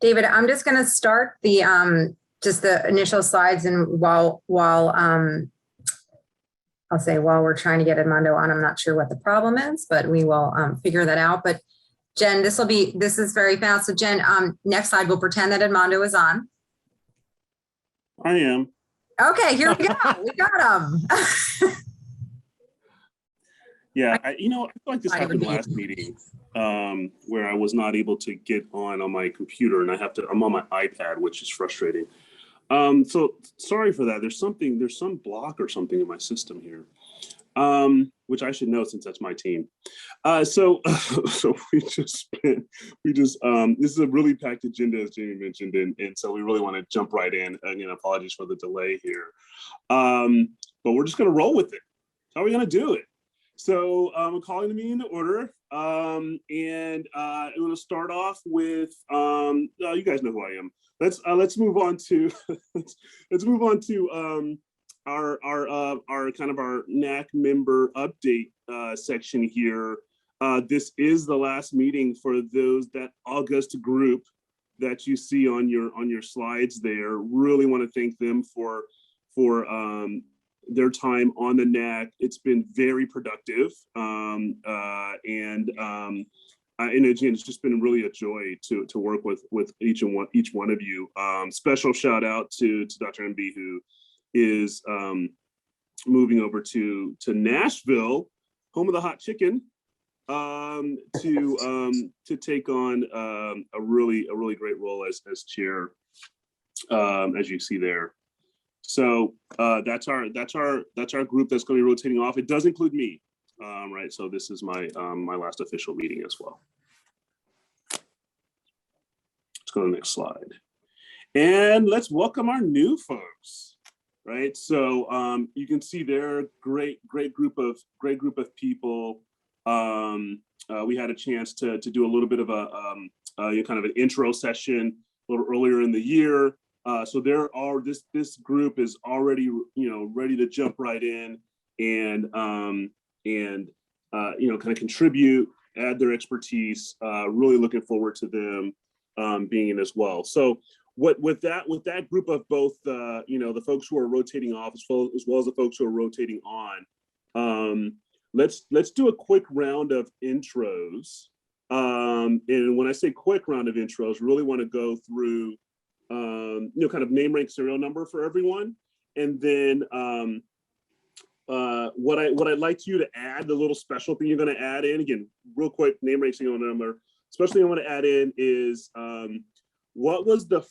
David, I'm just going to start the just the initial slides, and while I'll say while we're trying to get Armando on, I'm not sure what the problem is, but we will figure that out. But Jen, this is very fast. So Jen, next slide, we'll pretend that Armando is on. I am. Okay, here we go. We got him. Yeah, I feel like this happened last meeting where I was not able to get on my computer, and I'm on my iPad, which is frustrating. So sorry for that. There's some block or something in my system here, which I should know since that's my team. So this is a really packed agenda, as Jamie mentioned, and so we really want to jump right in. Again, apologies for the delay here, but we're just going to roll with it. How are we going to do it? So I'm calling the meeting to order, and I'm going to start off with you guys know who I am. Let's move on to our kind of our NAC member update section here. This is the last meeting for that August group that you see on your slides there. Really want to thank them for their time on the NAC. It's been very productive, and again, it's just been really a joy to work with each one of you. Special shout out to Dr. MB, who is moving over to Nashville, home of the hot chicken, to take on a really great role as chair, as you see there. So that's our group that's going to be rotating off. It does include me, right? So this is my my last official meeting as well. Let's go to the next slide, and let's welcome our new folks, right? So you can see there, great group of people. We had a chance to do a little bit of a kind of an intro session a little earlier in the year. So this group is already ready to jump right in and kind of contribute, add their expertise. Really looking forward to them being in as well. So with that group of both the folks who are rotating off as well as the folks who are rotating on, let's do a quick round of intros. And when I say quick round of intros, really want to go through kind of name, rank, serial number for everyone, and then what I'd like you to add, the little special thing you're going to add in, again, real quick, name, rank, serial number. Special thing I want to add in is what was the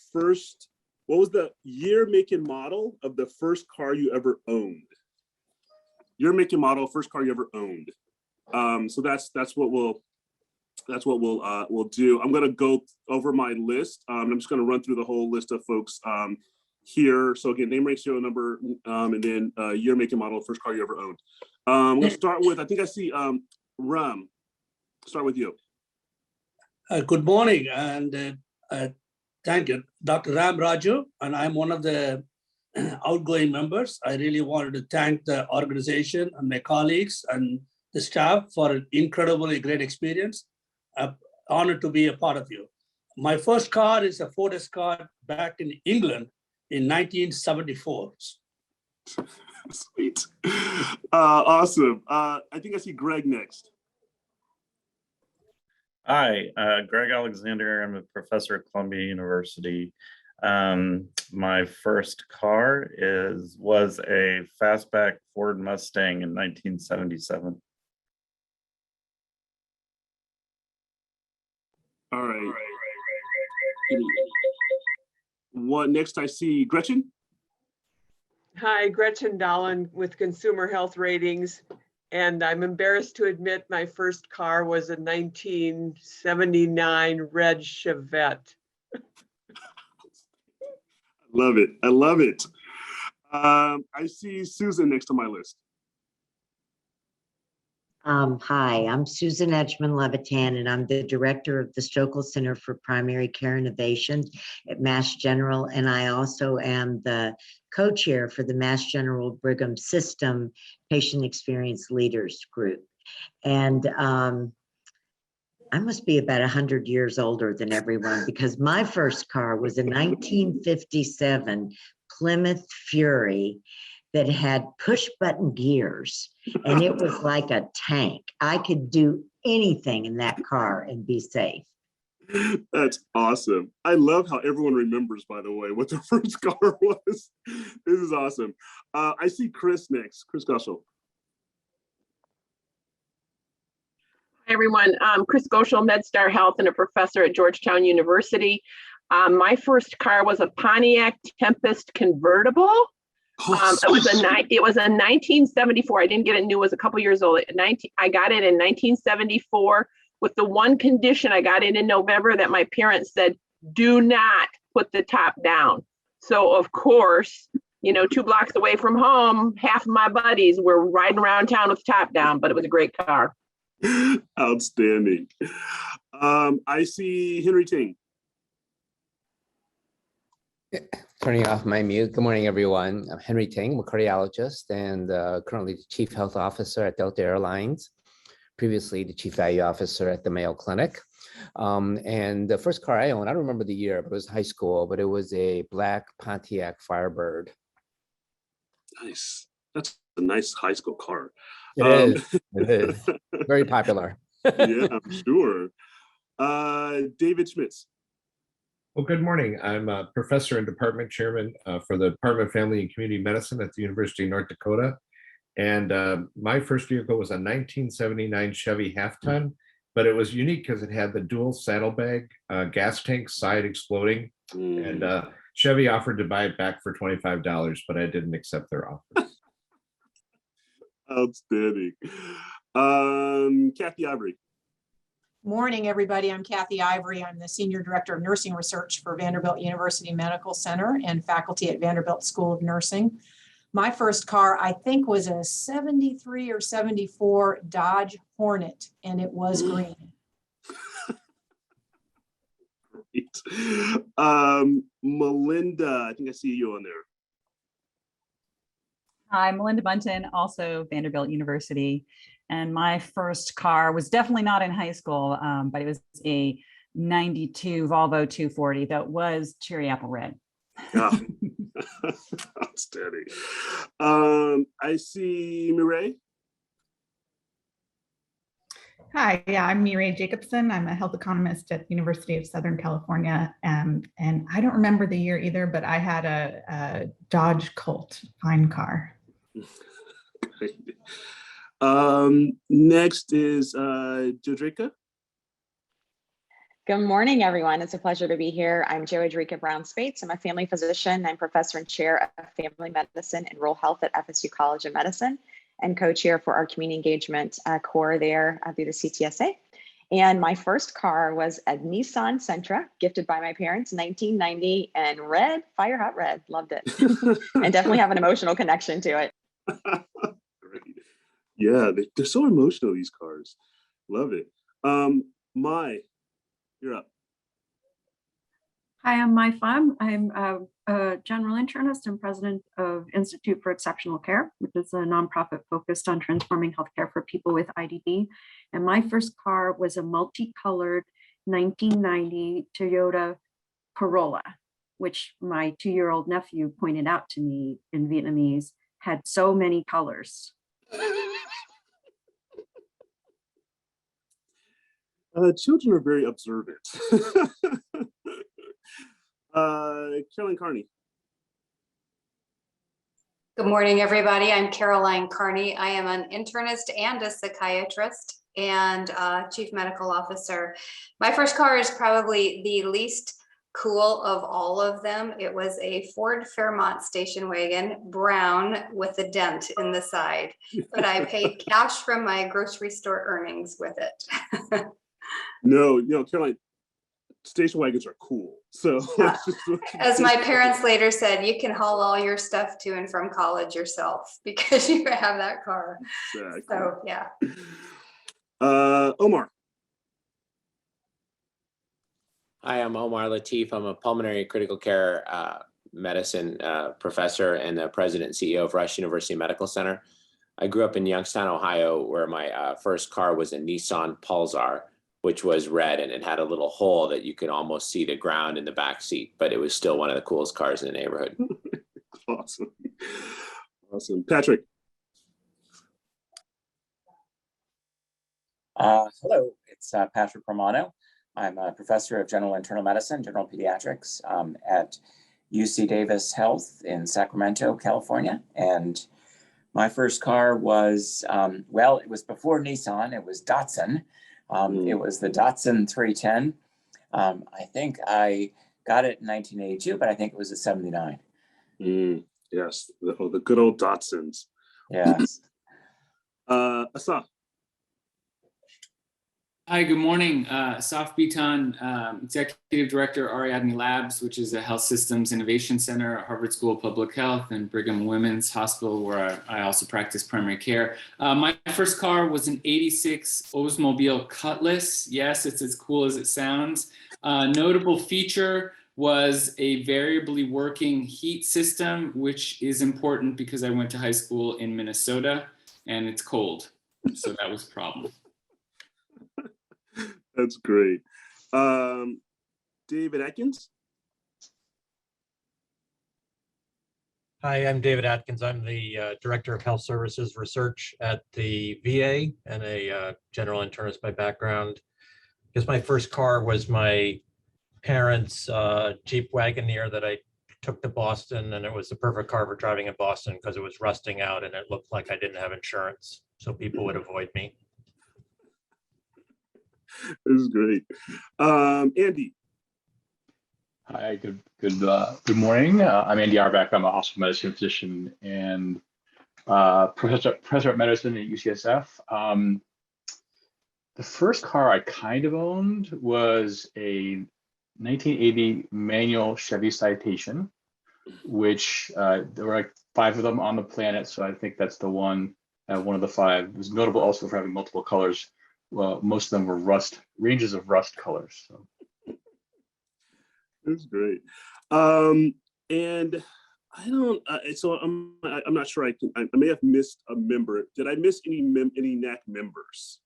year, make, and model of the first car you ever owned? Year, make, and model, first car you ever owned. So that's what we'll do. I'm going to go over my list. I'm just going to run through the whole list of folks here. So again, name, rank, serial number, and then year, make, and model, first car you ever owned. I'm going to start with, I think I see Ram. Start with you. Good morning, and thank you, Dr. Ram Raju, and I'm one of the outgoing members. I really wanted to thank the organization and my colleagues and the staff for an incredibly great experience. I'm honored to be a part of you. My first car is a Ford Escort back in England in 1974. Sweet. Awesome. I think I see Greg next. Hi, Greg Alexander. I'm a professor at Columbia University. My first car was a fastback Ford Mustang in 1977. All right. What next? I see Gretchen. Hi, Gretchen Dahlin with Consumer Health Ratings. And I'm embarrassed to admit my first car was a 1979 red Chevette. Love it. I love it. I see Susan next to my list. Hi, I'm Susan Edgeman Levitan, and I'm the director of the Stokel Center for Primary Care Innovations at Mass General, and I also am the co-chair for the Mass General Brigham System Patient Experience Leaders Group. And I must be about 100 years older than everyone because my first car was a 1957 Plymouth Fury that had push button gears, and it was like a tank. I could do anything in that car and be safe. That's awesome. I love how everyone remembers, by the way, what their first car was. This is awesome. I see Chris next. Chris Koshal. Hi, everyone. Chris Koshal, MedStar Health and a professor at Georgetown University. My first car was a Pontiac Tempest convertible. It was a 1974. I didn't get it new. It was a couple years old. I got it in 1974 with the one condition. I got it in November that my parents said, do not put the top down. So of course, 2 blocks away from home, half of my buddies were riding around town with the top down, but it was a great car. Outstanding. I see Henry Ting. Turning off my mute. Good morning, everyone. I'm Henry Ting. I'm a cardiologist and currently the Chief Health Officer at Delta Airlines, previously the Chief Value Officer at the Mayo Clinic. And the first car I owned, I don't remember the year, but it was high school, but it was a black Pontiac Firebird. Nice. That's a nice high school car. It is. Very popular. Yeah, I'm sure. David Schmitz. Well, good morning. I'm a professor and department chairman for the Department of Family and Community Medicine at the University of North Dakota. And my first vehicle was a 1979 Chevy half-ton, but it was unique because it had the dual saddlebag gas tank side exploding. And Chevy offered to buy it back for $25, but I didn't accept their offer. Outstanding. Kathy Ivory. Morning, everybody. I'm Kathy Ivory. I'm the Senior Director of Nursing Research for Vanderbilt University Medical Center and faculty at Vanderbilt School of Nursing. My first car, I think, was a 73 or 74 Dodge Hornet, and it was green. Great. Melinda, I think I see you on there. Hi, Melinda Bunton, also Vanderbilt University. And my first car was definitely not in high school, but it was a 92 Volvo 240 that was cherry apple red. Oh. Outstanding. I see Mireille. Hi, yeah, I'm Mireille Jacobson. I'm a health economist at the University of Southern California. And I don't remember the year either, but I had a Dodge Colt fine car. Great. Next is Jodrika. Good morning, everyone. It's a pleasure to be here. I'm Jodrika Brown-Spates. I'm a family physician. I'm professor and chair of family medicine and rural health at FSU College of Medicine and co-chair for our community engagement core there through the CTSA. And my first car was a Nissan Sentra, gifted by my parents, 1990, and red, fire hot red. Loved it. And definitely have an emotional connection to it. Great. Yeah, they're so emotional, these cars. Love it. Mai, you're up. Hi, I'm Mai Pham. I'm a general internist and president of Institute for Exceptional Care, which is a nonprofit focused on transforming healthcare for people with IDD. And my first car was a multicolored 1990 Toyota Corolla, which my 2-year-old nephew pointed out to me in Vietnamese, had so many colors. Children are very observant. Caroline Carney. Good morning, everybody. I'm Caroline Carney. I am an internist and a psychiatrist and chief medical officer. My first car is probably the least cool of all of them. It was a Ford Fairmont station wagon, brown with a dent in the side, but I paid cash from my grocery store earnings with it. No, Caroline, station wagons are cool. So as my parents later said, you can haul all your stuff to and from college yourself because you have that car. Exactly. So yeah. Omar. Hi, I'm Omar Latif. I'm a pulmonary critical care medicine professor and the president and CEO of Rush University Medical Center. I grew up in Youngstown, Ohio, where my first car was a Nissan Pulsar. which was red, and it had a little hole that you could almost see the ground in the back seat, but it was still one of the coolest cars in the neighborhood. Awesome. Awesome. Patrick. Hello, it's Patrick Romano. I'm a professor of general internal medicine, general pediatrics at UC Davis Health in Sacramento, California. And my first car was, well, it was before Nissan, it was Datsun. It was the Datsun 310. I think I got it in 1982, but I think it was a 79. Yes, the good old Datsuns. Yes. Asaf. Hi, good morning. Asaf Bitan, Executive Director, Ariadne Labs, which is a health systems innovation center at Harvard School of Public Health and Brigham Women's Hospital, where I also practice primary care. My first car was an 86 Oldsmobile Cutlass. Yes, it's as cool as it sounds. Notable feature was a variably working heat system, which is important because I went to high school in Minnesota and it's cold. So that was a problem. That's great. David Atkins. Hi, I'm David Atkins. I'm the Director of Health Services Research at the VA and a general internist by background. I guess my first car was my parents' Jeep Wagoneer that I took to Boston, and it was the perfect car for driving in Boston because it was rusting out and it looked like I didn't have insurance, so people would avoid me. This is great. Andy. Hi, good morning. I'm Andy Arvak. I'm a hospital medicine physician and professor of medicine at UCSF. The first car I kind of owned was a 1980 manual Chevy Citation, which there were like 5 of them on the planet. So I think that's the one of the 5. It was notable also for having multiple colors. Well, most of them were ranges of rust colors. So. That's great. And I don't, so I'm not sure I may have missed a member. Did I miss any NAC members?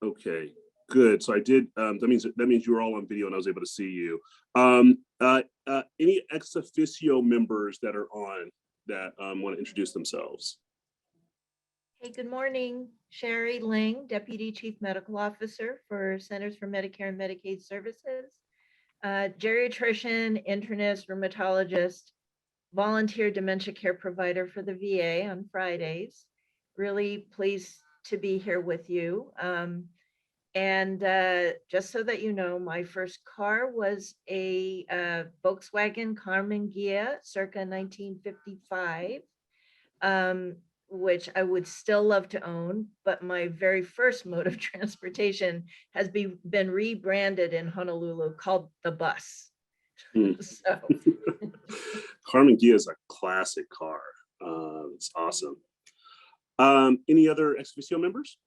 Okay, good. So I did, that means you were all on video and I was able to see you. Any Exofficio members that are on that want to introduce themselves? Hey, good morning. Sherry Ling, Deputy Chief Medical Officer for Centers for Medicare and Medicaid Services, geriatrician, internist, rheumatologist, volunteer dementia care provider for the VA on Fridays. Really pleased to be here with you. And just so that you know, my first car was a Volkswagen Karmann Ghia circa 1955, which I would still love to own, but my very first mode of transportation has been rebranded in Honolulu called the bus. So. Karmann Ghia is a classic car. It's awesome. Any other Exofficio members?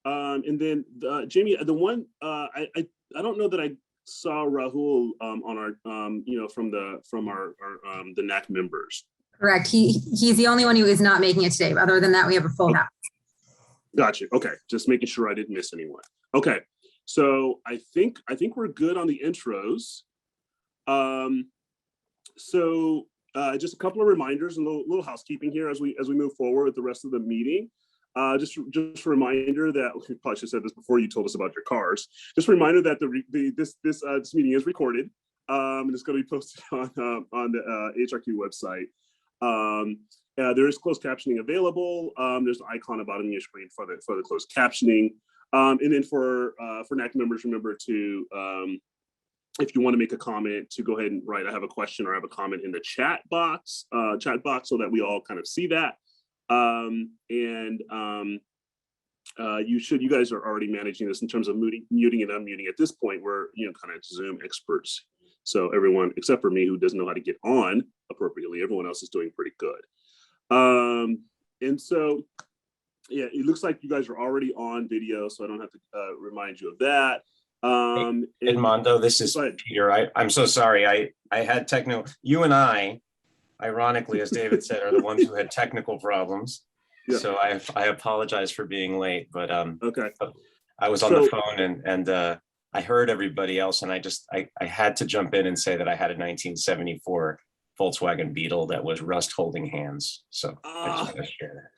And then Jamie, the one I don't know that I saw Rahul on our from our the NAC members. Correct. He's the only one who is not making it today. Other than that, we have a full house. Gotcha. Okay, just making sure I didn't miss anyone. Okay, so I think we're good on the intros. So just a couple of reminders and a little housekeeping here as we move forward with the rest of the meeting. Just a reminder that we probably should have said this before you told us about your cars. Just a reminder that this meeting is recorded and it's going to be posted on the AHRQ website. There is closed captioning available. There's an icon at the bottom of your screen for the closed captioning. And then for NAC members, remember to if you want to make a comment, to go ahead and write I have a question or I have a comment in the chat box so that we all kind of see that. You guys are already managing this in terms of muting and unmuting. At this point, we're kind of Zoom experts. So everyone except for me who doesn't know how to get on appropriately, everyone else is doing pretty good. And so yeah, it looks like you guys are already on video, so I don't have to remind you of that. Edmondo, this is Peter. I'm so sorry. I had you and I ironically, as David said, are the ones who had technical problems. Yeah. So I apologize for being late, but okay. I was on the phone and I heard everybody else, and I had to jump in and say that I had a 1974 Volkswagen Beetle that was rust holding hands. So I just want to share that.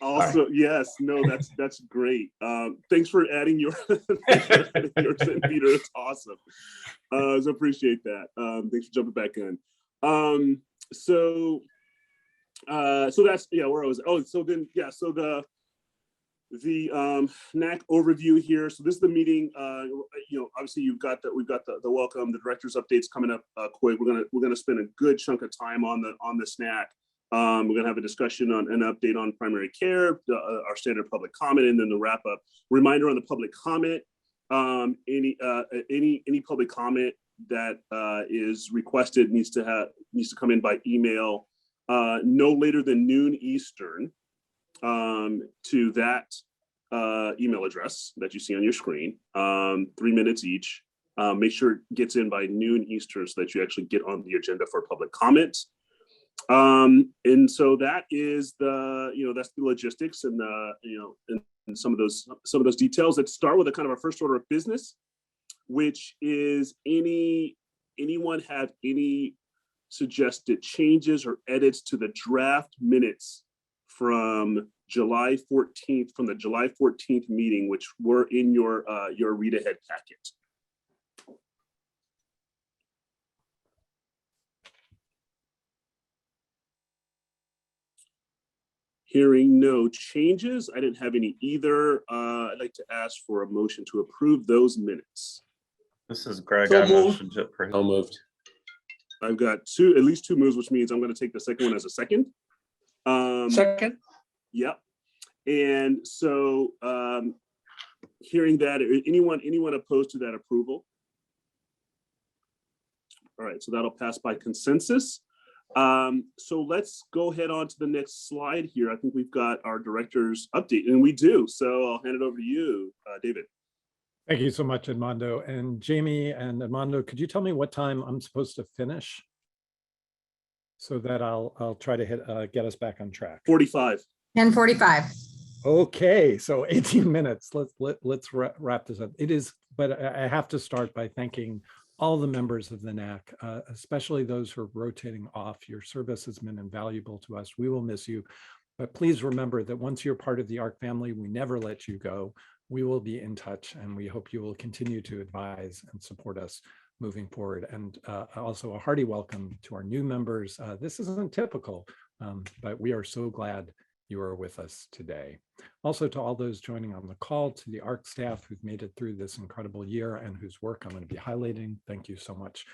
Also, yes, no, that's great. Thanks for adding yours in, Peter. It's awesome. So appreciate that. Thanks for jumping back in. So that's, yeah, where I was. Oh, so then, yeah, so the NAC overview here. So this is the meeting. Obviously we've got the welcome, the director's updates coming up quick. We're gonna spend a good chunk of time on this NAC. We're going to have a discussion on an update on primary care, our standard public comment, and then the wrap up. Reminder on the public comment: any public comment that is requested needs to come in by email no later than noon Eastern to that email address that you see on your screen. 3 minutes each. Make sure it gets in by noon Eastern so that you actually get on the agenda for public comments. And so that is that's the logistics and and some of those details. Let's start with a kind of our first order of business, which is anyone have any suggested changes or edits to the draft minutes from July 14th, from the July 14th meeting, which were in your read ahead packet. Hearing no changes, I didn't have any either. I'd like to ask for a motion to approve those minutes. This is Greg. So I motion to approve. So moved. I've got at least two moves, which means I'm going to take the second one as a second. Second. Yep. And so hearing that, anyone opposed to that approval? All right, so that'll pass by consensus. So let's go ahead on to the next slide here. I think we've got our director's update, and we do. So I'll hand it over to you, David. Thank you so much, Edmondo. And Jamie and Edmondo, could you tell me what time I'm supposed to finish so that I'll try to get us back on track? 45. 10:45. Okay, so 18 minutes. Let's wrap this up. It is, but I have to start by thanking all the members of the NAC, especially those who are rotating off. Your service has been invaluable to us. We will miss you, but please remember that once you're part of the AHRQ family, we never let you go. We will be in touch, and we hope you will continue to advise and support us moving forward. And also a hearty welcome to our new members. This isn't typical, but we are so glad you are with us today. Also to all those joining on the call, to the AHRQ staff who've made it through this incredible year and whose work I'm going to be highlighting, thank you so much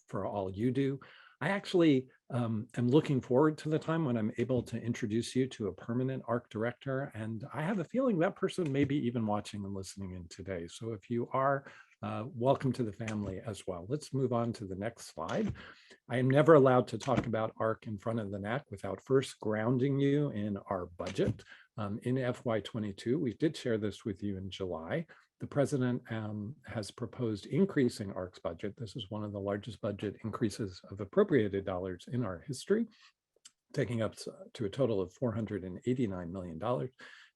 for all you do. I actually am looking forward to the time when I'm able to introduce you to a permanent AHRQ director, and I have a feeling that person may be even watching and listening in today. So if you are, welcome to the family as well. Let's move on to the next slide. I am never allowed to talk about AHRQ in front of the NAC without first grounding you in our budget. In FY22, we did share this with you in July. The president has proposed increasing AHRQ's budget. This is one of the largest budget increases of appropriated dollars in our history, taking up to a total of $489 million.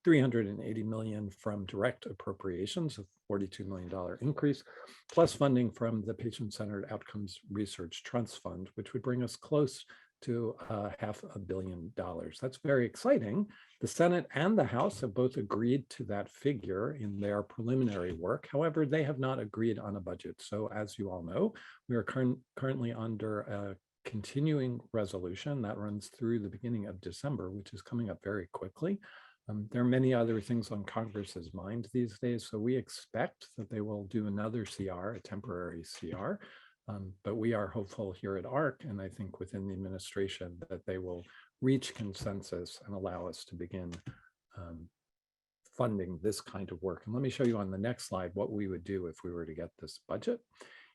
$380 million from direct appropriations, a $42 million increase, plus funding from the Patient-Centered Outcomes Research Trust Fund, which would bring us close to $500 million. That's very exciting. The Senate and the House have both agreed to that figure in their preliminary work. However, they have not agreed on a budget. So as you all know, we are currently under a continuing resolution that runs through the beginning of December, which is coming up very quickly. There are many other things on Congress's mind these days, so we expect that they will do another CR, a temporary CR, but we are hopeful here at AHRQ, and I think within the administration, that they will reach consensus and allow us to begin funding this kind of work. And let me show you on the next slide what we would do if we were to get this budget.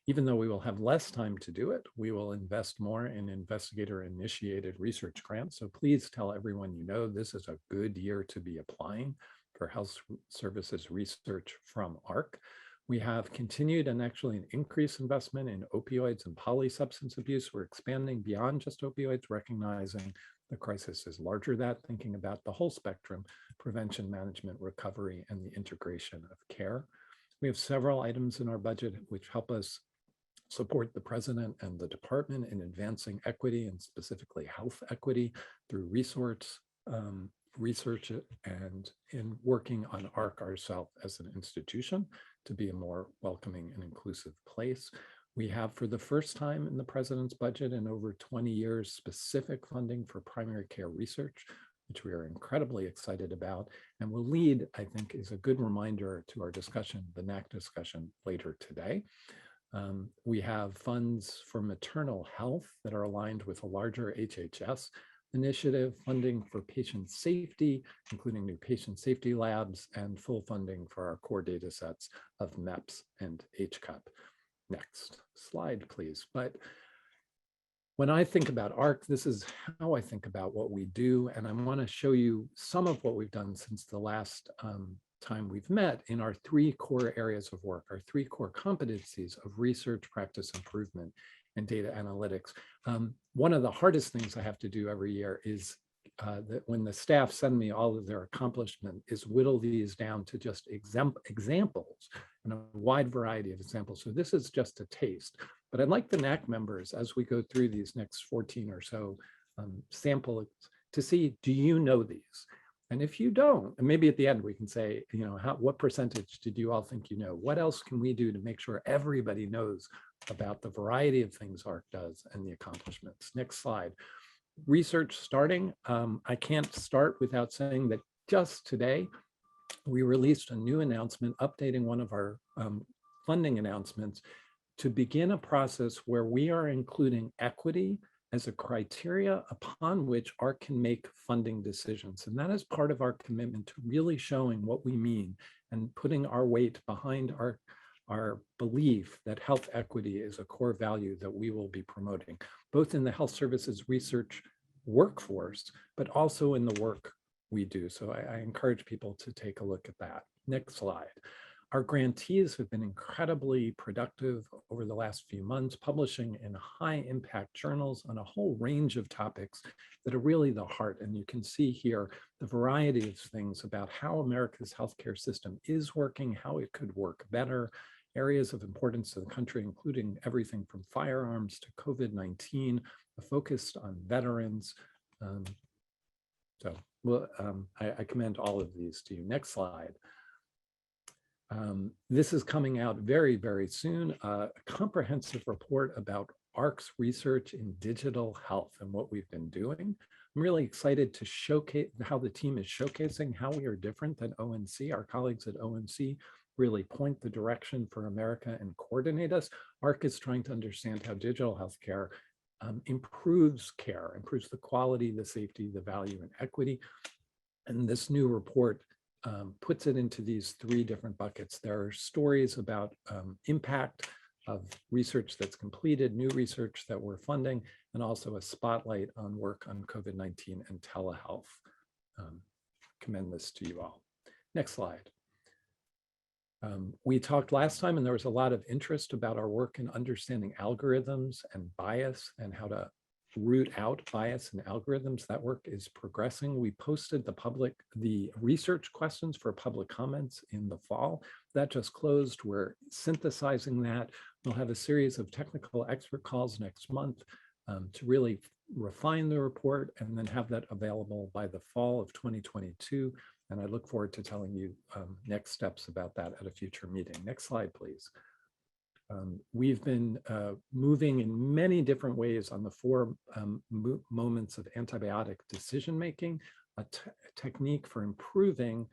Even though we will have less time to do it, we will invest more in investigator-initiated research grants. So please tell everyone you know this is a good year to be applying for health services research from AHRQ. We have continued and actually an increased investment in opioids and polysubstance abuse. We're expanding beyond just opioids, recognizing the crisis is larger than that, thinking about the whole spectrum, prevention, management, recovery, and the integration of care. We have several items in our budget which help us support the president and the department in advancing equity and specifically health equity through research and in working on AHRQ ourselves as an institution to be a more welcoming and inclusive place. We have, for the first time in the president's budget in over 20 years, specific funding for primary care research, which we are incredibly excited about, and will lead, I think, is a good reminder to our discussion, the NAC discussion later today. We have funds for maternal health that are aligned with a larger HHS initiative, funding for patient safety, including new patient safety labs, and full funding for our core data sets of MEPS and HCUP. Next slide, please. But when I think about AHRQ, this is how I think about what we do, and I want to show you some of what we've done since the last time we've met in our 3 core areas of work, our 3 core competencies of research, practice improvement, and data analytics. One of the hardest things I have to do every year is that when the staff send me all of their accomplishment is whittle these down to just examples and a wide variety of examples. So this is just a taste, but I'd like the NAC members, as we go through these next 14 or so samples, to see, do you know these? And if you don't, and maybe at the end we can say, you know, what percentage did you all think you know? What else can we do to make sure everybody knows about the variety of things AHRQ does and the accomplishments? Next slide. Research starting. I can't start without saying that just today, we released a new announcement updating one of our funding announcements to begin a process where we are including equity as a criteria upon which AHRQ can make funding decisions. And that is part of our commitment to really showing what we mean and putting our weight behind our belief that health equity is a core value that we will be promoting, both in the health services research workforce, but also in the work we do. So I encourage people to take a look at that. Next slide. Our grantees have been incredibly productive over the last few months, publishing in high impact journals on a whole range of topics that are really the heart. And you can see here the variety of things about how America's healthcare system is working, how it could work better, areas of importance to the country, including everything from firearms to COVID-19, focused on veterans. I commend all of these to you. Next slide. This is coming out very, very soon, a comprehensive report about AHRQ's research in digital health and what we've been doing. I'm really excited to showcase how the team is showcasing how we are different than ONC. Our colleagues at ONC really point the direction for America and coordinate us. AHRQ is trying to understand how digital healthcare improves care, improves the quality, the safety, the value, and equity. And this new report puts it into these 3 different buckets. There are stories about impact of research that's completed, new research that we're funding, and also a spotlight on work on COVID-19 and telehealth. Commend this to you all. Next slide. We talked last time, and there was a lot of interest about our work in understanding algorithms and bias and how to root out bias in algorithms. That work is progressing. We posted the research questions for public comments in the fall. That just closed. We're synthesizing that. We'll have a series of technical expert calls next month to really refine the report and then have that available by the fall of 2022. And I look forward to telling you next steps about that at a future meeting. Next slide, please. We've been moving in many different ways on the 4 moments of antibiotic decision-making, a technique for improving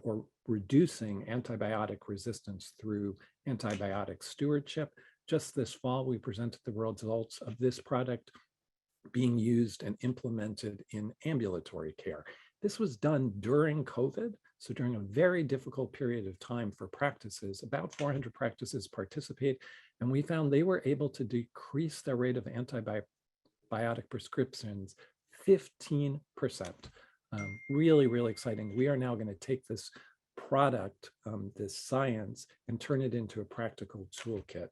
or reducing antibiotic resistance through antibiotic stewardship. Just this fall, we presented the results of this product being used and implemented in ambulatory care. This was done during COVID, so during a very difficult period of time for practices. About 400 practices participate, and we found they were able to decrease their rate of antibiotic prescriptions 15%. Really, really exciting. We are now going to take this product, this science, and turn it into a practical toolkit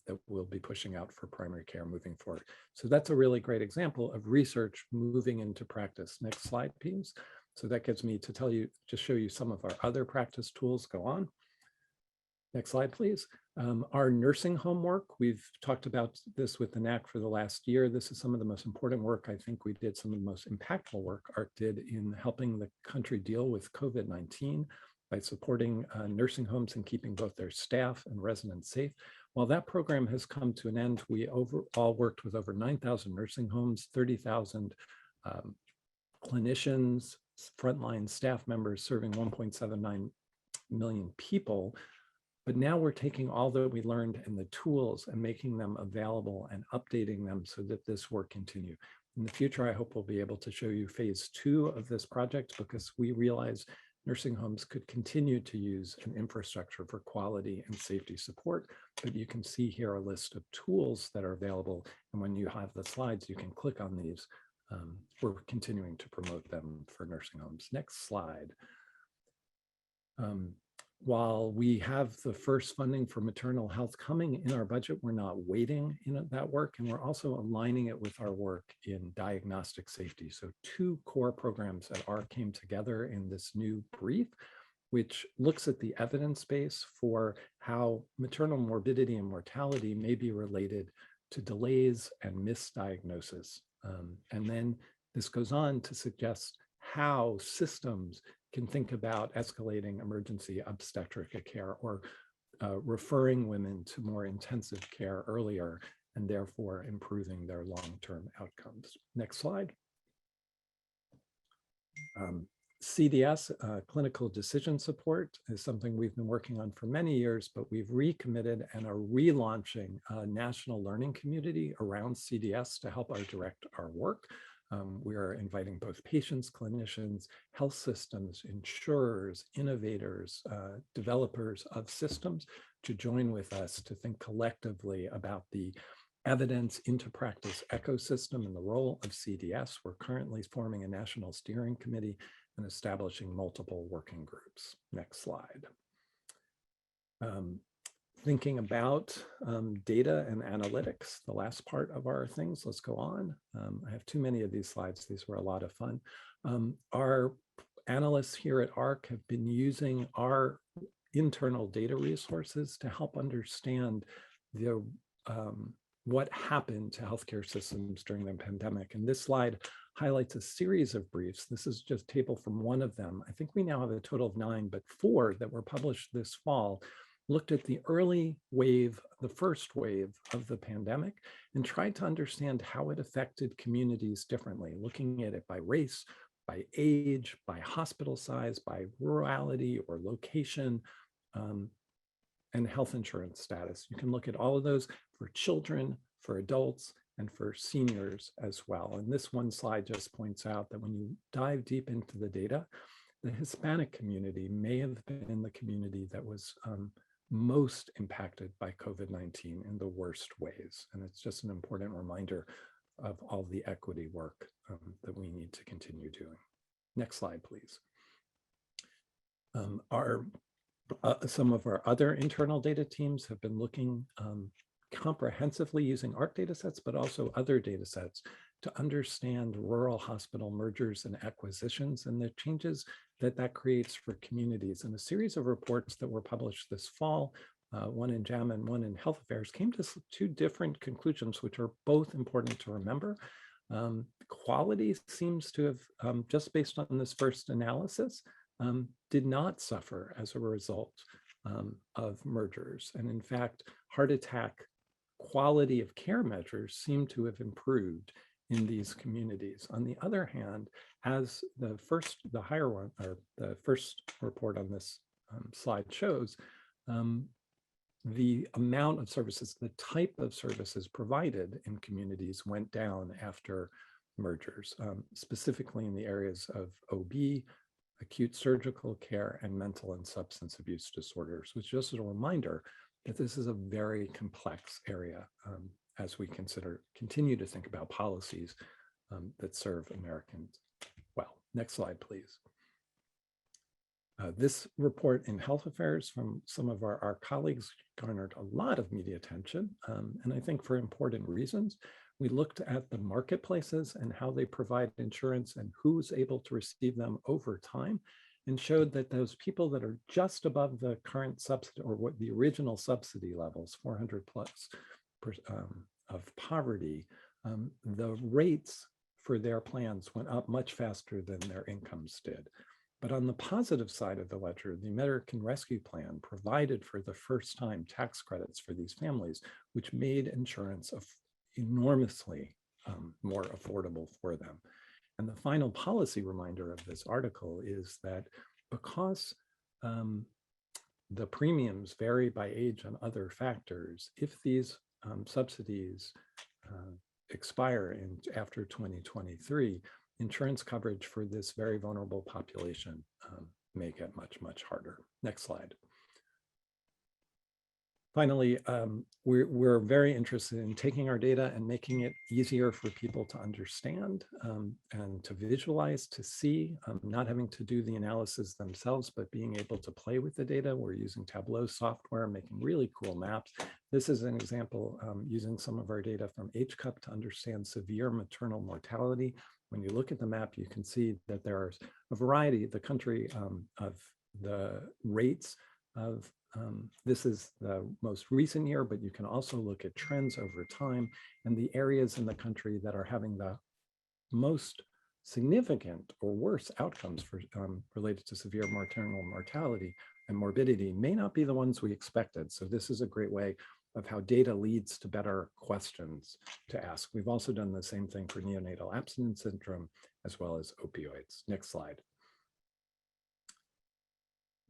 that we'll be pushing out for primary care moving forward. So that's a really great example of research moving into practice. Next slide, please. So that gets me to tell you, just show you some of our other practice tools. Go on. Next slide, please. Our nursing home work, we've talked about this with the NAC for the last year. This is some of the most important work. I think we did some of the most impactful work AHRQ did in helping the country deal with COVID-19 by supporting nursing homes and keeping both their staff and residents safe. While that program has come to an end, we overall worked with over 9,000 nursing homes, 30,000 clinicians, frontline staff members serving 1.79 million people. But now we're taking all that we learned and the tools and making them available and updating them so that this work continue. In the future, I hope we'll be able to show you phase 2 of this project, because we realize nursing homes could continue to use an infrastructure for quality and safety support. But you can see here a list of tools that are available. And when you have the slides, you can click on these. We're continuing to promote them for nursing homes. Next slide. While we have the first funding for maternal health coming in our budget, we're not waiting in that work, and we're also aligning it with our work in diagnostic safety. So 2 core programs at AHRQ came together in this new brief, which looks at the evidence base for how maternal morbidity and mortality may be related to delays and misdiagnosis. And then this goes on to suggest how systems can think about escalating emergency obstetric care or referring women to more intensive care earlier, and therefore improving their long-term outcomes. Next slide. CDS, clinical decision support, is something we've been working on for many years, but we've recommitted and are relaunching a national learning community around CDS to help direct our work. We are inviting both patients, clinicians, health systems, insurers, innovators, developers of systems to join with us to think collectively about the evidence into practice ecosystem and the role of CDS. We're currently forming a national steering committee and establishing multiple working groups. Next slide. Thinking about data and analytics, the last part of our things. Let's go on. I have too many of these slides. These were a lot of fun. Our analysts here at AHRQ have been using our internal data resources to help understand the what happened to healthcare systems during the pandemic. And this slide highlights a series of briefs. This is just a table from one of them. I think we now have a total of 9, but 4 that were published this fall looked at the early wave, the first wave of the pandemic, and tried to understand how it affected communities differently, looking at it by race, by age, by hospital size, by rurality or location, and health insurance status. You can look at all of those for children, for adults, and for seniors as well. And this one slide just points out that when you dive deep into the data, the Hispanic community may have been the community that was most impacted by COVID-19 in the worst ways. And it's just an important reminder of all the equity work that we need to continue doing. Next slide, please. Some of our other internal data teams have been looking comprehensively using AHRQ data sets, but also other data sets to understand rural hospital mergers and acquisitions and the changes that creates for communities. And a series of reports that were published this fall, one in JAMA and one in Health Affairs, came to 2 different conclusions, which are both important to remember. Quality seems to have, just based on this first analysis, did not suffer as a result of mergers. And in fact, heart attack quality of care measures seem to have improved in these communities. On the other hand, as the first report on this slide shows, the amount of services, the type of services provided in communities went down after mergers, specifically in the areas of OB, acute surgical care, and mental and substance abuse disorders, which just as a reminder that this is a very complex area as we continue to think about policies that serve Americans well. Next slide, please. This report in Health Affairs from some of our colleagues garnered a lot of media attention, and I think for important reasons. We looked at the marketplaces and how they provide insurance and who's able to receive them over time, and showed that those people that are just above the current subsidy or what the original subsidy levels, 400 plus of poverty, the rates for their plans went up much faster than their incomes did. But on the positive side of the ledger, the American Rescue Plan provided for the first time tax credits for these families, which made insurance enormously more affordable for them. And the final policy reminder of this article is that because the premiums vary by age and other factors, if these subsidies expire after 2023, insurance coverage for this very vulnerable population may get much, much harder. Next slide. Finally, we're very interested in taking our data and making it easier for people to understand and to visualize, to see, not having to do the analysis themselves, but being able to play with the data. We're using Tableau software, making really cool maps. This is an example using some of our data from HCUP to understand severe maternal mortality. When you look at the map, you can see that there's a variety of the country of the rates of this is the most recent year, but you can also look at trends over time and the areas in the country that are having the most significant or worse outcomes for related to severe maternal mortality and morbidity may not be the ones we expected. So this is a great way of how data leads to better questions to ask. We've also done the same thing for neonatal abstinence syndrome as well as opioids. Next slide.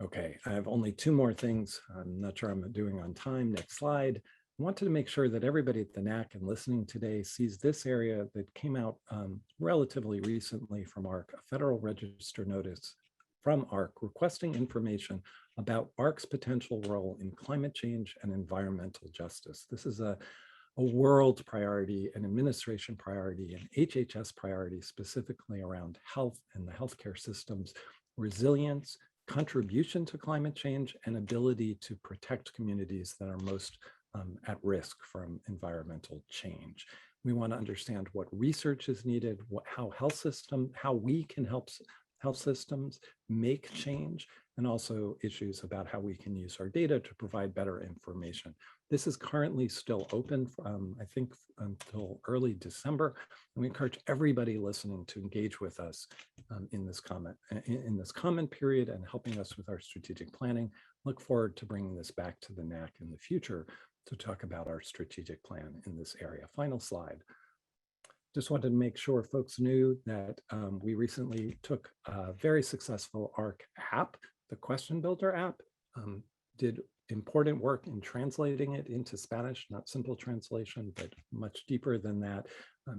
Okay, I have only two more things. I'm not sure I'm doing on time. Next slide. I wanted to make sure that everybody at the NAC and listening today sees this area that came out relatively recently from AHRQ, a Federal Register notice from AHRQ requesting information about AHRQ's potential role in climate change and environmental justice. This is a world priority, an administration priority, an HHS priority, specifically around health and the healthcare system's resilience, contribution to climate change, and ability to protect communities that are most at risk from environmental change. We want to understand what research is needed, how we can help health systems make change, and also issues about how we can use our data to provide better information. This is currently still open, I think, until early December. And we encourage everybody listening to engage with us in this comment period and helping us with our strategic planning. Look forward to bringing this back to the NAC in the future to talk about our strategic plan in this area. Final slide. Just wanted to make sure folks knew that we recently took a very successful AHRQ app, the Question Builder app, did important work in translating it into Spanish, not simple translation, but much deeper than that.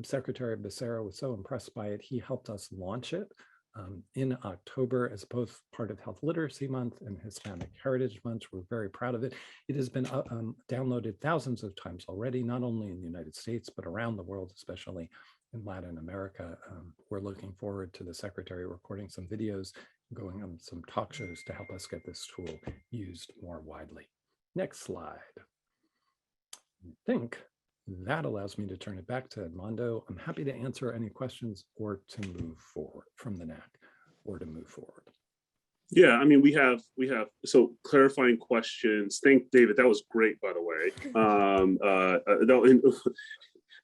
Secretary Becerra was so impressed by it, he helped us launch it in October as both part of Health Literacy Month and Hispanic Heritage Month. We're very proud of it. It has been downloaded thousands of times already, not only in the United States, but around the world, especially in Latin America. We're looking forward to the Secretary recording some videos, going on some talk shows to help us get this tool used more widely. Next slide. I think that allows me to turn it back to Edmondo. I'm happy to answer any questions or to move forward from the NAC or to move forward. Yeah, I mean, we have so clarifying questions. Thank David, that was great, by the way.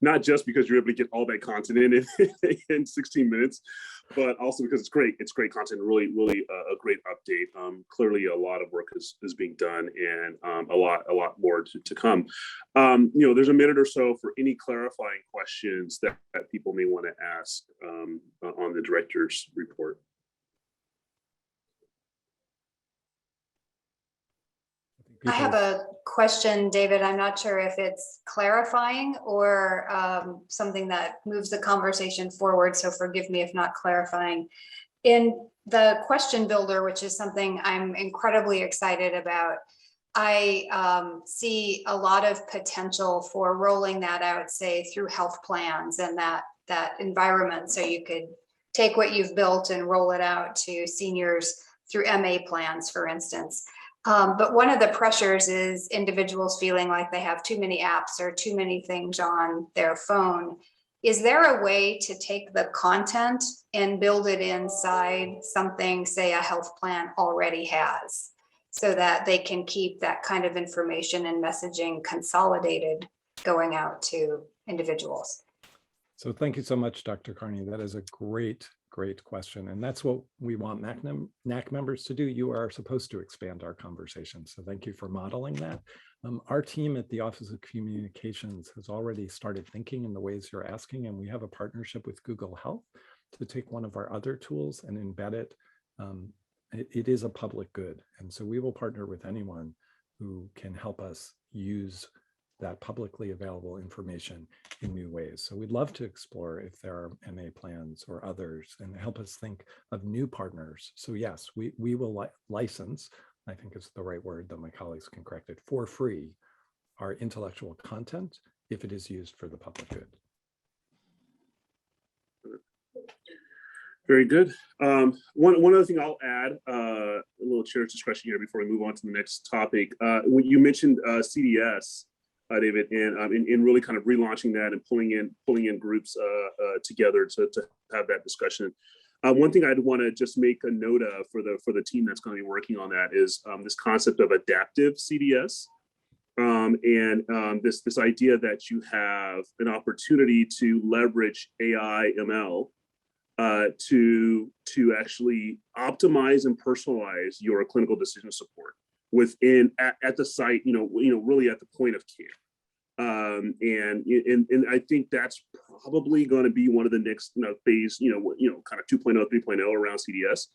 Not just because you're able to get all that content in 16 minutes, but also because it's great content, really a great update. Clearly a lot of work is being done, and a lot more to come. There's a minute or so for any clarifying questions that people may want to ask on the director's report. I have a question, David. I'm not sure if it's clarifying or something that moves the conversation forward, so forgive me if not clarifying. In the question builder, which is something I'm incredibly excited about, I see a lot of potential for rolling that out, say, through health plans and that environment. So you could take what you've built and roll it out to seniors through MA plans, for instance. But one of the pressures is individuals feeling like they have too many apps or too many things on their phone. Is there a way to take the content and build it inside something, say, a health plan already has, so that they can keep that kind of information and messaging consolidated going out to individuals? So thank you so much, Dr. Carney. That is a great question. And that's what we want NAC members to do. You are supposed to expand our conversation. So thank you for modeling that. Our team at the Office of Communications has already started thinking in the ways you're asking, and we have a partnership with Google Health to take one of our other tools and embed it. It is a public good. And so we will partner with anyone who can help us use that publicly available information in new ways. So we'd love to explore if there are MA plans or others and help us think of new partners. So yes, we will license, I think it's the right word, though my colleagues can correct it, for free, our intellectual content if it is used for the public good. Very good. One other thing I'll add, a little chair's discretion here before we move on to the next topic. When you mentioned CDS, David, and really kind of relaunching that and pulling in groups together to have that discussion. One thing I'd want to just make a note of for the team that's going to be working on that is this concept of adaptive CDS, and this idea that you have an opportunity to leverage AI ML to actually optimize and personalize your clinical decision support within at the site, really at the point of care. And I think that's probably going to be one of the next phase, kind of 2.0, 3.0 around CDS.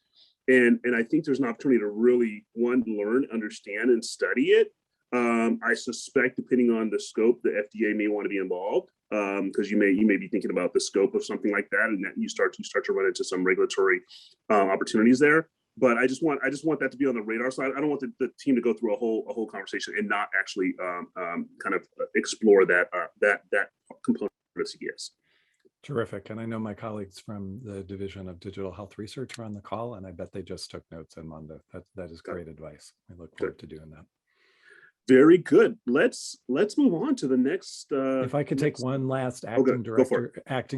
And I think there's an opportunity to really learn, understand, and study it. I suspect, depending on the scope, the FDA may want to be involved, because you may be thinking about the scope of something like that, and that you start to run into some regulatory opportunities there. But I just want that to be on the radar side. I don't want the team to go through a whole conversation and not actually kind of explore that component of CDS. Terrific. And I know my colleagues from the Division of Digital Health Research are on the call, and I bet they just took notes, Edmundo. That is great advice. I look forward to doing that. Very good. Let's move on to the next. If I could take one last acting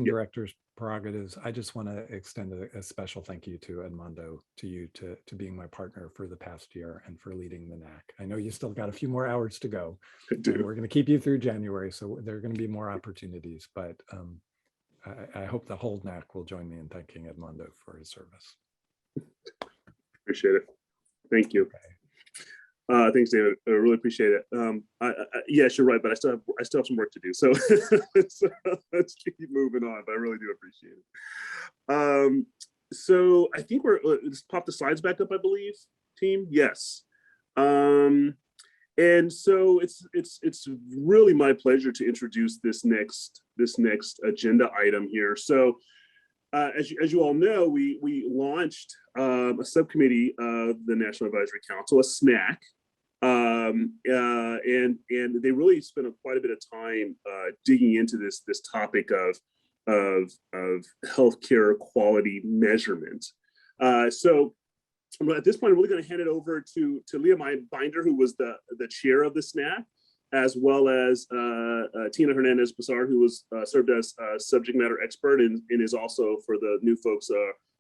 director's prerogatives, I just want to extend a special thank you to Edmundo, to you, to being my partner for the past year and for leading the NAC. I know you still got a few more hours to go. We're going to keep you through January, so there are going to be more opportunities, but I hope the whole NAC will join me in thanking Edmundo for his service. Appreciate it. Thank you. Thanks, David. I really appreciate it. Yes, you're right, but I still have some work to do. So let's keep moving on. But I really do appreciate it. So I think let's pop the slides back up, I believe, team. Yes. And so it's really my pleasure to introduce this next agenda item here. So as you all know, we launched a subcommittee of the National Advisory Council, a SNAC. And they really spent quite a bit of time digging into this topic of healthcare quality measurement. So at this point, I'm really going to hand it over to Leah Binder, who was the chair of the SNAC, as well as Tina Hernandez-Basar, who was served as subject matter expert and is also, for the new folks,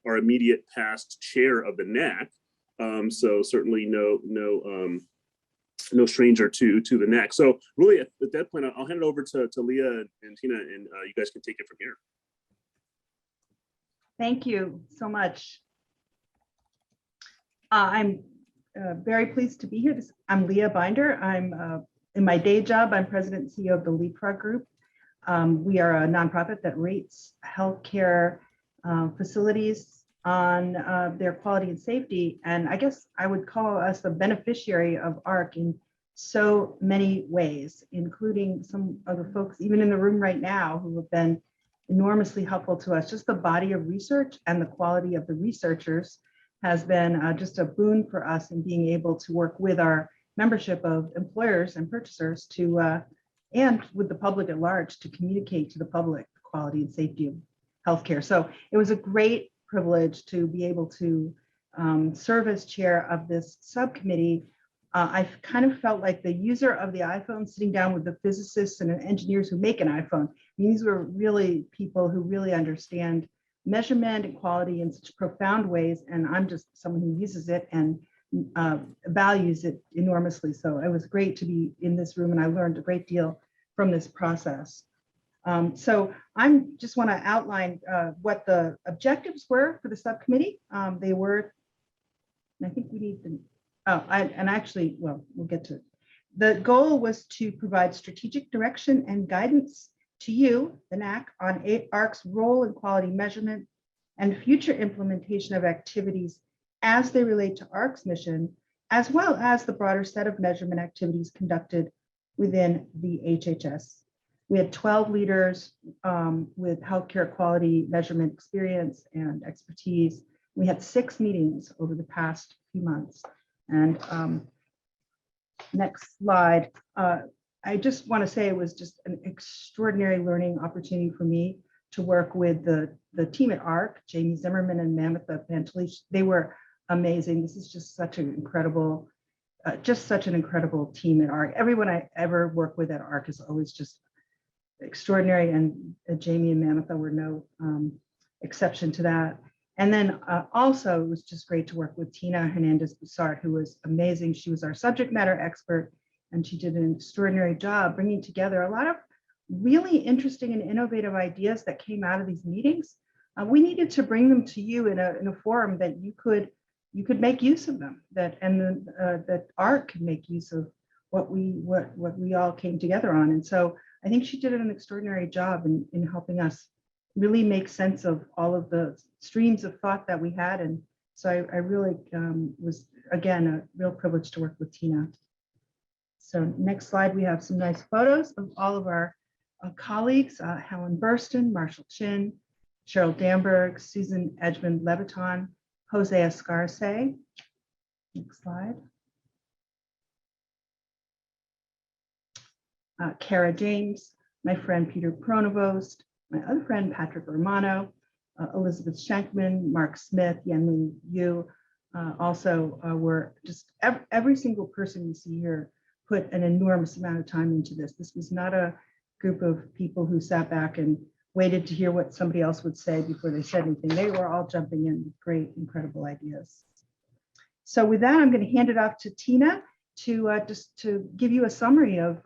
our immediate past chair of the NAC. So certainly no stranger to the NAC. So really, at that point, I'll hand it over to Leah and Tina, and you guys can take it from here. Thank you so much. I'm very pleased to be here. I'm Leah Binder. I'm in my day job, I'm president and CEO of the Leapfrog Group. We are a nonprofit that rates healthcare facilities on their quality and safety. And I guess I would call us the beneficiary of AHRQ in so many ways, including some of the folks even in the room right now who have been enormously helpful to us. Just the body of research and the quality of the researchers has been just a boon for us in being able to work with our membership of employers and purchasers to, and with the public at large, to communicate to the public the quality and safety of healthcare. So it was a great privilege to be able to serve as chair of this subcommittee, I kind of felt like the user of the iPhone sitting down with the physicists and engineers who make an iPhone. These were really people who really understand measurement and quality in such profound ways. And I'm just someone who uses it and values it enormously. So it was great to be in this room, and I learned a great deal from this process. So I just want to outline what the objectives were for the subcommittee. They were, and I think we need to, we'll get to it. The goal was to provide strategic direction and guidance to you, the NAC, on AHRQ's role in quality measurement and future implementation of activities as they relate to AHRQ's mission, as well as the broader set of measurement activities conducted within the HHS. We had 12 leaders with healthcare quality measurement experience and expertise. We had 6 meetings over the past few months. And next slide. I just want to say it was just an extraordinary learning opportunity for me to work with the team at AHRQ, Jamie Zimmerman and Mamitha Pantelish. They were amazing. This is just such an incredible, team at AHRQ. Everyone I ever worked with at AHRQ is always just extraordinary, and Jamie and Mamitha were no exception to that. And then also, it was just great to work with Tina Hernandez-Boussard, who was amazing. She was our subject matter expert, and she did an extraordinary job bringing together a lot of really interesting and innovative ideas that came out of these meetings. We needed to bring them to you in a forum that you could make use of them, that AHRQ could make use of what we all came together on. And so I think she did an extraordinary job in helping us really make sense of all of the streams of thought that we had. And so I really was, again, a real privilege to work with Tina. So next slide, we have some nice photos of all of our colleagues, Helen Burston, Marshall Chin, Cheryl Damberg, Susan Edgeman Levitan, Jose Escarce. Next slide. Kara James, my friend Peter Pronovost, my other friend Patrick Romano, Elizabeth Shankman, Mark Smith, Yanlin Yu, also were just every single person you see here put an enormous amount of time into this. This was not a group of people who sat back and waited to hear what somebody else would say before they said anything. They were all jumping in with great, incredible ideas. So with that, I'm going to hand it off to Tina to just to give you a summary of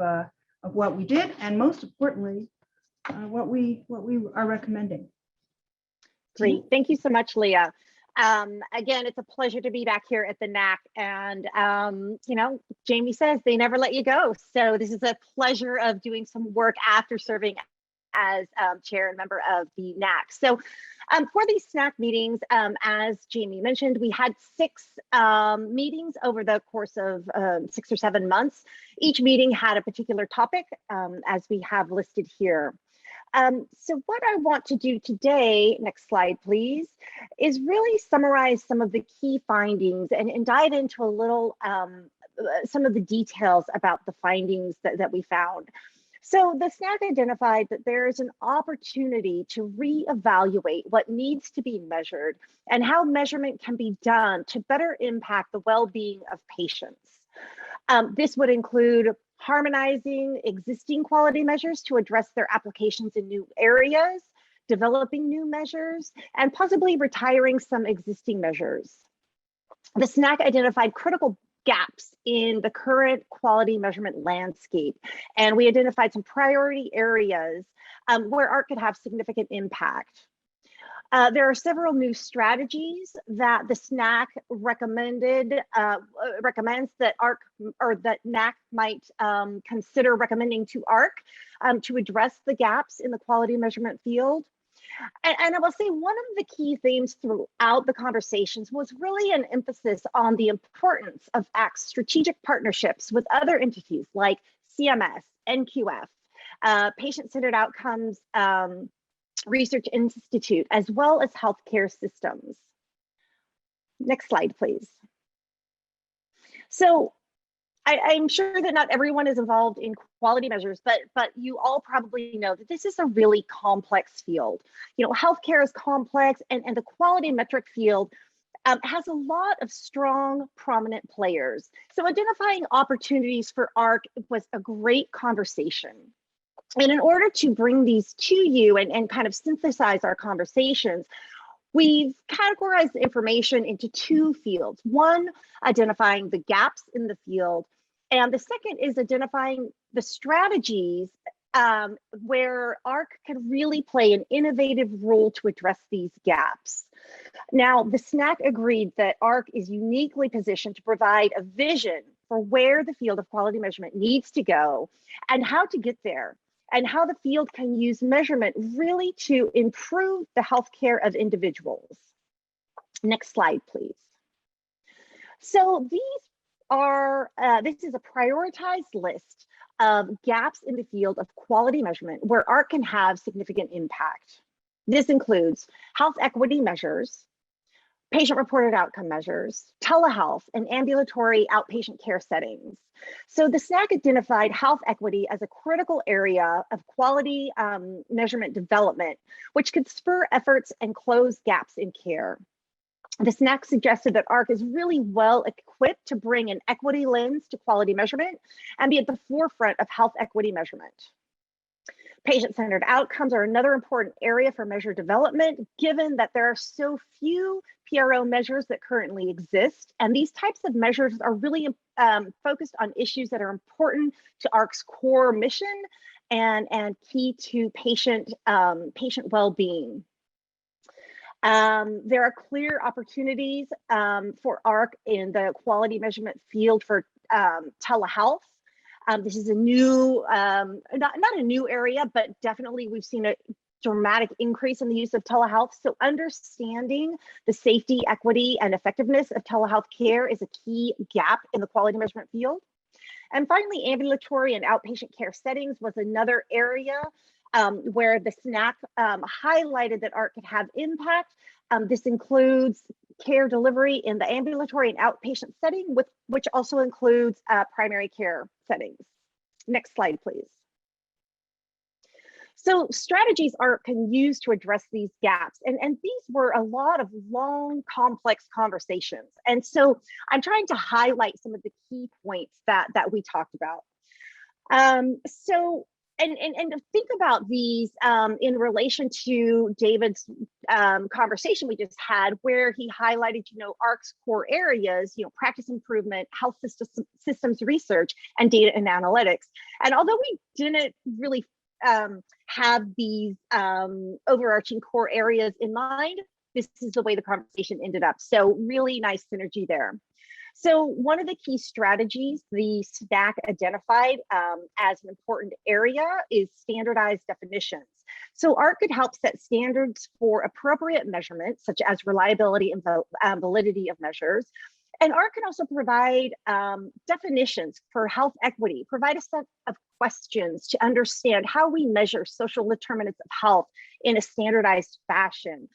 what we did, and most importantly, what we are recommending. Great, thank you so much, Leah. Again, it's a pleasure to be back here at the NAC, and you know, Jamie says they never let you go. So this is a pleasure of doing some work after serving as chair and member of the NAC. So for these SNAC meetings, as Jamie mentioned, we had 6 meetings over the course of 6 or 7 months. Each meeting had a particular topic, as we have listed here. So what I want to do today, next slide please, is really summarize some of the key findings and dive into a little, some of the details about the findings that we found. So the SNAC identified that there is an opportunity to reevaluate what needs to be measured and how measurement can be done to better impact the well-being of patients. This would include harmonizing existing quality measures to address their applications in new areas, developing new measures, and possibly retiring some existing measures. The SNAC identified critical gaps in the current quality measurement landscape, and we identified some priority areas where AHRQ could have significant impact. There are several new strategies that the SNAC recommends that AHRQ or that NAC might consider recommending to AHRQ to address the gaps in the quality measurement field. And I will say one of the key themes throughout the conversations was really an emphasis on the importance of AHRQ's strategic partnerships with other entities like CMS, NQF, Patient-Centered Outcomes Research Institute, as well as healthcare systems. Next slide, please. So I'm sure that not everyone is involved in quality measures, but you all probably know that this is a really complex field. You know, healthcare is complex, and the quality metric field has a lot of strong, prominent players. So identifying opportunities for AHRQ was a great conversation. And in order to bring these to you and kind of synthesize our conversations, we've categorized the information into two fields. One, identifying the gaps in the field, and the second is identifying the strategies where AHRQ can really play an innovative role to address these gaps. Now, the SNAC agreed that AHRQ is uniquely positioned to provide a vision for where the field of quality measurement needs to go and how to get there, and how the field can use measurement really to improve the healthcare of individuals. Next slide, please. So these are, this is a prioritized list of gaps in the field of quality measurement where AHRQ can have significant impact. This includes health equity measures, patient-reported outcome measures, telehealth, and ambulatory outpatient care settings. So the SNAC identified health equity as a critical area of quality measurement development, which could spur efforts and close gaps in care. The SNAC suggested that AHRQ is really well equipped to bring an equity lens to quality measurement and be at the forefront of health equity measurement. Patient-centered outcomes are another important area for measure development, given that there are so few PRO measures that currently exist. And these types of measures are really focused on issues that are important to AHRQ's core mission and key to patient well-being. There are clear opportunities for AHRQ in the quality measurement field for telehealth. This is a new, not a new area, but definitely we've seen a dramatic increase in the use of telehealth. So understanding the safety, equity, and effectiveness of telehealth care is a key gap in the quality measurement field. And finally, ambulatory and outpatient care settings was another area where the SNAC highlighted that AHRQ could have impact. This includes care delivery in the ambulatory and outpatient setting, which also includes primary care settings. Next slide, please. So strategies AHRQ can use to address these gaps. And these were a lot of long, complex conversations. And so I'm trying to highlight some of the key points that we talked about. And to think about these in relation to David's conversation we just had, where he highlighted, AHRQ's core areas, practice improvement, health systems research, and data and analytics. And although we didn't really have these overarching core areas in mind, this is the way the conversation ended up. So really nice synergy there. So one of the key strategies the SNAC identified as an important area is standardized definitions. So AHRQ could help set standards for appropriate measurements, such as reliability and validity of measures. And AHRQ can also provide definitions for health equity, provide a set of questions to understand how we measure social determinants of health in a standardized fashion,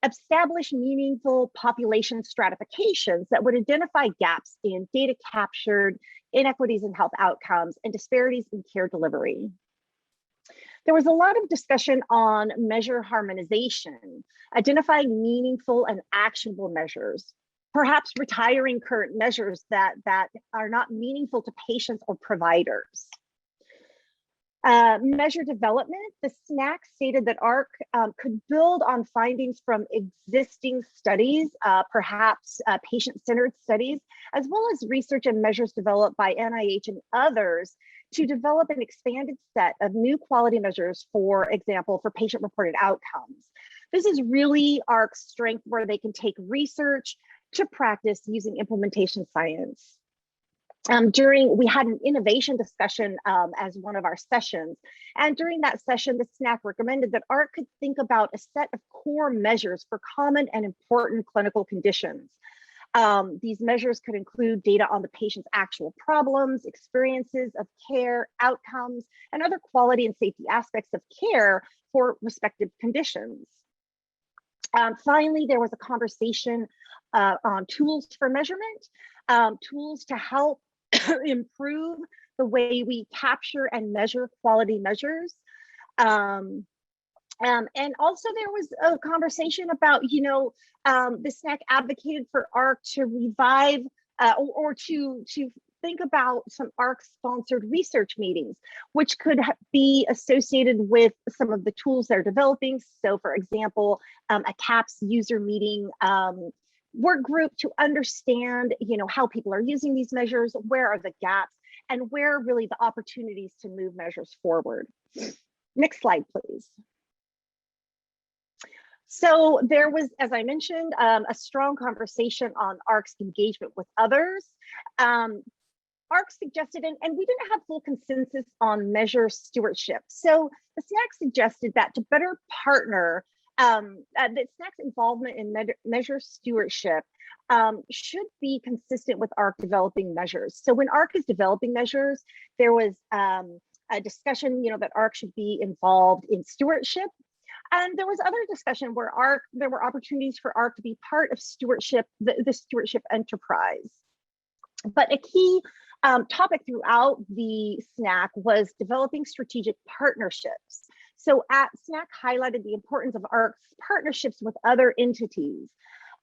establish meaningful population stratifications that would identify gaps in data captured, inequities in health outcomes, and disparities in care delivery. There was a lot of discussion on measure harmonization, identifying meaningful and actionable measures, perhaps retiring current measures that are not meaningful to patients or providers. Measure development, the SNAC stated that AHRQ could build on findings from existing studies, perhaps patient-centered studies, as well as research and measures developed by NIH and others to develop an expanded set of new quality measures, for example, for patient-reported outcomes. This is really AHRQ's strength, where they can take research to practice using implementation science. We had an innovation discussion as one of our sessions. And during that session, the SNAC recommended that AHRQ could think about a set of core measures for common and important clinical conditions. These measures could include data on the patient's actual problems, experiences of care, outcomes, and other quality and safety aspects of care for respective conditions. Finally, there was a conversation on tools for measurement, tools to help improve the way we capture and measure quality measures. And also there was a conversation about, the SNAC advocated for AHRQ to revive or to think about some AHRQ-sponsored research meetings, which could be associated with some of the tools they're developing. So for example, a CAPS user meeting work group to understand, how people are using these measures, where are the gaps, and where are really the opportunities to move measures forward. Next slide, please. So there was, as I mentioned, a strong conversation on AHRQ's engagement with others. AHRQ suggested, and we didn't have full consensus on measure stewardship. So the SNAC suggested that to better partner, that SNAC's involvement in measure stewardship should be consistent with AHRQ developing measures. So when AHRQ is developing measures, there was a discussion, that AHRQ should be involved in stewardship. And there was other discussion where there were opportunities for AHRQ to be part of stewardship, the stewardship enterprise. But a key topic throughout the SNAC was developing strategic partnerships. So SNAC highlighted the importance of AHRQ's partnerships with other entities.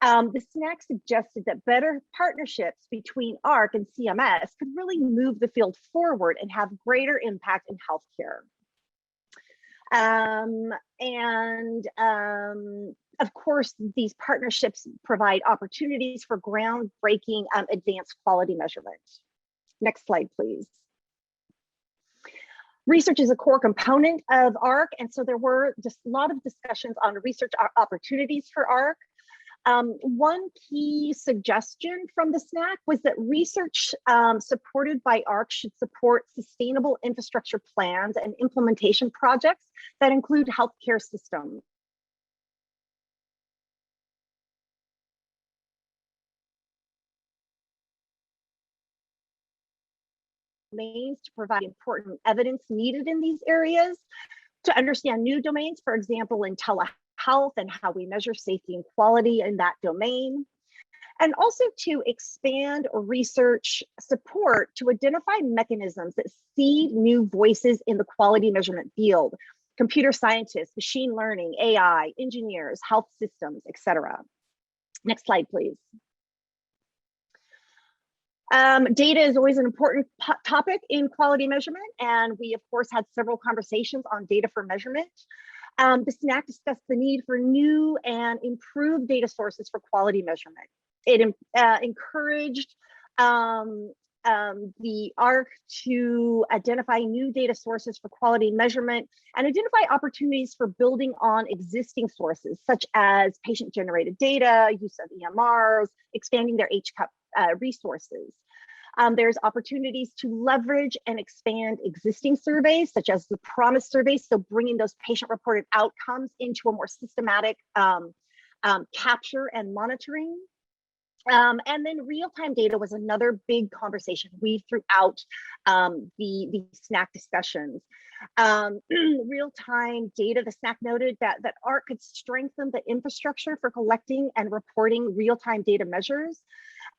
The SNAC suggested that better partnerships between AHRQ and CMS could really move the field forward and have greater impact in healthcare. Of course, these partnerships provide opportunities for groundbreaking advanced quality measurement. Next slide, please. Research is a core component of AHRQ, and so there were just a lot of discussions on research opportunities for AHRQ. One key suggestion from the SNAC was that research supported by AHRQ should support sustainable infrastructure plans and implementation projects that include healthcare systems. To provide important evidence needed in these areas, to understand new domains, for example, in telehealth and how we measure safety and quality in that domain, and also to expand research support to identify mechanisms that seed new voices in the quality measurement field, computer scientists, machine learning, AI, engineers, health systems, etc. Next slide, please. Data is always an important topic in quality measurement, and we of course had several conversations on data for measurement. The SNAC discussed the need for new and improved data sources for quality measurement. It encouraged the AHRQ to identify new data sources for quality measurement and identify opportunities for building on existing sources, such as patient-generated data, use of EMRs, expanding their HCUP resources. There's opportunities to leverage and expand existing surveys, such as the PROMISE survey, so bringing those patient-reported outcomes into a more systematic capture and monitoring. And then real-time data was another big conversation weaved throughout the SNAC discussions. Real-time data, the SNAC noted that AHRQ could strengthen the infrastructure for collecting and reporting real-time data measures.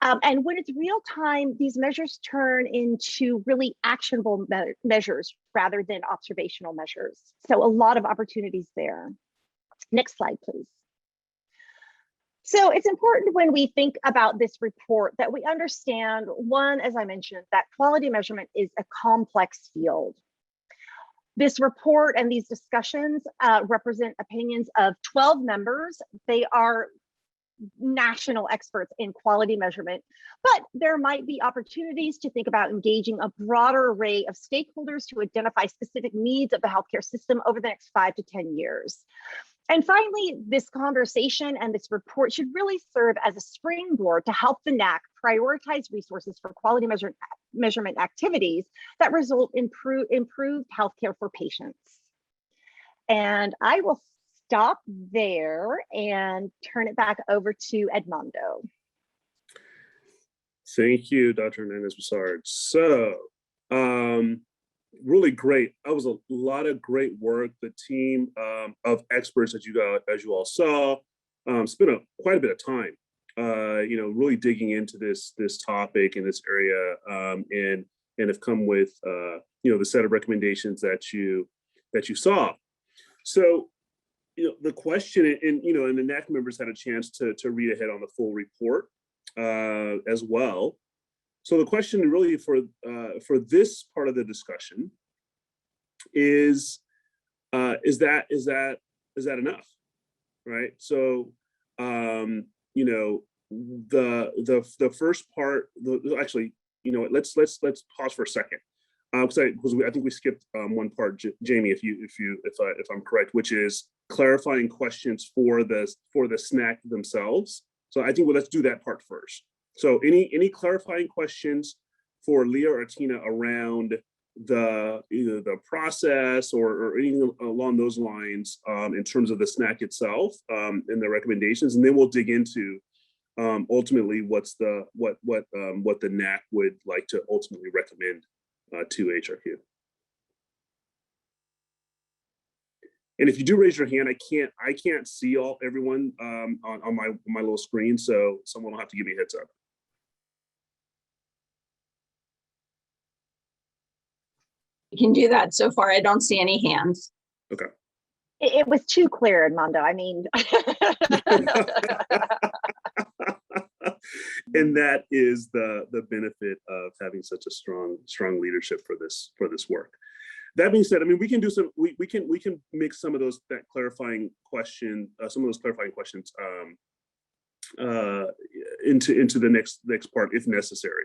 And when it's real-time, these measures turn into really actionable measures rather than observational measures. So a lot of opportunities there. Next slide, please. So it's important when we think about this report that we understand, one, as I mentioned, that quality measurement is a complex field. This report and these discussions represent opinions of 12 members. They are national experts in quality measurement, but there might be opportunities to think about engaging a broader array of stakeholders to identify specific needs of the healthcare system over the next 5 to 10 years. And finally, this conversation and this report should really serve as a springboard to help the NAC prioritize resources for quality measurement activities that result in improved healthcare for patients. And I will stop there and turn it back over to Edmondo. Thank you, Dr. Hernandez-Boussard. So, really great. That was a lot of great work. The team of experts that you got, as you all saw, spent quite a bit of time, really digging into this topic in this area, and have come with, the set of recommendations that you saw. So, the question, and the NAC members had a chance to read ahead on the full report as well. So the question really for this part of the discussion is that enough, right? So the first part, actually, let's pause for a second. Because I think we skipped one part, Jamie, if I'm correct, which is clarifying questions for the snack themselves. So I think let's do that part first. So any clarifying questions for Leah or Tina around either the process or anything along those lines in terms of the snack itself and the recommendations, and then we'll dig into ultimately what the NAC would like to ultimately recommend to AHRQ. And if you do raise your hand, I can't see everyone on my little screen, so someone will have to give me a heads up. You can do that. So far, I don't see any hands. Okay. It was too clear, Armando. I mean. And that is the benefit of having such a strong leadership for this work. That being said, I mean, we can do some, we can mix some of those clarifying questions into the next part if necessary.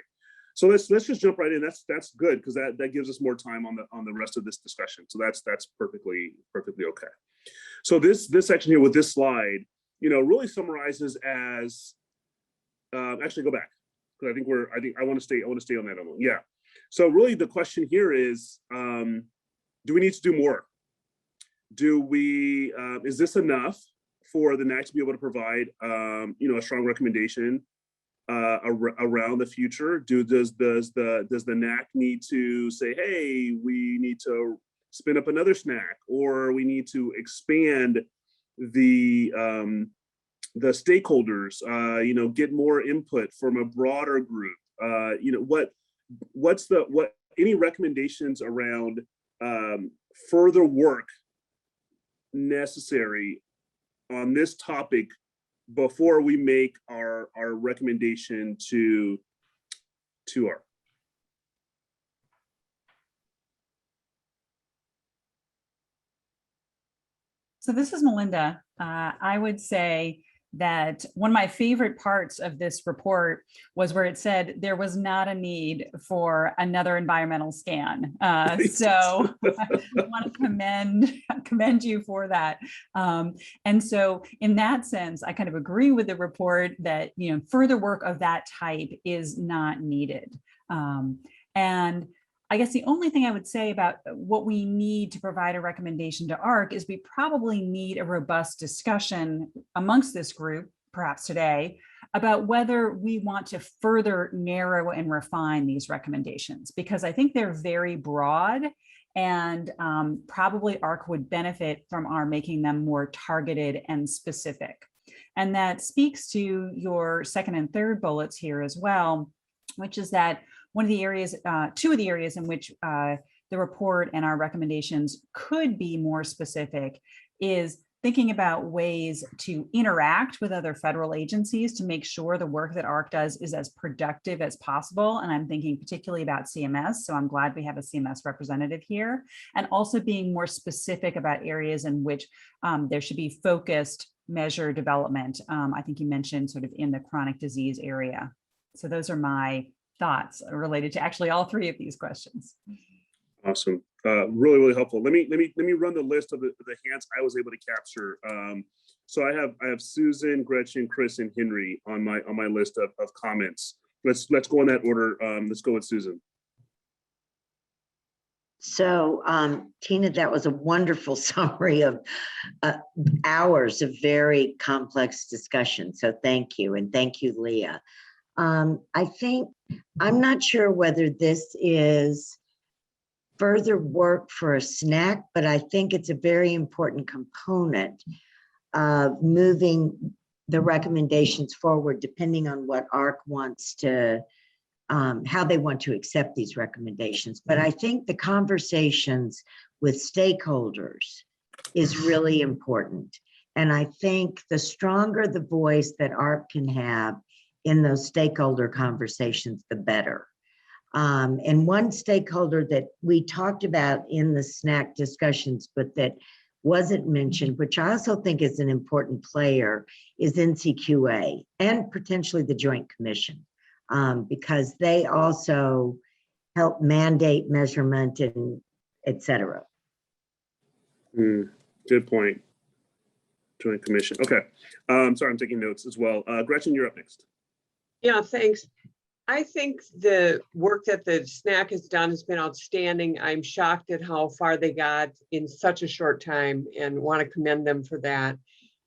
So let's just jump right in. That's good, because that gives us more time on the rest of this discussion. So that's perfectly okay. So this section here with this slide, really summarizes as actually go back, because I want to stay on that one. Yeah. So really the question here is, do we need to do more? Is this enough for the NAC to be able to provide a strong recommendation around the future? Does the NAC need to say, hey, we need to spin up another snack, or we need to expand the stakeholders, get more input from a broader group? What any recommendations around further work necessary on this topic before we make our recommendation to our. So this is Melinda. I would say that one of my favorite parts of this report was where it said there was not a need for another environmental scan. So I want to commend you for that. And so in that sense, I kind of agree with the report that further work of that type is not needed. And I guess the only thing I would say about what we need to provide a recommendation to AHRQ is we probably need a robust discussion amongst this group, perhaps today, about whether we want to further narrow and refine these recommendations, because I think they're very broad, and probably AHRQ would benefit from our making them more targeted and specific. And that speaks to your second and third bullets here as well, which is that one of the areas, two of the areas in which the report and our recommendations could be more specific is thinking about ways to interact with other federal agencies to make sure the work that AHRQ does is as productive as possible. And I'm thinking particularly about CMS. So I'm glad we have a CMS representative here, and also being more specific about areas in which there should be focused measure development. I think you mentioned sort of in the chronic disease area. So those are my thoughts related to actually all three of these questions. Awesome, really helpful. Let me run the list of the hands I was able to capture. So I have Susan, Gretchen, Chris, and Henry on my list of comments. Let's go in that order. Let's go with Susan. So Tina, that was a wonderful summary of hours of very complex discussion. So thank you, and thank you, Leah. I think, I'm not sure whether this is further work for a snack, but I think it's a very important component of moving the recommendations forward, depending on what AHRQ wants to, how they want to accept these recommendations. But I think the conversations with stakeholders is really important. And I think the stronger the voice that AHRQ can have in those stakeholder conversations, the better. And one stakeholder that we talked about in the SNAC discussions, but that wasn't mentioned, which I also think is an important player, is NCQA and potentially the Joint Commission, because they also help mandate measurement and et cetera. Good point. Joint Commission. Okay. Sorry, I'm taking notes as well. Gretchen, you're up next. Yeah, thanks. I think the work that the SNAC has done has been outstanding. I'm shocked at how far they got in such a short time and want to commend them for that.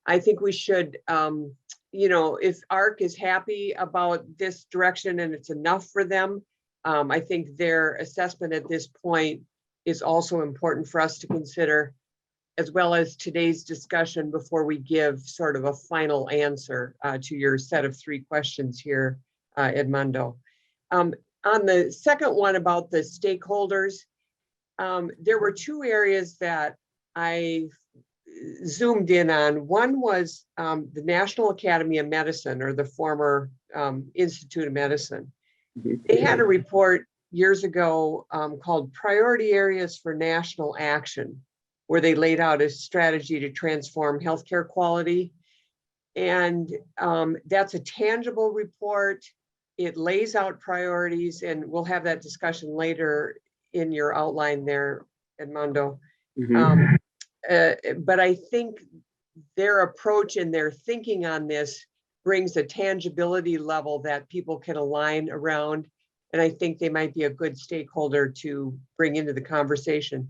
I think we should, you know, if AHRQ is happy about this direction and it's enough for them, I think their assessment at this point is also important for us to consider, as well as today's discussion before we give sort of a final answer to your set of 3 questions here, Edmundo. On the second one about the stakeholders, there were 2 areas that I zoomed in on. One was the National Academy of Medicine, or the former Institute of Medicine. They had a report years ago called Priority Areas for National Action, where they laid out a strategy to transform healthcare quality. And that's a tangible report. It lays out priorities, and we'll have that discussion later in your outline there, Edmundo. But I think their approach and their thinking on this brings a tangibility level that people can align around. And I think they might be a good stakeholder to bring into the conversation.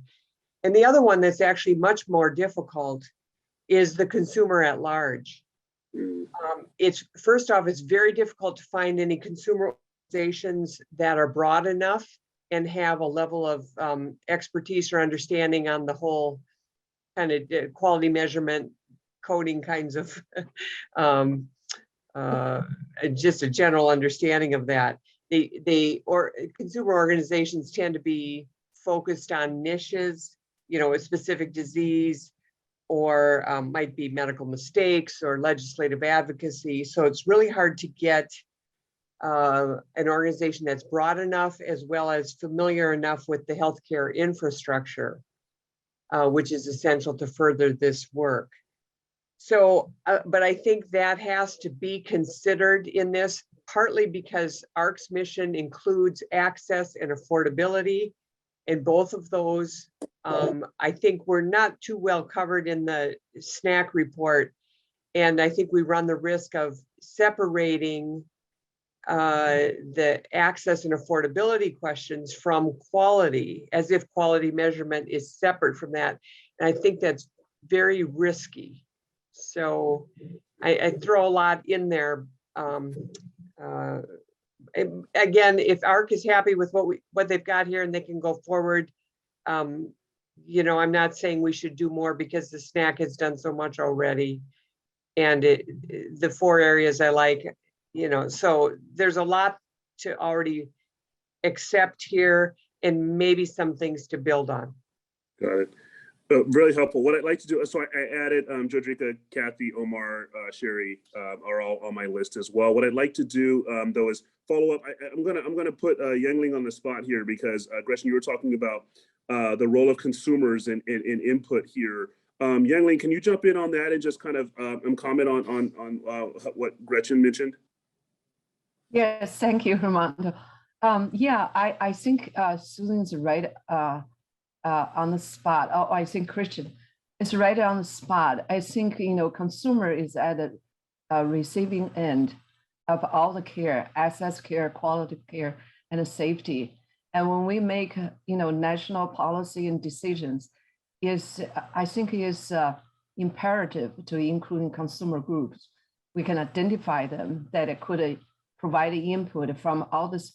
And the other one that's actually much more difficult is the consumer at large. It's first off, it's very difficult to find any consumer organizations that are broad enough and have a level of expertise or understanding on the whole kind of quality measurement, coding kinds of, just a general understanding of that. Consumer organizations tend to be focused on niches, you know, a specific disease, or might be medical mistakes or legislative advocacy. So it's really hard to get an organization that's broad enough as well as familiar enough with the healthcare infrastructure, which is essential to further this work. So, but I think that has to be considered in this, partly because AHRQ's mission includes access and affordability. And both of those, I think, were not too well covered in the SNAC report. And I think we run the risk of separating the access and affordability questions from quality, as if quality measurement is separate from that. And I think that's very risky. So I throw a lot in there. Again, if AHRQ is happy with what they've got here and they can go forward, you know, I'm not saying we should do more because the SNAC has done so much already. And the 4 areas I like, you know, so there's a lot to already accept here and maybe some things to build on. Got it. Really helpful. What I'd like to do, so I added Jodrika, Kathy, Omar, Sherry are all on my list as well. What I'd like to do though is follow up. I'm gonna put Yangling on the spot here because Gretchen, you were talking about the role of consumers in input here. Yangling, can you jump in on that and just kind of comment on what Gretchen mentioned? Yes, thank you, Romano. Yeah, I think Susan's right on the spot. Oh, I think Christian is right on the spot. I think, you know, consumer is at the receiving end of all the care, access care, quality care, and safety. And when we make, you know, national policy and decisions, I think is imperative to including consumer groups. We can identify them that it could provide input from all this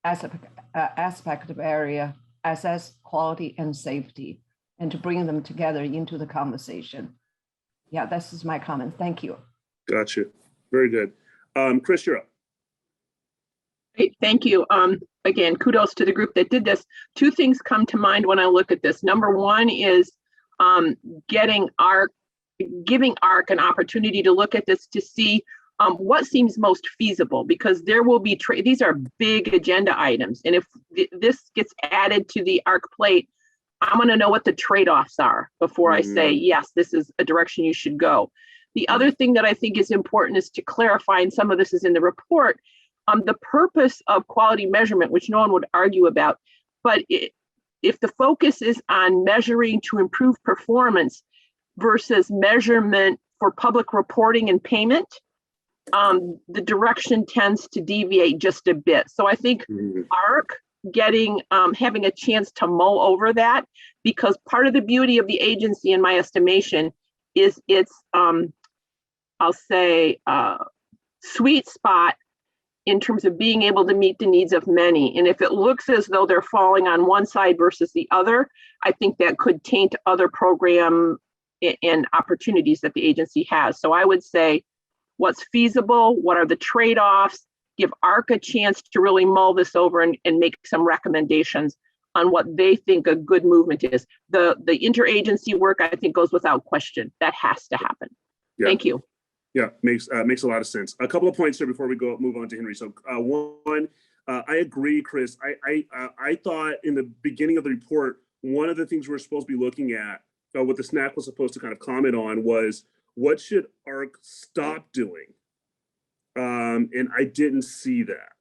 aspect of area, access, quality, and safety, and to bring them together into the conversation. Yeah, this is my comment. Thank you. Gotcha. Very good. Chris, you're up. Great, thank you. Again, kudos to the group that did this. 2 things come to mind when I look at this. Number one is giving AHRQ an opportunity to look at this to see what seems most feasible, because there will be, these are big agenda items. And if this gets added to the AHRQ plate, I'm going to know what the trade-offs are before I say, yes, this is a direction you should go. The other thing that I think is important is to clarify, and some of this is in the report, the purpose of quality measurement, which no one would argue about, but if the focus is on measuring to improve performance versus measurement for public reporting and payment, the direction tends to deviate just a bit. So I think AHRQ having a chance to mull over that, because part of the beauty of the agency, in my estimation, is its, I'll say, sweet spot in terms of being able to meet the needs of many. And if it looks as though they're falling on one side versus the other, I think that could taint other program and opportunities that the agency has. So I would say, what's feasible, what are the trade-offs, give AHRQ a chance to really mull this over and make some recommendations on what they think a good movement is. The interagency work, I think, goes without question. That has to happen. Yeah. Thank you. Yeah, makes a lot of sense. A couple of points here before we move on to Henry. So one, I agree, Chris. I thought in the beginning of the report, one of the things we're supposed to be looking at, what the SNAC was supposed to kind of comment on, was what should AHRQ stop doing? And I didn't see that.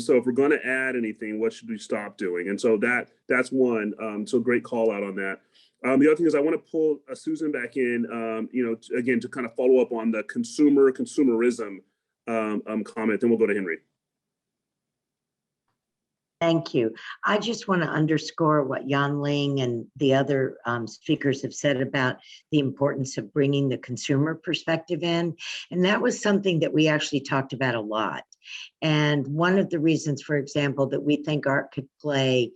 So if we're going to add anything, what should we stop doing? And so that's one. So great call out on that. The other thing is I want to pull Susan back in, again, to kind of follow up on the consumerism comment, then we'll go to Henry. Thank you. I just want to underscore what Yan Ling and the other speakers have said about the importance of bringing the consumer perspective in. And that was something that we actually talked about a lot. And one of the reasons, for example, that we think AHRQ could play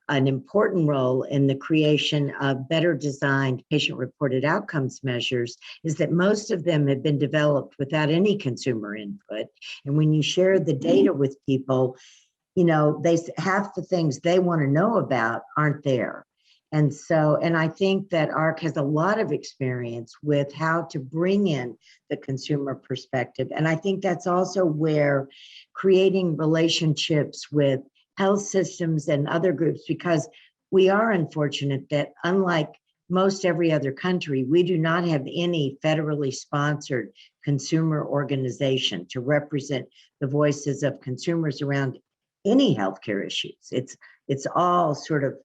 an important role in the creation of better designed patient-reported outcomes measures is that most of them have been developed without any consumer input. And when you share the data with people, half the things they want to know about aren't there. And I think that AHRQ has a lot of experience with how to bring in the consumer perspective. And I think that's also where creating relationships with health systems and other groups, because we are unfortunate that unlike most every other country, we do not have any federally sponsored consumer organization to represent the voices of consumers around any healthcare issues. It's all sort of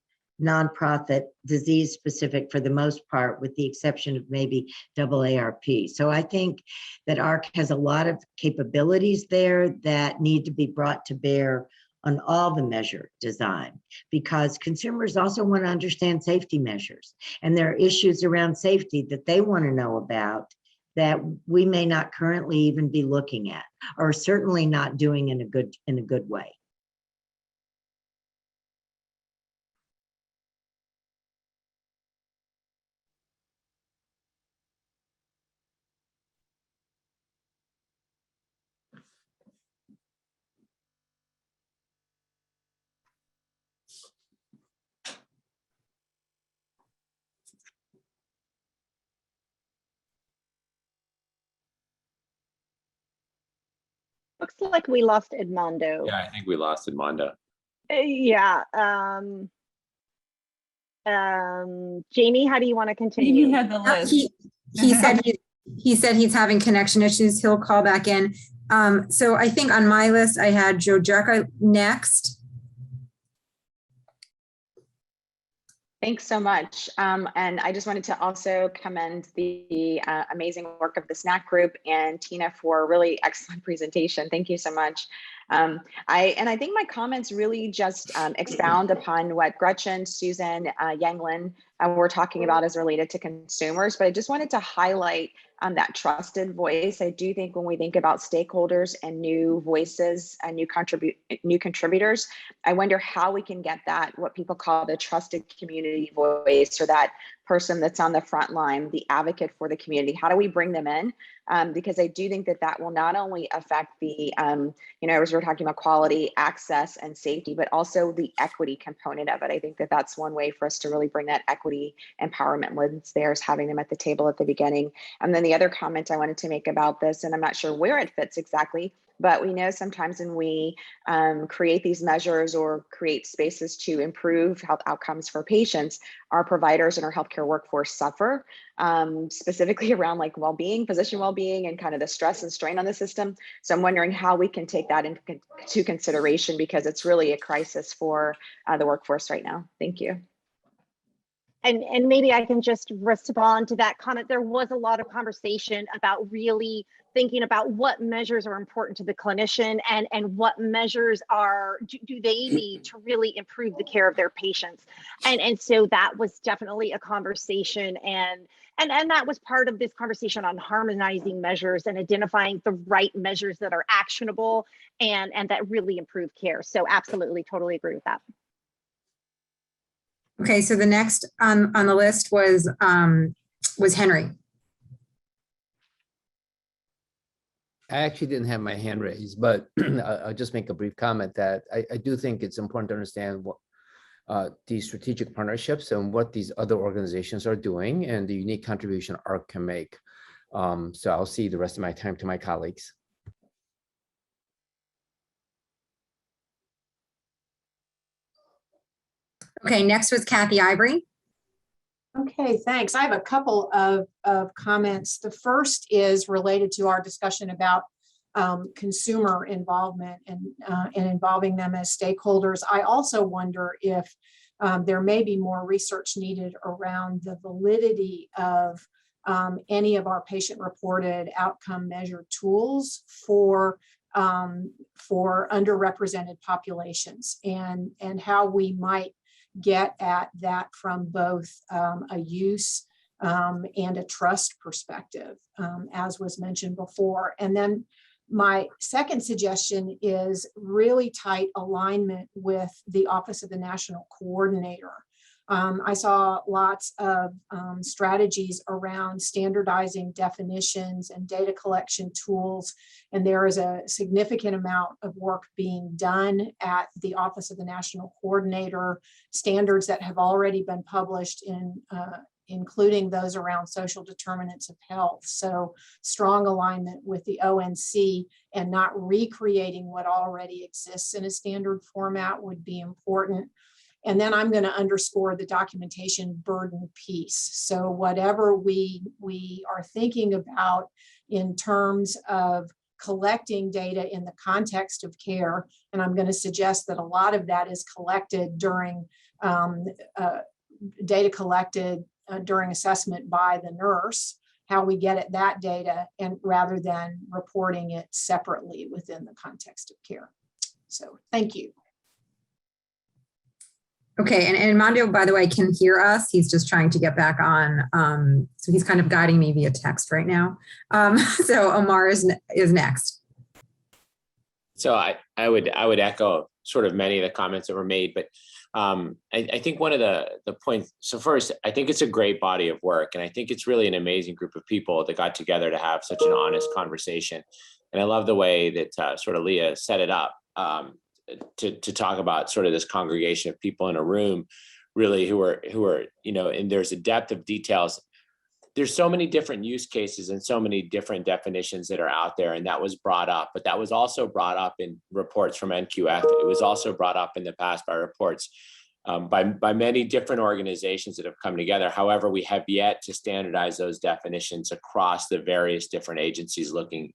nonprofit, disease specific for the most part, with the exception of maybe AARP. So I think that AHRQ has a lot of capabilities there that need to be brought to bear on all the measure design, because consumers also want to understand safety measures, and there are issues around safety that they want to know about that we may not currently even be looking at, or certainly not doing in a good way. Looks like we lost Edmondo. Yeah, I think we lost Edmondo. Yeah. Jamie, how do you want to continue? He had the list. He said he's having connection issues. He'll call back in. So I think on my list, I had Joe Jacka next. Thanks so much. And I just wanted to also commend the amazing work of the SNAC group and Tina for a really excellent presentation. Thank you so much. I think my comments really just expound upon what Gretchen, Susan, Yanglin were talking about as related to consumers, but I just wanted to highlight that trusted voice. I do think when we think about stakeholders and new voices and new contributors, I wonder how we can get that, what people call the trusted community voice, or that person that's on the front line, the advocate for the community. How do we bring them in? Because I do think that that will not only affect the, as we're talking about quality, access, and safety, but also the equity component of it. I think that that's one way for us to really bring that equity empowerment once there's having them at the table at the beginning. And then the other comment I wanted to make about this, and I'm not sure where it fits exactly, but we know sometimes when we create these measures or create spaces to improve health outcomes for patients, our providers and our healthcare workforce suffer, specifically around like well-being, physician well-being, and kind of the stress and strain on the system. So I'm wondering how we can take that into consideration, because it's really a crisis for the workforce right now. Thank you. And maybe I can just respond to that comment. There was a lot of conversation about really thinking about what measures are important to the clinician and what measures do they need to really improve the care of their patients. And so that was definitely a conversation, and that was part of this conversation on harmonizing measures and identifying the right measures that are actionable and that really improve care. So absolutely, totally agree with that. Okay, so the next on the list was Henry. I actually didn't have my hand raised, but I'll just make a brief comment that I do think it's important to understand what these strategic partnerships and what these other organizations are doing and the unique contribution AHRQ can make. So I'll see the rest of my time to my colleagues. Okay, next was Kathy Ivory. Okay, thanks. I have a couple of comments. The first is related to our discussion about consumer involvement and involving them as stakeholders. I also wonder if there may be more research needed around the validity of any of our patient-reported outcome measure tools for underrepresented populations, and how we might get at that from both a use and a trust perspective, as was mentioned before. And then my second suggestion is really tight alignment with the Office of the National Coordinator. I saw lots of strategies around standardizing definitions and data collection tools, and there is a significant amount of work being done at the Office of the National Coordinator, standards that have already been published including those around social determinants of health. So strong alignment with the ONC and not recreating what already exists in a standard format would be important. And then I'm going to underscore the documentation burden piece. So whatever we are thinking about in terms of collecting data in the context of care, and I'm going to suggest that a lot of that is collected during data collected during assessment by the nurse, how we get at that data, and rather than reporting it separately within the context of care. So thank you. Okay, and Armando, by the way, can hear us. He's just trying to get back on. So he's kind of guiding me via text right now. So Omar is next. So I would echo sort of many of the comments that were made, but I think one of the points, so first, I think it's a great body of work, and I think it's really an amazing group of people that got together to have such an honest conversation. And I love the way that sort of Leah set it up. To talk about sort of this congregation of people in a room, really who are, and there's a depth of details. There's so many different use cases and so many different definitions that are out there, and that was brought up, but that was also brought up in reports from NQF. It was also brought up in the past by reports by many different organizations that have come together. However, we have yet to standardize those definitions across the various different agencies looking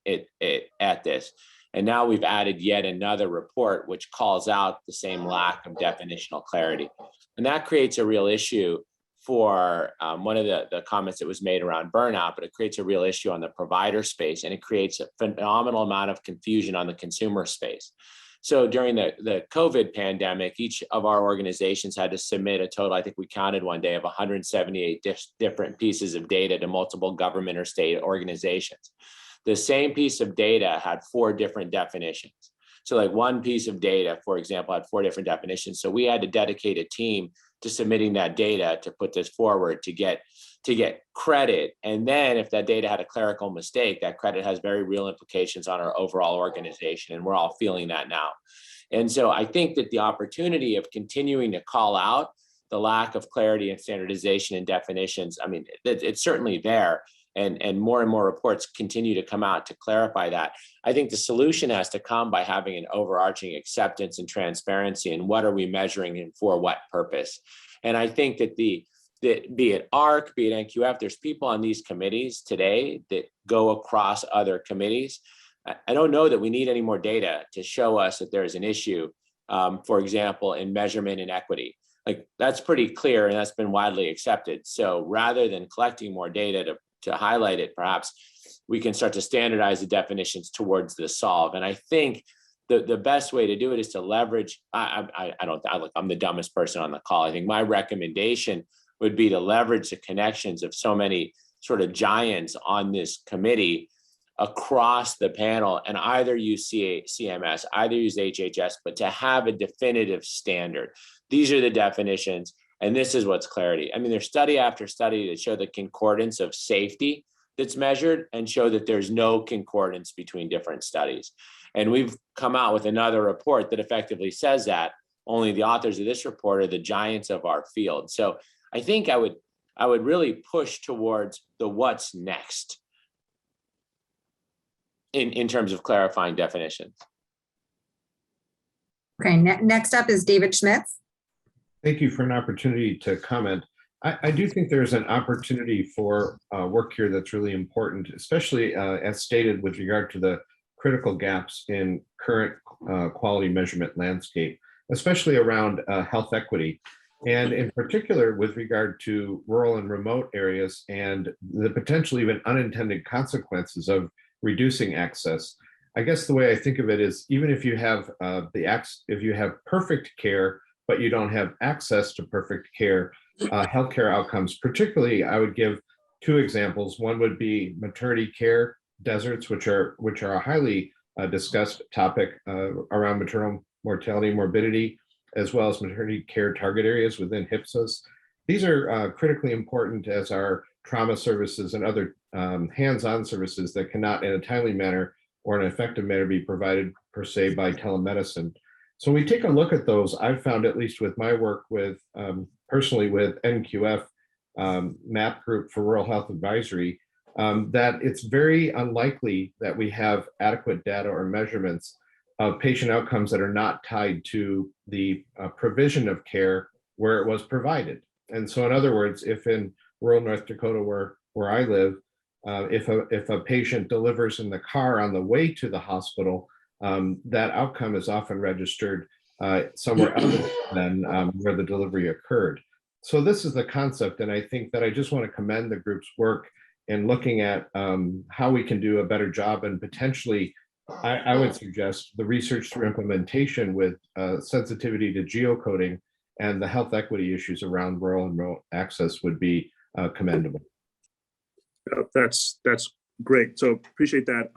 at this. And now we've added yet another report which calls out the same lack of definitional clarity. And that creates a real issue for one of the comments that was made around burnout, but it creates a real issue on the provider space, and it creates a phenomenal amount of confusion on the consumer space. So during the COVID pandemic, each of our organizations had to submit a total, I think we counted one day, of 178 different pieces of data to multiple government or state organizations. The same piece of data had 4 different definitions. So like one piece of data, for example, had 4 different definitions. So we had to dedicate a team to submitting that data to put this forward to get credit. And then if that data had a clerical mistake, that credit has very real implications on our overall organization. And we're all feeling that now. And so I think that the opportunity of continuing to call out the lack of clarity and standardization and definitions, I mean, it's certainly there. And more reports continue to come out to clarify that. I think the solution has to come by having an overarching acceptance and transparency and what are we measuring and for what purpose. And I think that be it AHRQ, be it NQF, there's people on these committees today that go across other committees. I don't know that we need any more data to show us that there's an issue, for example, in measurement and equity. Like that's pretty clear and that's been widely accepted. So rather than collecting more data to highlight it, perhaps we can start to standardize the definitions towards the solve. And I think the best way to do it is to leverage, I'm the dumbest person on the call. I think my recommendation would be to leverage the connections of so many sort of giants on this committee across the panel and either use CMS, either use HHS, but to have a definitive standard. These are the definitions, and this is what's clarity. I mean, there's study after study that show the concordance of safety that's measured and show that there's no concordance between different studies. And we've come out with another report that effectively says that. Only the authors of this report are the giants of our field. So I think I would really push towards the what's next in terms of clarifying definitions. Okay, next up is David Schmitz. Thank you for an opportunity to comment. I do think there's an opportunity for work here that's really important, especially as stated with regard to the critical gaps in current quality measurement landscape, especially around health equity. And in particular, with regard to rural and remote areas and the potential even unintended consequences of reducing access. I guess the way I think of it is, even if you have if you have perfect care, but you don't have access to perfect care, healthcare outcomes, particularly, I would give two examples. One would be maternity care deserts, which are a highly discussed topic around maternal mortality and morbidity, as well as maternity care target areas within HPSAs. These are critically important as our trauma services and other hands-on services that cannot in a timely manner or an effective manner be provided per se by telemedicine. So when we take a look at those, I've found, at least with my work with personally with NQF, MAP Group for Rural Health Advisory, that it's very unlikely that we have adequate data or measurements of patient outcomes that are not tied to the provision of care where it was provided. And so in other words, if in rural North Dakota where I live, if a patient delivers in the car on the way to the hospital, that outcome is often registered somewhere other than where the delivery occurred. So this is the concept, and I think that I just want to commend the group's work in looking at how we can do a better job, and potentially, I would suggest the research through implementation with sensitivity to geocoding and the health equity issues around rural and remote access would be commendable. That's great. So appreciate that.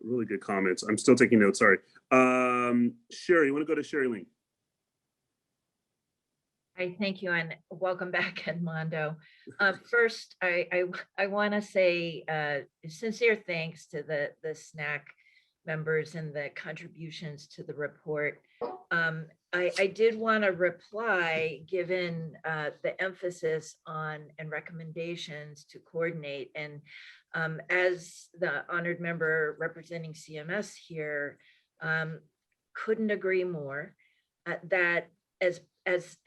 Really good comments. I'm still taking notes. Sorry. Sherry, you want to go to Sherry Ling? Hi, thank you, and welcome back, Edmondo. First, I want to say sincere thanks to the SNAC members and the contributions to the report. I did want to reply, given the emphasis on and recommendations to coordinate. And as the honored member representing CMS here, couldn't agree more that as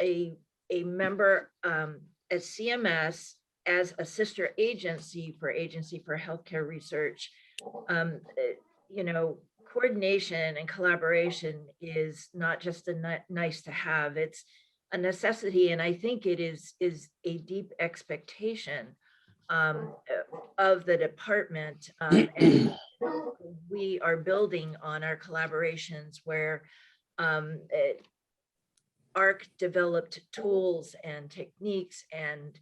a member, as CMS, as a sister agency for Healthcare Research, coordination and collaboration is not just a nice to have, it's a necessity. And I think it is a deep expectation of the department. And we are building on our collaborations where AHRQ developed tools and techniques and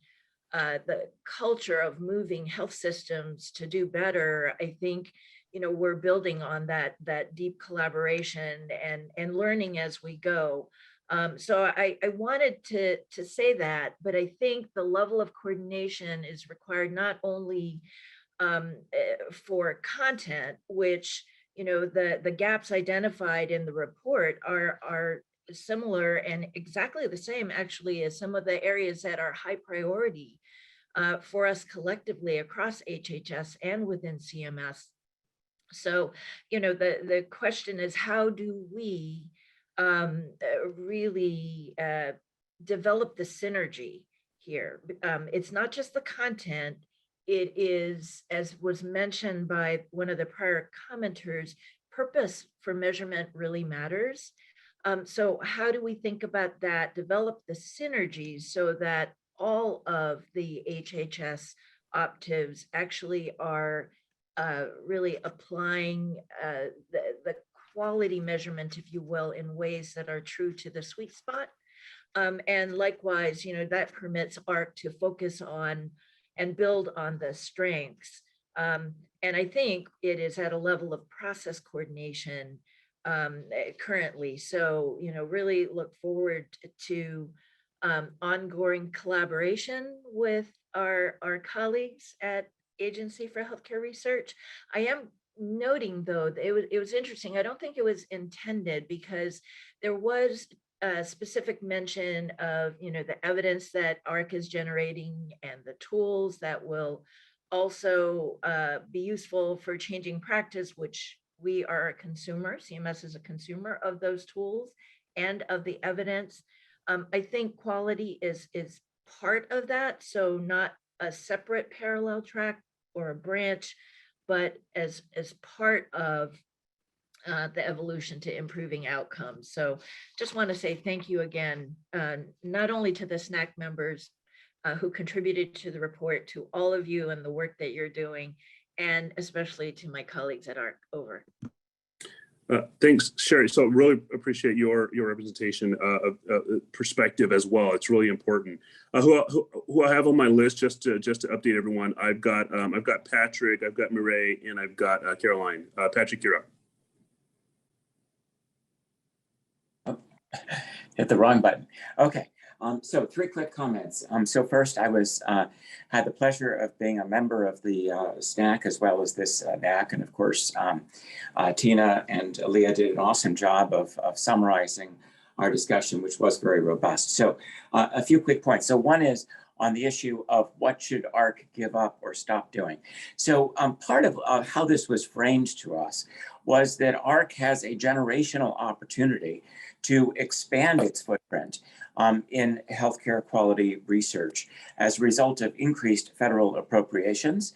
the culture of moving health systems to do better. I think we're building on that deep collaboration and learning as we go. So I wanted to say that, but I think the level of coordination is required not only for content, which, you know, the gaps identified in the report are similar and exactly the same actually as some of the areas that are high priority for us collectively across HHS and within CMS. So, you know, the question is, how do we really develop the synergy here? It's not just the content. It is, as was mentioned by one of the prior commenters, purpose for measurement really matters. So how do we think about that, develop the synergies so that all of the HHS optives actually are really applying the quality measurement, if you will, in ways that are true to the sweet spot. And likewise, you know, that permits AHRQ to focus on and build on the strengths. And I think it is at a level of process coordination currently. So, you know, really look forward to ongoing collaboration with our colleagues at Agency for Healthcare Research. I am noting though, that it was interesting. I don't think it was intended because there was a specific mention of, you know, the evidence that AHRQ is generating and the tools that will also be useful for changing practice, which we are a consumer, CMS is a consumer of those tools and of the evidence. I think quality is part of that. So not a separate parallel track or a branch, but as part of the evolution to improving outcomes. So just want to say thank you again, not only to the NAC members who contributed to the report, to all of you and the work that you're doing, and especially to my colleagues at AHRQ. Over. Thanks, Sherry. So really appreciate your representation of perspective as well. It's really important. Who I have on my list, just to update everyone, I've got Patrick, I've got Mireille, and I've got Caroline. Patrick, you're up. Oh, hit the wrong button. Okay. So 3 quick comments. So first, I had the pleasure of being a member of the SNAC as well as this NAC, and of course, Tina and Leah did an awesome job of summarizing our discussion, which was very robust. So a few quick points. So one is on the issue of what should AHRQ give up or stop doing. So part of how this was framed to us was that AHRQ has a generational opportunity to expand its footprint in healthcare quality research as a result of increased federal appropriations,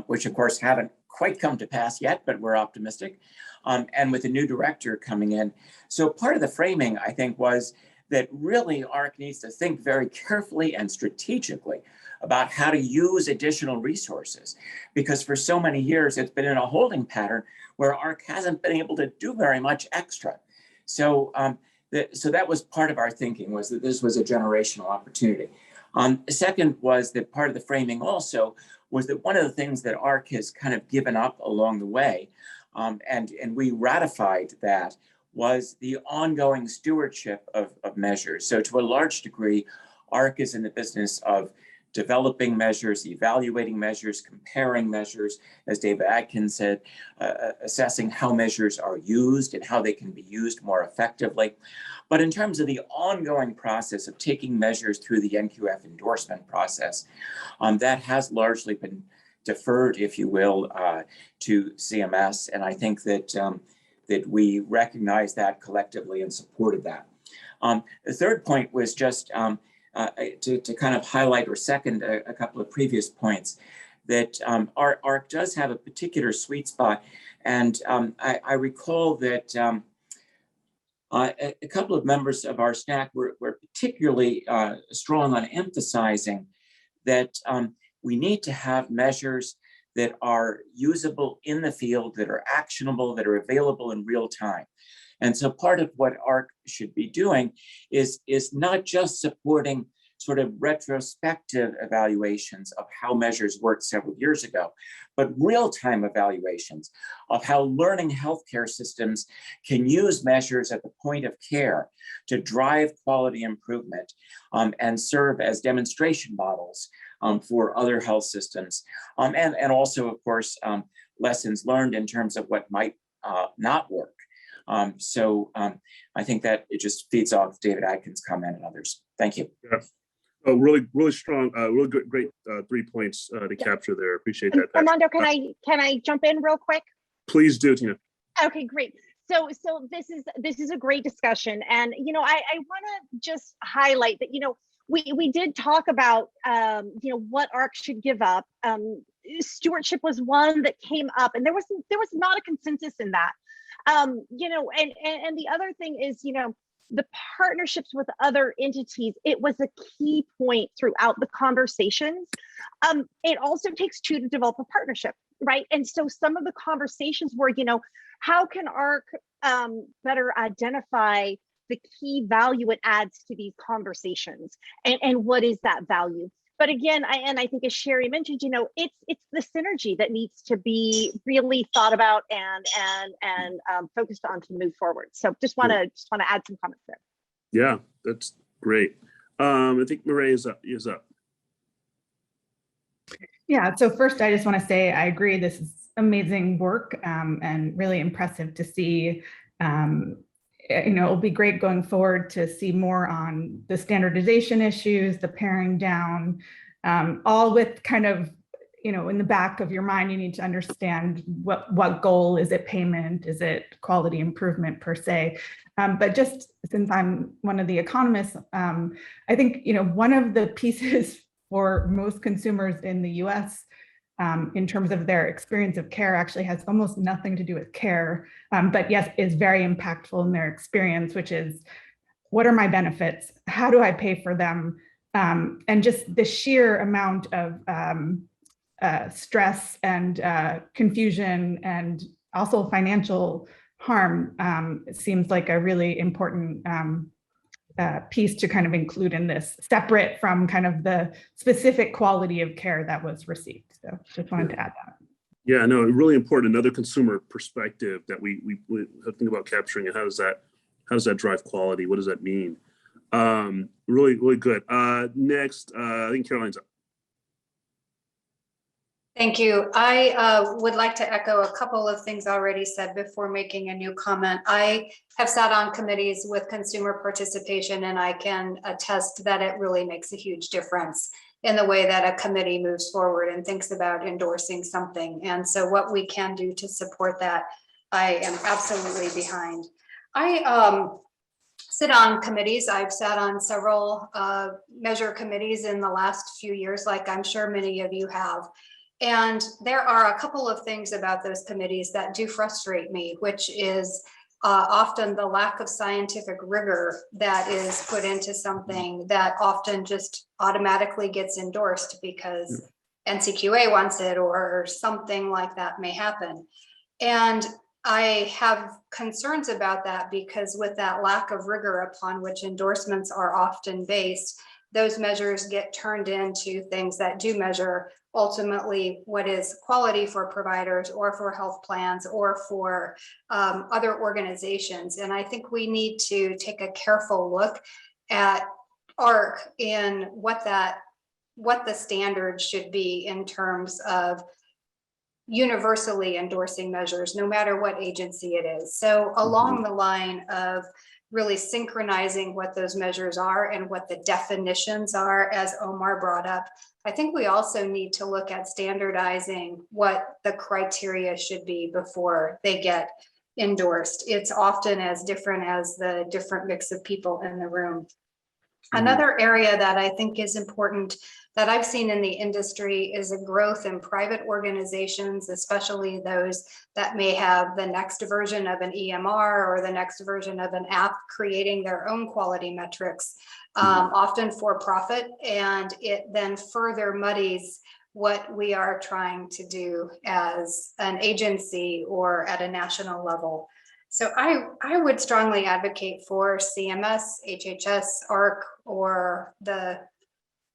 which of course haven't quite come to pass yet, but we're optimistic, and with a new director coming in. So part of the framing, I think, was that really AHRQ needs to think very carefully and strategically about how to use additional resources, because for so many years it's been in a holding pattern where AHRQ hasn't been able to do very much extra. So so that was part of our thinking, was that this was a generational opportunity. Second was that part of the framing also was that one of the things that AHRQ has kind of given up along the way, and we ratified that, was the ongoing stewardship of measures. So to a large degree, AHRQ is in the business of developing measures, evaluating measures, comparing measures, as David Atkins said, assessing how measures are used and how they can be used more effectively. But in terms of the ongoing process of taking measures through the NQF endorsement process, that has largely been deferred, if you will, to CMS. And I think that, that we recognize that collectively and supported that. The third point was just to kind of highlight or second a couple of previous points, that AHRQ does have a particular sweet spot. And I recall that a couple of members of our SNAC were particularly strong on emphasizing that we need to have measures that are usable in the field, that are actionable, that are available in real time. And so part of what AHRQ should be doing is not just supporting sort of retrospective evaluations of how measures worked several years ago, but real-time evaluations of how learning healthcare systems can use measures at the point of care to drive quality improvement and serve as demonstration models for other health systems. And also, of course, lessons learned in terms of what might not work. I think that it just feeds off David Atkins' comment and others. Thank you. Yeah. Oh, really, really strong, really good, great 3 points to capture there. Appreciate that. Armando, can I jump in real quick? Please do, Tina. Okay, great. So this is a great discussion, and I want to just highlight that we did talk about what AHRQ should give up. Stewardship was one that came up, and there was not a consensus in that. And the other thing is the partnerships with other entities. It was a key point throughout the conversations. It also takes two to develop a partnership, right? And so some of the conversations were, how can AHRQ better identify the key value it adds to these conversations, and what is that value? But again, I think as Sherry mentioned, it's the synergy that needs to be really thought about and focused on to move forward. So just want to add some comments there. Yeah, that's great. I think Murray is up. Yeah. So first, I just want to say I agree. This is amazing work and really impressive to see. It'll be great going forward to see more on the standardization issues, the paring down, all with kind of, in the back of your mind, you need to understand what goal is it, payment, is it quality improvement per se. But just since I'm one of the economists, I think, one of the pieces for most consumers in the US in terms of their experience of care actually has almost nothing to do with care, but yes, is very impactful in their experience, which is, what are my benefits? How do I pay for them? And just the sheer amount of stress and confusion and also financial harm seems like a really important piece to kind of include in this, separate from kind of the specific quality of care that was received. So just wanted to add that. Yeah, no, really important. Another consumer perspective that we have to think about capturing, and how does that drive quality? What does that mean? Really, really good. Next, I think Caroline's up. Thank you. I would like to echo a couple of things already said before making a new comment. I have sat on committees with consumer participation, and I can attest that it really makes a huge difference in the way that a committee moves forward and thinks about endorsing something. And so what we can do to support that, I am absolutely behind. I sit on committees. I've sat on several measure committees in the last few years, like I'm sure many of you have. And there are a couple of things about those committees that do frustrate me, which is often the lack of scientific rigor that is put into something that often just automatically gets endorsed because NCQA wants it or something like that may happen. And I have concerns about that because with that lack of rigor upon which endorsements are often based, those measures get turned into things that do measure ultimately what is quality for providers or for health plans or for other organizations. And I think we need to take a careful look at AHRQ in what the standards should be in terms of universally endorsing measures, no matter what agency it is. So along the line of really synchronizing what those measures are and what the definitions are, as Omar brought up, I think we also need to look at standardizing what the criteria should be before they get endorsed. It's often as different as the different mix of people in the room. Another area that I think is important that I've seen in the industry is a growth in private organizations, especially those that may have the next version of an EMR or the next version of an app creating their own quality metrics, often for profit, and it then further muddies what we are trying to do as an agency or at a national level. So I would strongly advocate for CMS, HHS, AHRQ, or the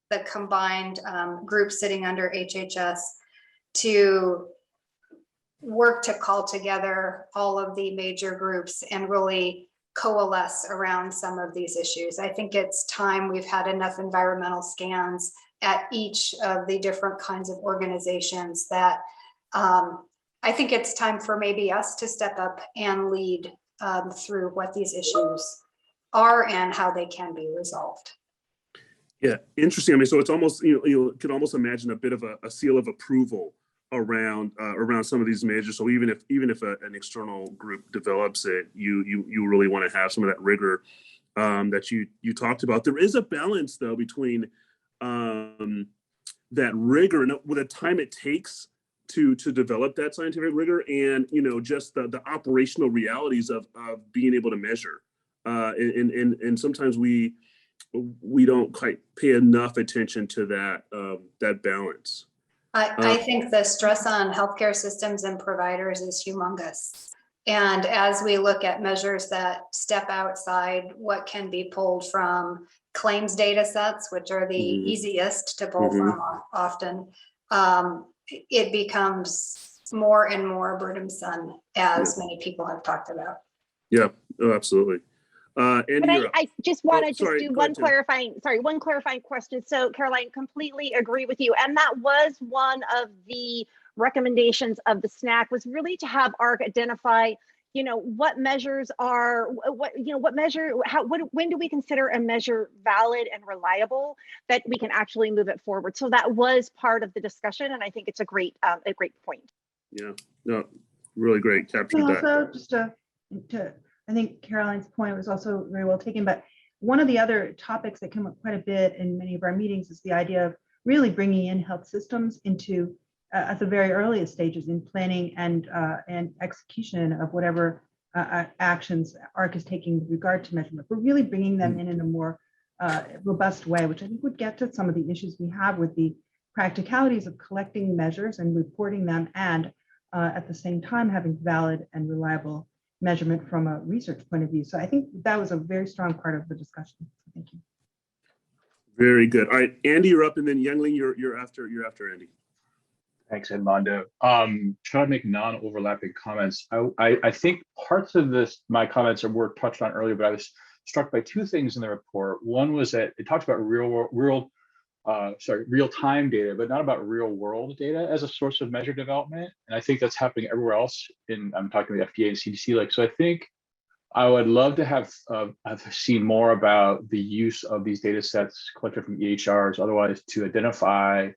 the combined group sitting under HHS to work to call together all of the major groups and really coalesce around some of these issues. I think it's time. We've had enough environmental scans at each of the different kinds of organizations that I think it's time for maybe us to step up and lead through what these issues are and how they can be resolved. Yeah, interesting. I mean, so it's almost, you could almost imagine a bit of a seal of approval around some of these measures. So even if an external group develops it, you really want to have some of that rigor that you talked about. There is a balance though between that rigor and the time it takes to develop that scientific rigor and just the operational realities of being able to measure. And sometimes we don't quite pay enough attention to that balance. I think the stress on healthcare systems and providers is humongous. And as we look at measures that step outside what can be pulled from claims data sets, which are the easiest to pull from often, it becomes more and more burdensome, as many people have talked about. Yeah, oh, absolutely. Andy, but I just want to do one one clarifying question. So Caroline, completely agree with you. And that was one of the recommendations of the SNAC, was really to have AHRQ identify, what measures are, when do we consider a measure valid and reliable that we can actually move it forward. So that was part of the discussion. And I think it's a great point. Yeah, no, really great. Captured that. Also, just I think Caroline's point was also very well taken, but one of the other topics that come up quite a bit in many of our meetings is the idea of really bringing in health systems into at the very earliest stages in planning and execution of whatever actions AHRQ is taking with regard to measurement. We're really bringing them in a more robust way, which I think would get to some of the issues we have with the practicalities of collecting measures and reporting them, and at the same time having valid and reliable measurement from a research point of view. So I think that was a very strong part of the discussion. Thank you. Very good. All right, Andy, you're up, and then Youngling, you're after Andy. Thanks, Edmondo. Try to make non-overlapping comments. I think parts of my comments were touched on earlier, but I was struck by two things in the report. One was that it talks about real-time data, but not about real-world data as a source of measure development. And I think that's happening everywhere else. I'm talking about the FDA and CDC. So I think I would love to have seen more about the use of these data sets collected from EHRs, otherwise, to identify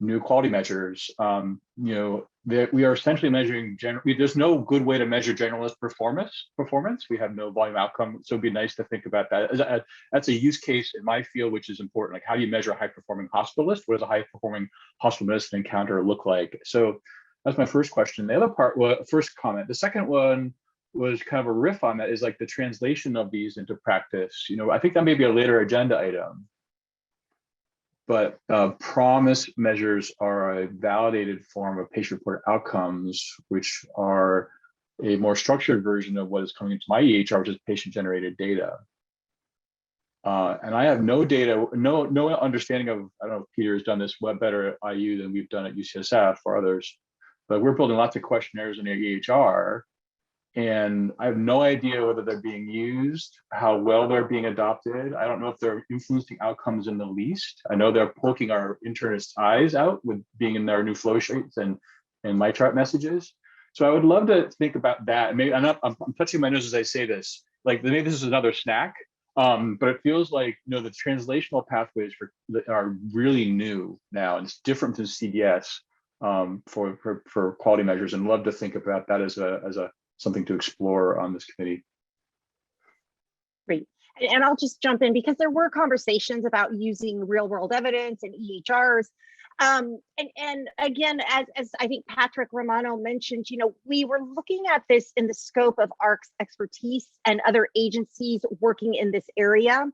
new quality measures. We are essentially measuring there's no good way to measure generalist performance. We have no volume outcome. So it'd be nice to think about that. That's a use case in my field, which is important. Like, how do you measure a high performing hospitalist? What does a high performing hospital medicine encounter look like? So that's my first question. The other part was first comment. The second one was kind of a riff on that, is like the translation of these into practice. I think that may be a later agenda item. But promise measures are a validated form of patient-reported outcomes, which are a more structured version of what is coming into my EHR, which is patient-generated data. And I have no data, no understanding of, I don't know if Peter has done this better at IU than we've done at UCSF or others, but we're building lots of questionnaires in our EHR. And I have no idea whether they're being used, how well they're being adopted. I don't know if they're influencing outcomes in the least. I know they're poking our internists' eyes out with being in their new flow sheets and my chart messages. So I would love to think about that. Maybe I'm touching my nose as I say this. Like, maybe this is another snack, but it feels like the translational pathways are really new now, and it's different than CDS for quality measures. And love to think about that as a something to explore on this committee. Great. And I'll just jump in, because there were conversations about using real world evidence and EHRs. And again, as I think Patrick Romano mentioned, we were looking at this in the scope of AHRQ's expertise and other agencies working in this area.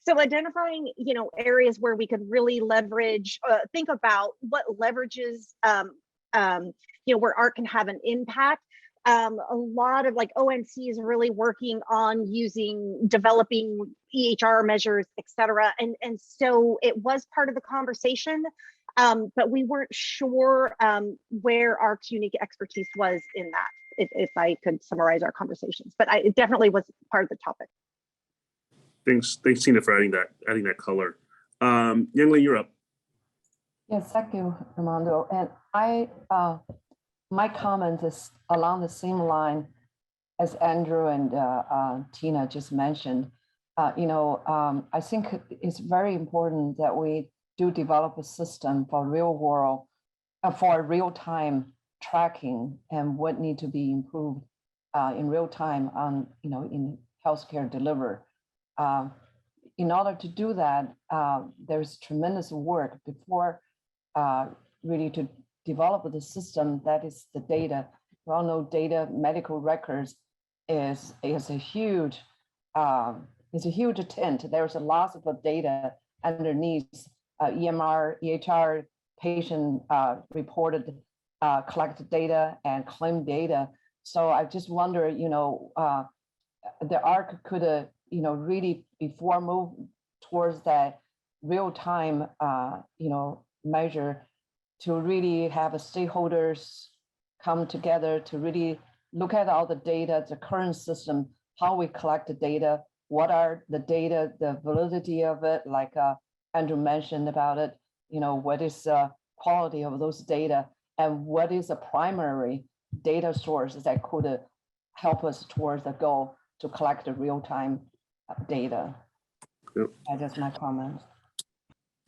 So identifying, areas where we could really leverage, think about what leverages, where AHRQ can have an impact. A lot of like ONC is really working on developing EHR measures, et cetera. And so it was part of the conversation, but we weren't sure where our unique expertise was in that, if I could summarize our conversations, but it definitely was part of the topic. Thanks, Tina, for adding that color. Youngling, you're up. Yes, thank you, Armando. And my comment is along the same line as Andrew and Tina just mentioned. I think it's very important that we do develop a system for real-time tracking and what need to be improved in real time on, in healthcare delivery. In order to do that, there's tremendous work before really to develop the system that is the data. We all know data, medical records is a huge tent. There's a lot of data underneath EMR, EHR, patient reported collected data and claim data. So I just wonder, the AHRQ could, really before move towards that real-time, measure to really have stakeholders come together to really look at all the data, the current system, how we collect the data, what are the data, the validity of it, like Andrew mentioned about it, what is the quality of those data, and what is a primary data source that could help us towards the goal to collect the real-time data. Yep. That's my comment.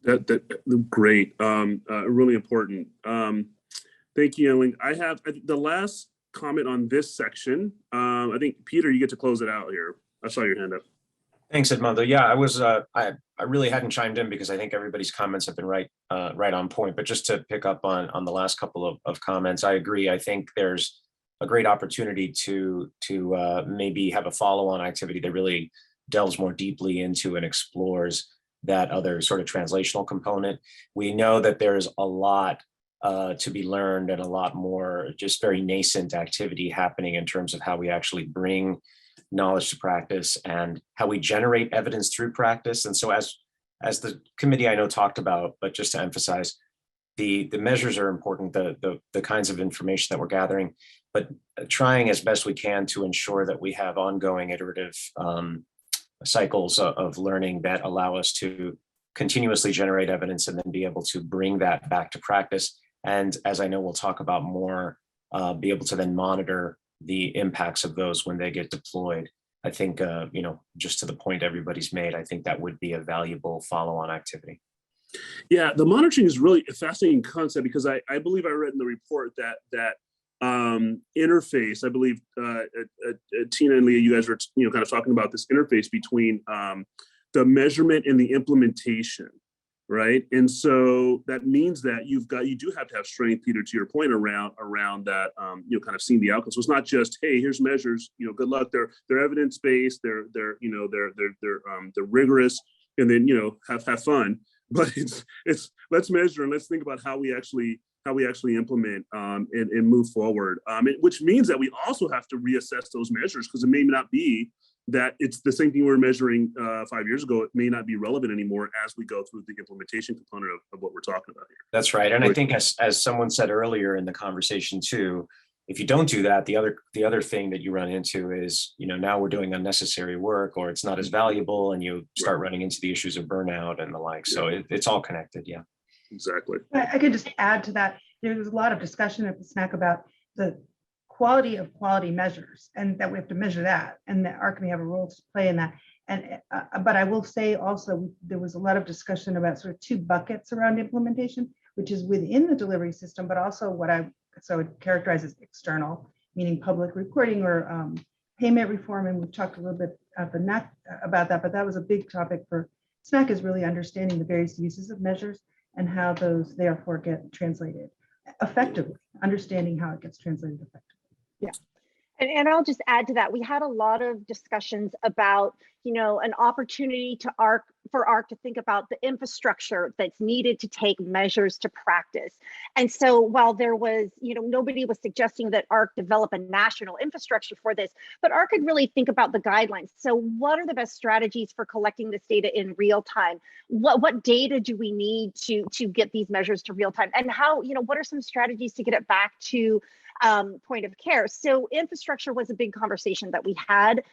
That great, really important. Thank you, Youngling. I have the last comment on this section. I think Peter, you get to close it out here. I saw your hand up. Thanks, Edmundo. Yeah, I was. I really hadn't chimed in because I think everybody's comments have been right on point. But just to pick up on the last couple of comments, I agree. I think there's a great opportunity to maybe have a follow-on activity that really delves more deeply into and explores that other sort of translational component. We know that there's a lot to be learned and a lot more just very nascent activity happening in terms of how we actually bring knowledge to practice and how we generate evidence through practice. And so as the committee I know talked about, but just to emphasize, the measures are important, the kinds of information that we're gathering, but trying as best we can to ensure that we have ongoing iterative cycles of learning that allow us to continuously generate evidence and then be able to bring that back to practice. And as I know we'll talk about more, be able to then monitor the impacts of those when they get deployed. I think, just to the point everybody's made, I think that would be a valuable follow-on activity. Yeah, the monitoring is really a fascinating concept because I believe I read in the report that interface. I believe Tina and Leah, you guys were kind of talking about this interface between the measurement and the implementation, right? And so that means that you do have to have strength, Peter, to your point around that kind of seeing the outcomes. So it's not just, hey, here's measures, good luck. They're evidence based, they're rigorous, and then have fun. But it's let's measure and let's think about how we actually implement and move forward, which means that we also have to reassess those measures because it may not be that it's the same thing we were measuring 5 years ago. It may not be relevant anymore as we go through the implementation component of what we're talking about here. That's right. And I think as someone said earlier in the conversation too, if you don't do that, the other thing that you run into is, now we're doing unnecessary work or it's not as valuable and you start running into the issues of burnout and the like. So it's all connected. Yeah. Exactly. I could just add to that. There was a lot of discussion at the SNAC about the quality of quality measures and that we have to measure that, and that AHRQ may have a role to play in that. And but I will say also there was a lot of discussion about sort of two buckets around implementation, which is within the delivery system, but also what I would characterize as external, meaning public reporting or payment reform. And we've talked a little bit at the NAC about that, but that was a big topic for SNAC, is really understanding the various uses of measures and how those therefore get translated effectively, understanding how it gets translated effectively. Yeah. And I'll just add to that, we had a lot of discussions about, you know, an opportunity to for AHRQ to think about the infrastructure that's needed to take measures to practice. And so while there was, you know, nobody was suggesting that AHRQ develop a national infrastructure for this, but AHRQ could really think about the guidelines. So what are the best strategies for collecting this data in real time? What data do we need to get these measures to real time? And how, you know, what are some strategies to get it back to point of care? So infrastructure was a big conversation that we had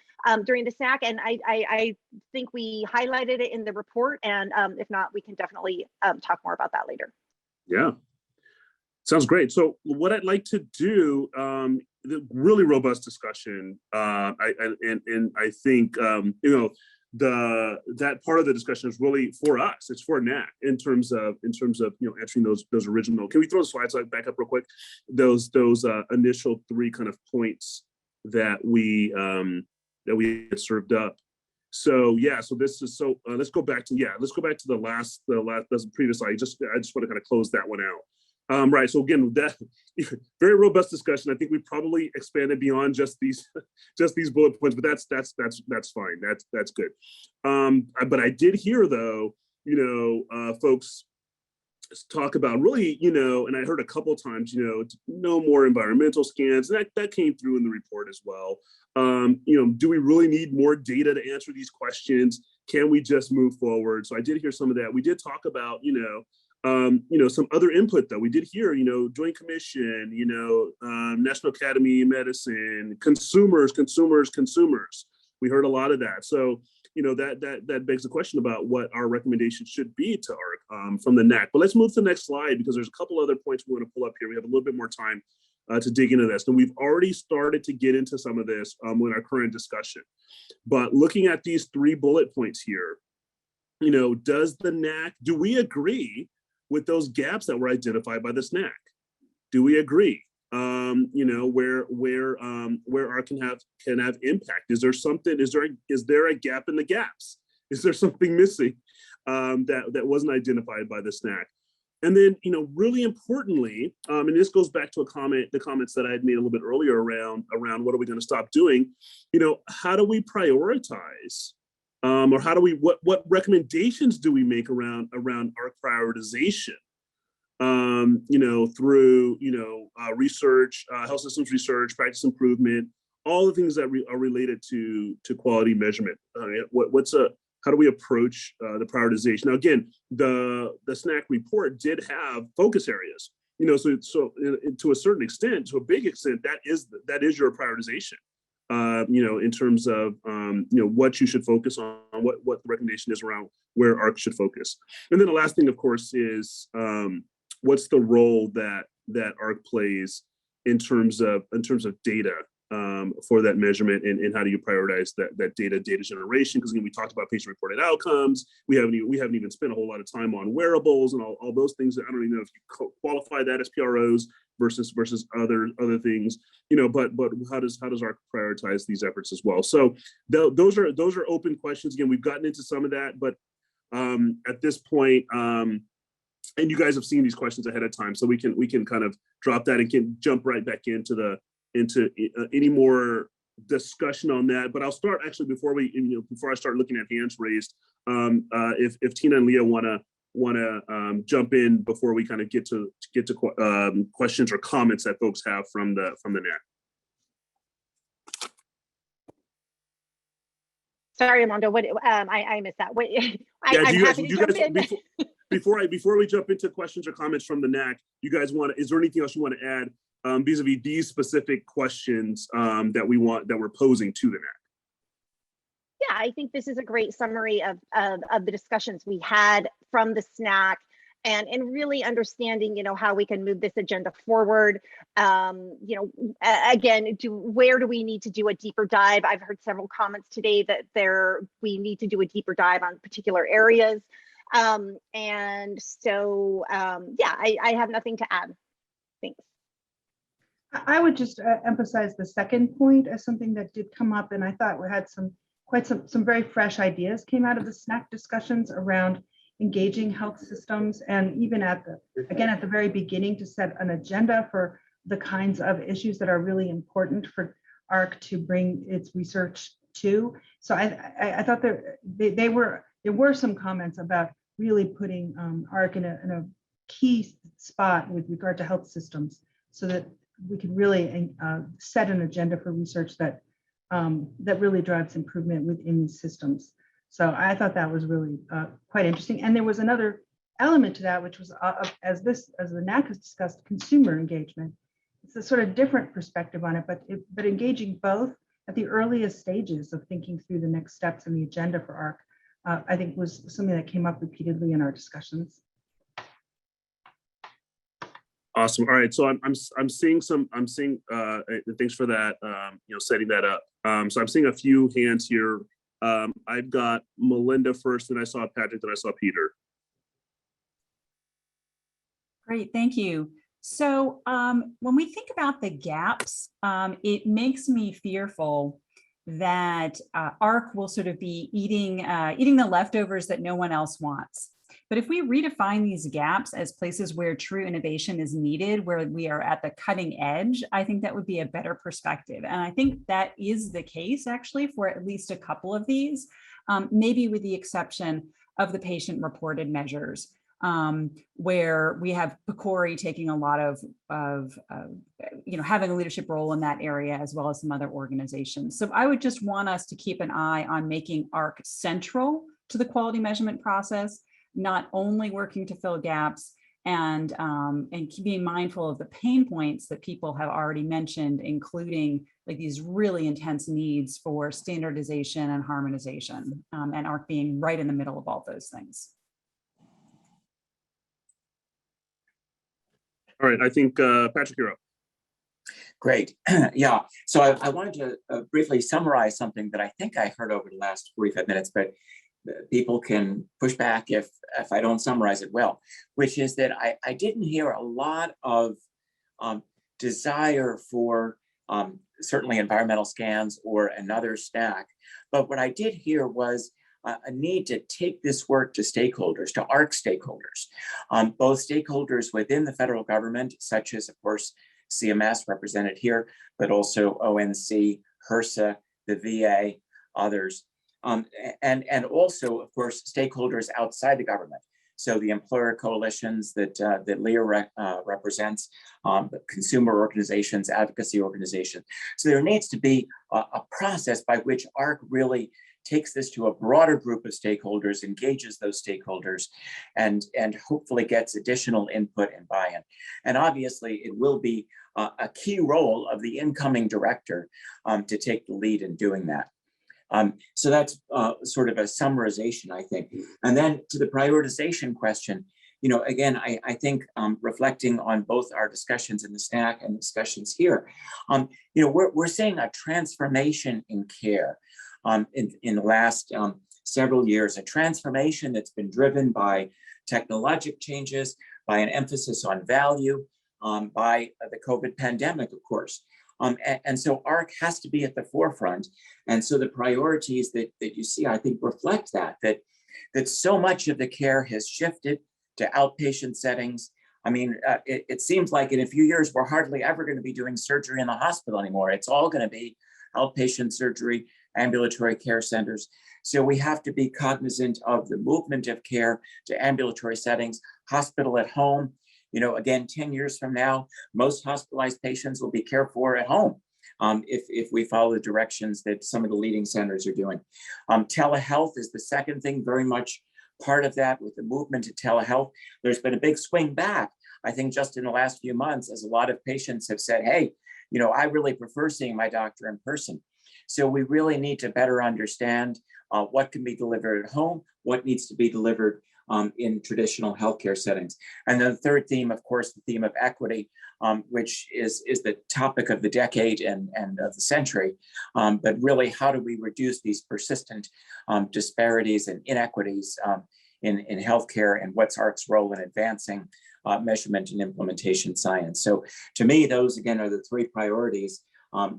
during the SNAC, and I think we highlighted it in the report, and if not, we can definitely talk more about that later. Yeah, sounds great. So what I'd like to do, the really robust discussion, and I think you know, that part of the discussion is really for us. It's for NAC in terms of you know, answering those original. Can we throw the slides back up real quick? Those initial 3 kind of points that we had served up. So yeah, so this is let's go back to the last previous slide. I just want to kind of close that one out. Right. So again, that very robust discussion. I think we probably expanded beyond just these bullet points, but that's fine. That's good. But I did hear, though, you know, folks talk about really, you know, and I heard a couple of times, you know, no more environmental scans. And that came through in the report as well. You know, do we really need more data to answer these questions? Can we just move forward? So I did hear some of that. We did talk about, you know, some other input though. We did hear, you know, Joint Commission, you know, National Academy of Medicine, consumers. We heard a lot of that. So, you know, that begs the question about what our recommendation should be to AHRQ from the NAC. But let's move to the next slide, because there's a couple other points we want to pull up here. We have a little bit more time to dig into this. And we've already started to get into some of this in our current discussion. But looking at these 3 bullet points here, you know, do we agree with those gaps that were identified by the SNAC? Do we agree? You know, where AHRQ can have impact? Is there a gap in the gaps? Is there something missing that wasn't identified by the SNAC? And then, you know, really importantly, and this goes back to the comments that I had made a little bit earlier around what are we going to stop doing? You know, how do we prioritize? Or how do we, what recommendations do we make around AHRQ prioritization? You know, through, you know, research, health systems research, practice improvement, all the things that are related to quality measurement. How do we approach the prioritization? Now, again, the SNAC report did have focus areas, you know, so to a certain extent, to a big extent, that is your prioritization. You know, in terms of, you know, what you should focus on, what the recommendation is around where AHRQ should focus. And then the last thing, of course, is what's the role that AHRQ plays in terms of data for that measurement, and how do you prioritize that data generation? Because again, we talked about patient-reported outcomes. We haven't even spent a whole lot of time on wearables and all those things. I don't even know if you qualify that as PROs versus other things, you know. But how does AHRQ prioritize these efforts as well? So those are open questions. Again, we've gotten into some of that, but at this point, and you guys have seen these questions ahead of time, so we can kind of drop that and can jump right back into any more discussion on that. But I'll start actually before I start looking at hands raised. If Tina and Leah want to jump in before we kind of get to questions or comments that folks have from the NAC. Sorry, Armando. What I missed that. What, yeah, I'm happy to jump in. Before we jump into questions or comments from the NAC, you guys is there anything else you want to add vis-a-vis these specific questions that we're posing to the NAC? Yeah, I think this is a great summary of the discussions we had from the SNAC, and really understanding, you know, how we can move this agenda forward. You know, again, where do we need to do a deeper dive? I've heard several comments today that we need to do a deeper dive on particular areas. And so, yeah, I have nothing to add. Thanks. I would just emphasize the second point as something that did come up, and I thought we had some very fresh ideas came out of the SNAC discussions around engaging health systems, and even at the very beginning, to set an agenda for the kinds of issues that are really important for AHRQ to bring its research to. So I thought there were some comments about really putting AHRQ in a key spot with regard to health systems, so that we could really set an agenda for research that really drives improvement within these systems. So I thought that was really quite interesting. And there was another element to that, which was as the NAC has discussed, consumer engagement. It's a sort of different perspective on it, but engaging both at the earliest stages of thinking through the next steps in the agenda for AHRQ, I think was something that came up repeatedly in our discussions. Awesome. All right. So I'm seeing thanks for that, setting that up. So I'm seeing a few hands here. I've got Melinda first, then I saw Patrick, then I saw Peter. Great, thank you. So when we think about the gaps, it makes me fearful that AHRQ will sort of be eating the leftovers that no one else wants. But if we redefine these gaps as places where true innovation is needed, where we are at the cutting edge, I think that would be a better perspective. And I think that is the case actually for at least a couple of these, maybe with the exception of the patient-reported measures, where we have PCORI taking a lot of having a leadership role in that area, as well as some other organizations. So I would just want us to keep an eye on making AHRQ central to the quality measurement process, not only working to fill gaps and being mindful of the pain points that people have already mentioned, including like these really intense needs for standardization and harmonization, and AHRQ being right in the middle of all those things. All right, I think Patrick, you're up. Great. Yeah, so I wanted to briefly summarize something that I think I heard over the last 45 minutes, but people can push back if I don't summarize it well, which is that I didn't hear a lot of desire for certainly environmental scans or another stack. But what I did hear was a need to take this work to stakeholders, to AHRQ stakeholders, both stakeholders within the federal government, such as, of course, CMS represented here, but also ONC, HRSA, the VA, others. And also, of course, stakeholders outside the government. So the employer coalitions that Leah represents, consumer organizations, advocacy organizations. So there needs to be a process by which AHRQ really takes this to a broader group of stakeholders, engages those stakeholders, and hopefully gets additional input and buy-in. And obviously, it will be a key role of the incoming director to take the lead in doing that. So that's sort of a summarization, I think. And then to the prioritization question, again, I think reflecting on both our discussions in the SNAC and discussions here, we're seeing a transformation in care in the last several years, a transformation that's been driven by technological changes, by an emphasis on value, by the COVID pandemic, of course. And so AHRQ has to be at the forefront. And so the priorities that you see, I think, reflect that so much of the care has shifted to outpatient settings. I mean, it seems like in a few years, we're hardly ever going to be doing surgery in the hospital anymore. It's all going to be outpatient surgery, ambulatory care centers. So we have to be cognizant of the movement of care to ambulatory settings, hospital at home. Again, 10 years from now, most hospitalized patients will be cared for at home if we follow the directions that some of the leading centers are doing. Telehealth is the second thing, very much part of that with the movement to telehealth. There's been a big swing back, I think, just in the last few months, as a lot of patients have said, hey, I really prefer seeing my doctor in person. So we really need to better understand what can be delivered at home, what needs to be delivered in traditional healthcare settings. And then the third theme, of course, the theme of equity, which is the topic of the decade and of the century. But really, how do we reduce these persistent disparities and inequities in healthcare, and what's AHRQ's role in advancing measurement and implementation science? So to me, those again are the three priorities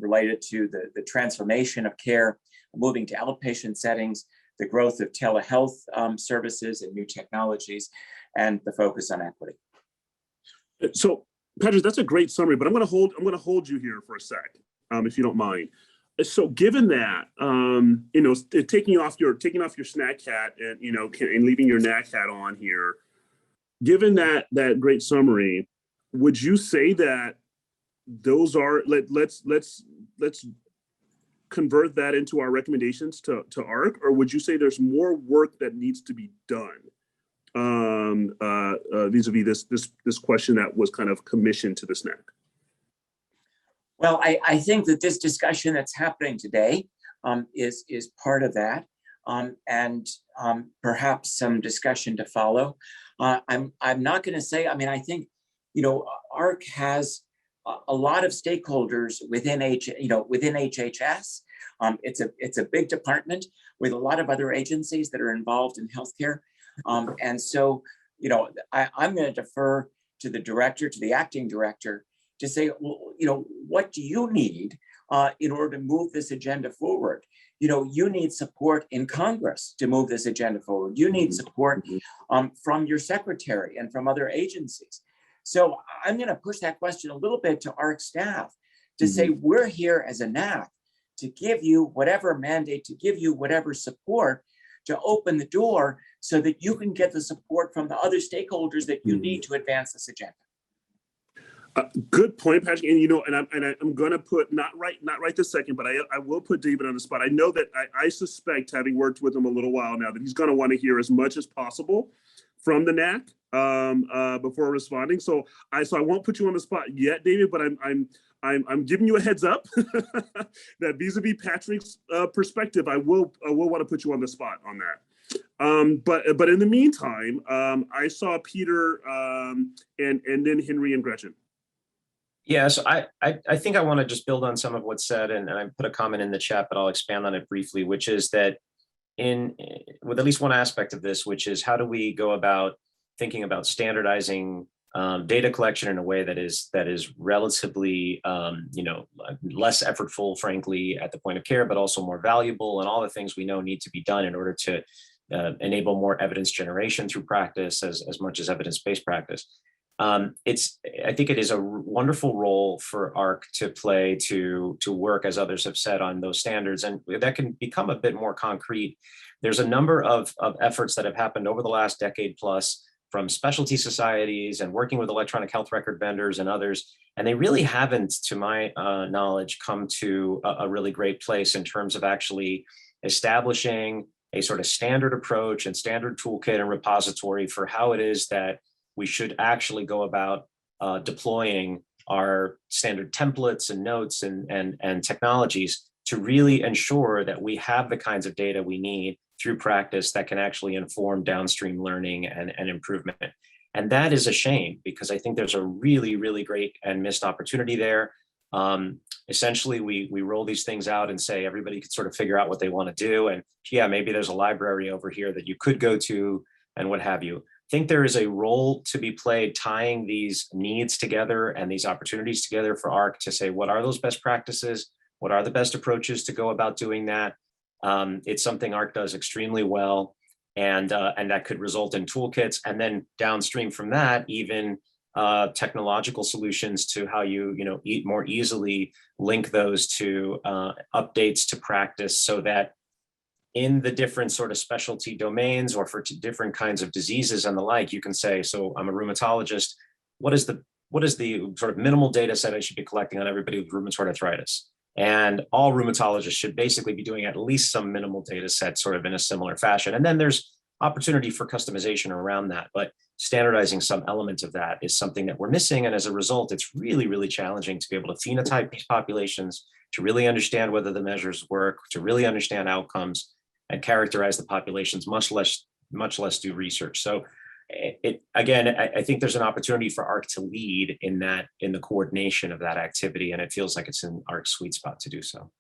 related to the transformation of care, moving to outpatient settings, the growth of telehealth services and new technologies, and the focus on equity. So, Patrick, that's a great summary, but I'm going to hold you here for a sec. if you don't mind. So given that, you know, taking off your SNAC hat and, you know, and leaving your NAC hat on here, given that great summary, would you say that those are, let's convert that into our recommendations to AHRQ, or would you say there's more work that needs to be done vis-a-vis this question that was kind of commissioned to the SNAC? Well, I think that this discussion that's happening today is part of that, and perhaps some discussion to follow. I'm not going to say. I mean, I think, you know, AHRQ has a lot of stakeholders within HHS. It's a big department with a lot of other agencies that are involved in healthcare, and so, you know, I'm going to defer to the director, to the acting director, to say, well, you know, what do you need in order to move this agenda forward? You know, you need support in Congress to move this agenda forward. You need support from your secretary and from other agencies. So I'm going to push that question a little bit to AHRQ staff to say, we're here as a NAC to give you whatever mandate, to give you whatever support to open the door so that you can get the support from the other stakeholders that you need to advance this agenda. Good point, Patrick. And you know, and I'm going to put not right this second, but I will put David on the spot. I know that I suspect, having worked with him a little while now, that he's going to want to hear as much as possible from the NAC before responding. So I won't put you on the spot yet, David, but I'm giving you a heads up that vis-a-vis Patrick's perspective, I will want to put you on the spot on that. But in the meantime, I saw Peter and then Henry and Gretchen. Yeah, so I think I want to just build on some of what's said, and I put a comment in the chat, but I'll expand on it briefly, which is that with at least one aspect of this, which is how do we go about thinking about standardizing data collection in a way that is relatively you know, less effortful, frankly, at the point of care, but also more valuable, and all the things we know need to be done in order to enable more evidence generation through practice as much as evidence-based practice. I think it is a wonderful role for AHRQ to play to work, as others have said, on those standards, and that can become a bit more concrete. There's a number of efforts that have happened over the last decade plus from specialty societies and working with electronic health record vendors and others, and they really haven't, to my knowledge, come to a really great place in terms of actually establishing a sort of standard approach and standard toolkit and repository for how it is that we should actually go about deploying our standard templates and notes and technologies to really ensure that we have the kinds of data we need through practice that can actually inform downstream learning and improvement. And that is a shame, because I think there's a really, really great and missed opportunity there. Essentially, we roll these things out and say everybody can sort of figure out what they want to do. And yeah, maybe there's a library over here that you could go to and what have you. I think there is a role to be played tying these needs together and these opportunities together for AHRQ to say, what are those best practices? What are the best approaches to go about doing that? It's something AHRQ does extremely well, and that could result in toolkits, and then downstream from that, even technological solutions to how you more easily link those to updates to practice, so that in the different sort of specialty domains or for different kinds of diseases and the like, you can say, so I'm a rheumatologist, what is the sort of minimal data set I should be collecting on everybody with rheumatoid arthritis? And all rheumatologists should basically be doing at least some minimal data set sort of in a similar fashion. And then there's opportunity for customization around that, but standardizing some element of that is something that we're missing. And as a result, it's really, really challenging to be able to phenotype these populations, to really understand whether the measures work, to really understand outcomes and characterize the populations, much less do research. So I think there's an opportunity for AHRQ to lead in the coordination of that activity, and it feels like it's in AHRQ's sweet spot to do so.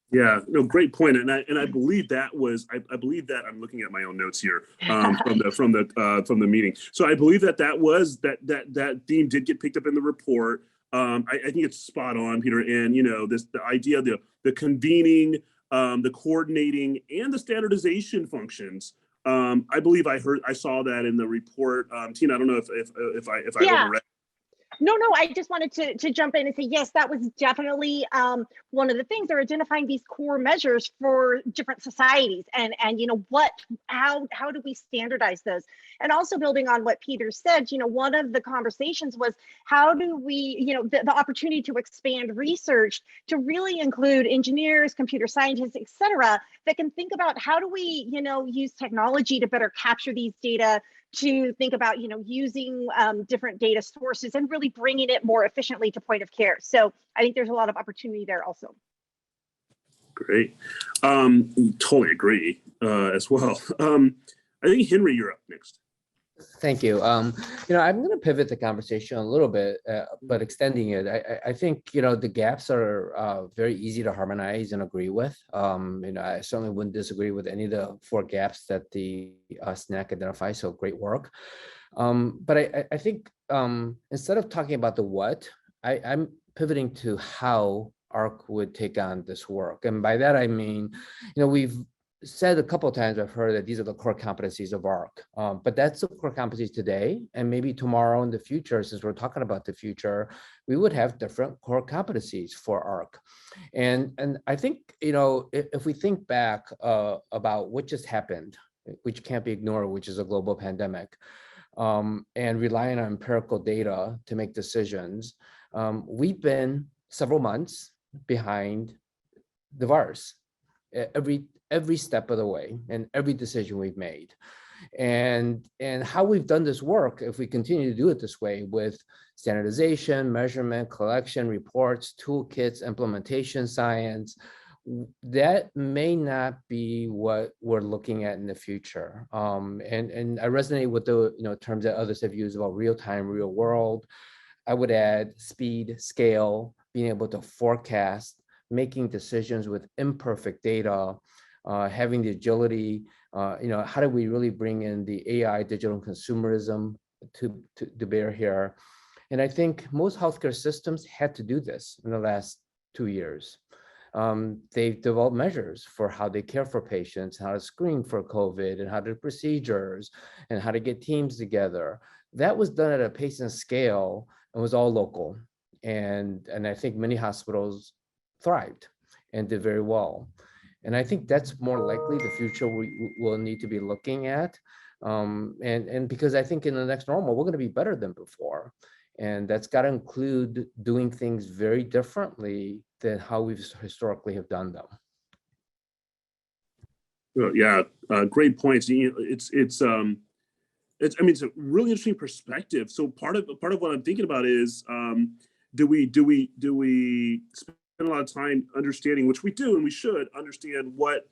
Yeah, no, great point, and I believe that was I believe that I'm looking at my own notes here from the meeting. So I believe that theme did get picked up in the report. I think it's spot on, Peter, and the idea of the convening, the coordinating, and the standardization functions. I believe I saw that in the report. Tina, I don't know if I overread. No, I just wanted to jump in and say, yes, that was definitely one of the things. They're identifying these core measures for different societies and how do we standardize those? And also building on what Peter said, one of the conversations was how do we, the opportunity to expand research to really include engineers, computer scientists, et cetera, that can think about how do we, use technology to better capture these data, to think about, using different data sources and really bringing it more efficiently to point of care. So I think there's a lot of opportunity there also. Great. Totally agree as well. I think Henry, you're up next. Thank you. I'm going to pivot the conversation a little bit, but extending it. I think, the gaps are very easy to harmonize and agree with. I certainly wouldn't disagree with any of the 4 gaps that the SNAC identifies. So great work. But I think instead of talking about the what, I'm pivoting to how AHRQ would take on this work. And by that, I mean, we've said a couple of times, I've heard that these are the core competencies of AHRQ, but that's the core competencies today. And maybe tomorrow in the future, since we're talking about the future, we would have different core competencies for AHRQ. And I think, if we think back about what just happened, which can't be ignored, which is a global pandemic, and relying on empirical data to make decisions, we've been several months behind the virus. Every step of the way and every decision we've made. And how we've done this work, if we continue to do it this way with standardization, measurement, collection, reports, toolkits, implementation science, that may not be what we're looking at in the future. And I resonate with the terms that others have used about real time, real world. I would add speed, scale, being able to forecast, making decisions with imperfect data, having the agility, how do we really bring in the AI, digital consumerism to bear here? And I think most healthcare systems had to do this in the last 2 years. They've developed measures for how they care for patients, how to screen for COVID, and how to do procedures, and how to get teams together. That was done at a pace and scale and was all local. And I think many hospitals thrived and did very well. And I think that's more likely the future we will need to be looking at. And because I think in the next normal, we're going to be better than before. And that's got to include doing things very differently than how we've historically have done them. Well, yeah, great points. It's a really interesting perspective. So part of what I'm thinking about is, do we spend a lot of time understanding, which we do and we should understand, what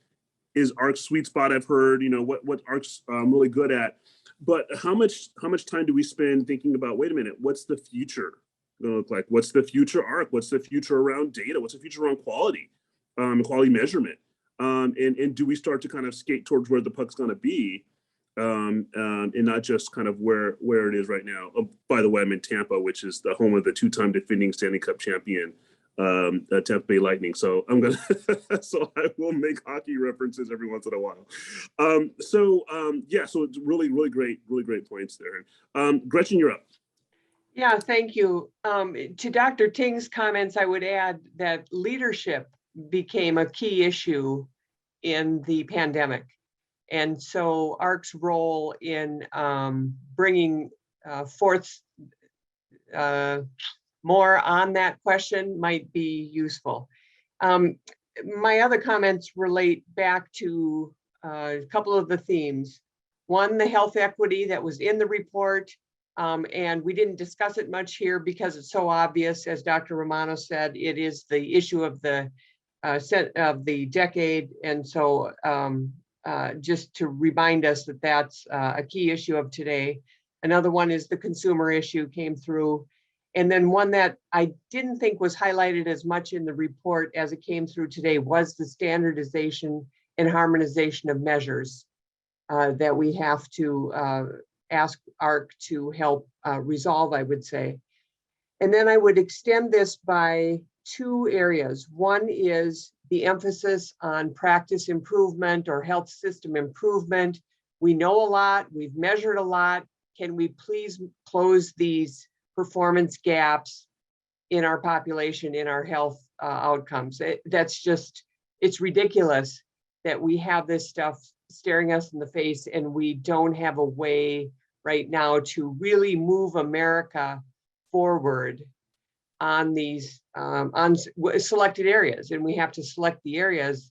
is AHRQ's sweet spot? I've heard, what AHRQ's really good at, but how much time do we spend thinking about, wait a minute, what's the future gonna look like? What's the future AHRQ? What's the future around data? What's the future around quality, quality measurement? And do we start to kind of skate towards where the puck's gonna be, and not just kind of where it is right now? Oh, by the way, I'm in Tampa, which is the home of the 2-time defending Stanley Cup champion, Tampa Bay Lightning. So so I will make hockey references every once in a while. So it's really great points there. Gretchen, you're up. Yeah, thank you. To Dr. Ting's comments, I would add that leadership became a key issue in the pandemic. And so AHRQ's role in bringing forth more on that question might be useful. My other comments relate back to a couple of the themes. One, the health equity that was in the report, and we didn't discuss it much here because it's so obvious. As Dr. Romano said, it is the issue of the decade, and so just to remind us that that's a key issue of today. Another one is the consumer issue came through. And then one that I didn't think was highlighted as much in the report as it came through today was the standardization and harmonization of measures that we have to ask AHRQ to help resolve, I would say. And then I would extend this by 2 areas. One is the emphasis on practice improvement or health system improvement. We know a lot, we've measured a lot. Can we please close these performance gaps in our population, in our health outcomes. It's ridiculous that we have this stuff staring us in the face and we don't have a way right now to really move America forward on these selected areas. And we have to select the areas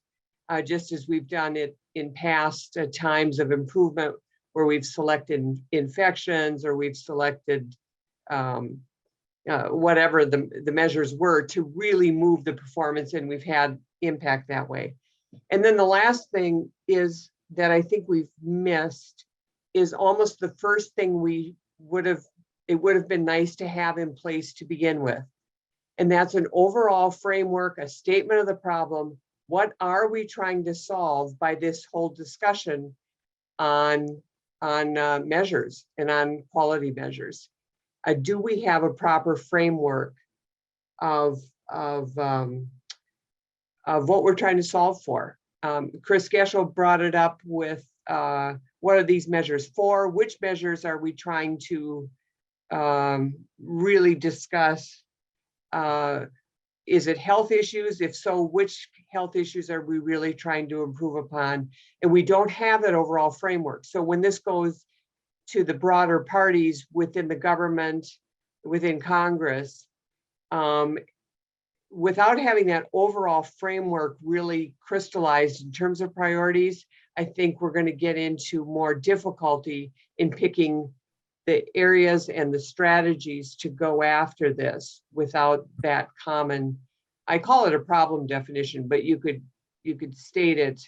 just as we've done it in past times of improvement, where we've selected infections or we've selected whatever the measures were to really move the performance, and we've had impact that way. And then the last thing is that I think we've missed is almost the first thing it would have been nice to have in place to begin with. And that's an overall framework, a statement of the problem. What are we trying to solve by this whole discussion on measures and on quality measures? Do we have a proper framework of what we're trying to solve for? Chris Geschel brought it up with what are these measures for? Which measures are we trying to really discuss? Is it health issues? If so, which health issues are we really trying to improve upon? And we don't have that overall framework. So when this goes to the broader parties within the government, within Congress, without having that overall framework really crystallized in terms of priorities, I think we're going to get into more difficulty in picking the areas and the strategies to go after this without that common, I call it a problem definition, but you could state it,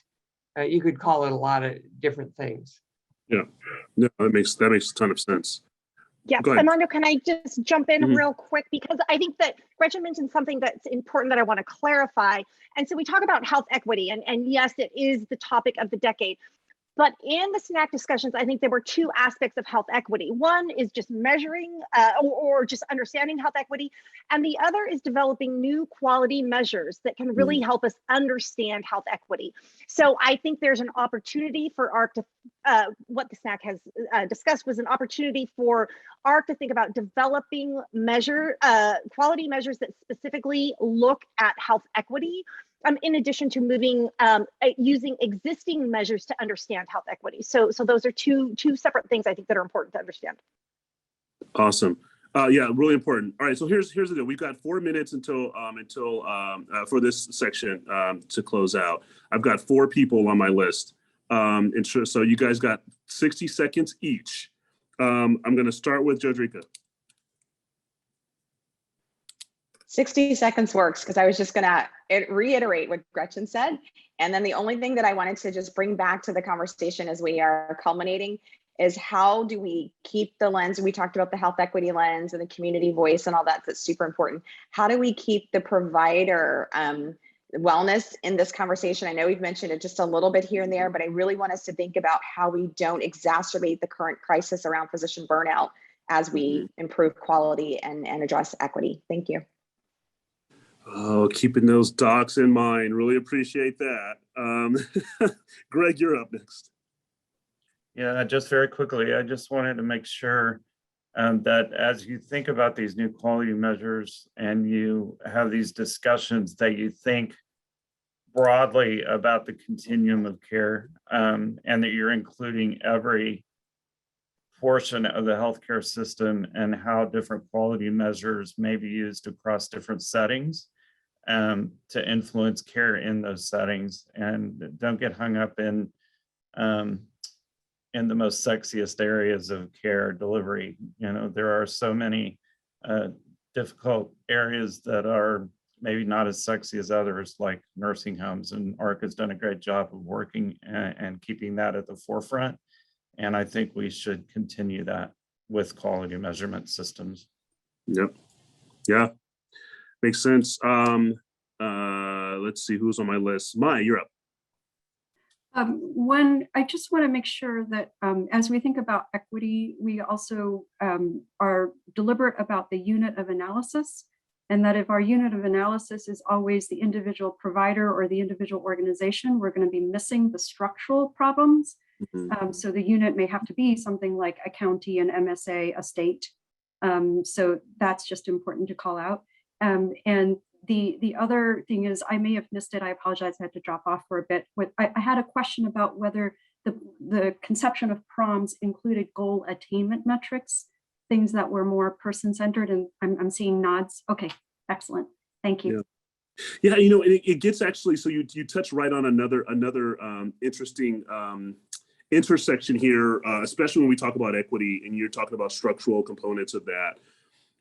you could call it a lot of different things. Yeah, no, that makes a ton of sense. Yeah, Armando, can I just jump in real quick? Because I think that Gretchen mentioned something that's important that I want to clarify. And so we talk about health equity, and yes, it is the topic of the decade. But in the SNAC discussions, I think there were two aspects of health equity. One is just measuring or just understanding health equity. And the other is developing new quality measures that can really help us understand health equity. So I think there's an opportunity for AHRQ to, what the SNAC has discussed was an opportunity for AHRQ to think about developing quality measures that specifically look at health equity. In addition to using existing measures to understand health equity. So those are two separate things I think that are important to understand. Awesome. Yeah, really important. All right, so here's the deal. We've got 4 minutes until for this section to close out. I've got 4 people on my list. So you guys got 60 seconds each. I'm going to start with Judge Rika. 60 seconds works, because I was just going to reiterate what Gretchen said. And then the only thing that I wanted to just bring back to the conversation as we are culminating is how do we keep the lens? We talked about the health equity lens and the community voice and all that. That's super important. How do we keep the provider wellness in this conversation? I know we've mentioned it just a little bit here and there, but I really want us to think about how we don't exacerbate the current crisis around physician burnout as we improve quality and address equity. Thank you. Oh, keeping those docs in mind. Really appreciate that. Greg, you're up next. Yeah, just very quickly, I just wanted to make sure that as you think about these new quality measures and you have these discussions, that you think broadly about the continuum of care and that you're including every portion of the healthcare system and how different quality measures may be used across different settings to influence care in those settings, and don't get hung up in the most sexiest areas of care delivery. You know, there are so many difficult areas that are maybe not as sexy as others, like nursing homes, and AHRQ has done a great job of working and keeping that at the forefront. And I think we should continue that with quality measurement systems. Yep. Yeah. Makes sense. Let's see who's on my list. Mai, you're up. One, I just want to make sure that as we think about equity, we also are deliberate about the unit of analysis, and that if our unit of analysis is always the individual provider or the individual organization, we're going to be missing the structural problems. So the unit may have to be something like a county, an MSA, a state, So that's just important to call out. And the other thing is, I may have missed it. I apologize. I had to drop off for a bit. But I had a question about whether the conception of PROMs included goal attainment metrics, things that were more person-centered, and I'm seeing nods. Okay, excellent. Thank you. Yeah, you know, it gets actually, so you touch right on another interesting intersection here, especially when we talk about equity and you're talking about structural components of that,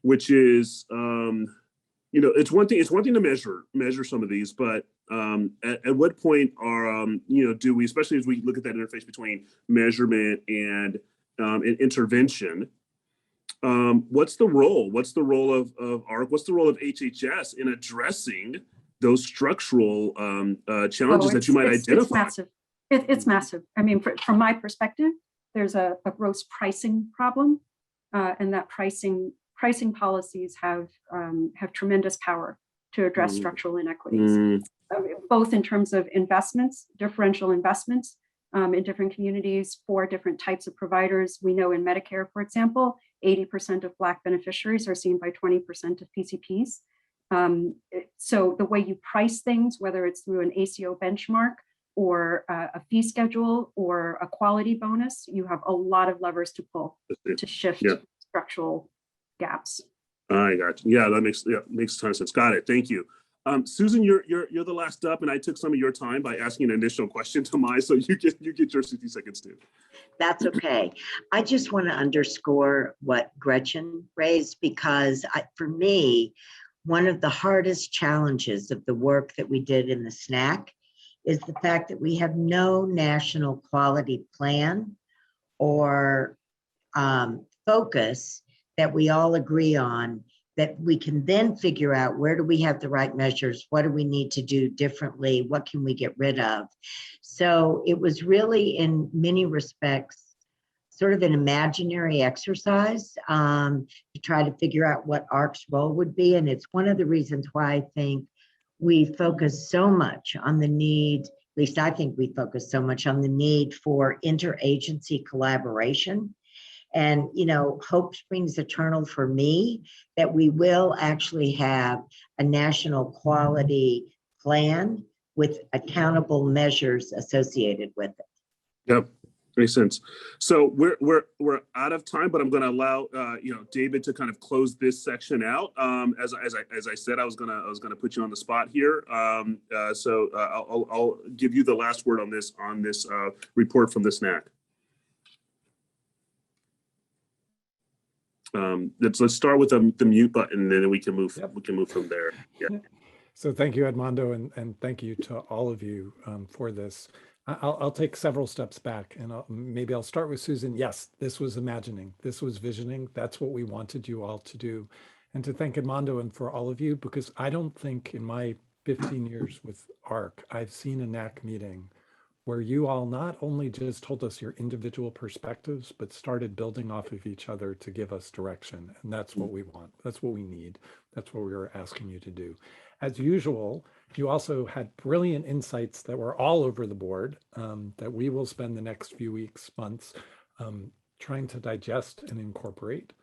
which is, you know, it's one thing to measure some of these, but at what point are, you know, do we, especially as we look at that interface between measurement and intervention, what's the role? What's the role of AHRQ? What's the role of HHS in addressing those structural challenges that you might identify? It's massive. It's massive. I mean, from my perspective, there's a gross pricing problem, and that pricing policies have tremendous power to address structural inequities, both in terms of investments, differential investments in different communities for different types of providers. We know in Medicare, for example, 80% of Black beneficiaries are seen by 20% of PCPs. So the way you price things, whether it's through an ACO benchmark or a fee schedule or a quality bonus, you have a lot of levers to pull to shift structural gaps. I got you. Yeah, that makes a ton of sense. Got it. Thank you. Susan, you're the last up, and I took some of your time by asking an additional question to Mai, so you get your 60 seconds too. That's okay. I just want to underscore what Gretchen raised, because for me, one of the hardest challenges of the work that we did in the SNAC is the fact that we have no national quality plan or focus that we all agree on, that we can then figure out where do we have the right measures, what do we need to do differently, what can we get rid of. So it was really, in many respects, sort of an imaginary exercise to try to figure out what AHRQ's role would be. And it's one of the reasons why I think we focus so much on the need, at least I think we focus so much on the need for interagency collaboration. And, you know, hope springs eternal for me that we will actually have a national quality plan with accountable measures associated with it. Yep, makes sense. So we're out of time, but I'm going to allow you know, David to kind of close this section out. As I said, I was gonna put you on the spot here. So I'll give you the last word on this report from the SNAC. Let's start with the mute button, and then we can move from there. Yeah. So thank you, Edmondo, and thank you to all of you for this. I'll take several steps back, and maybe I'll start with Susan. Yes, this was imagining, this was visioning. That's what we wanted you all to do, and to thank Edmondo and for all of you, because I don't think in my 15 years with AHRQ, I've seen a NAC meeting where you all not only just told us your individual perspectives, but started building off of each other to give us direction. And that's what we want. That's what we need. That's what we were asking you to do. As usual, you also had brilliant insights that were all over the board that we will spend the next few weeks, months, trying to digest and incorporate.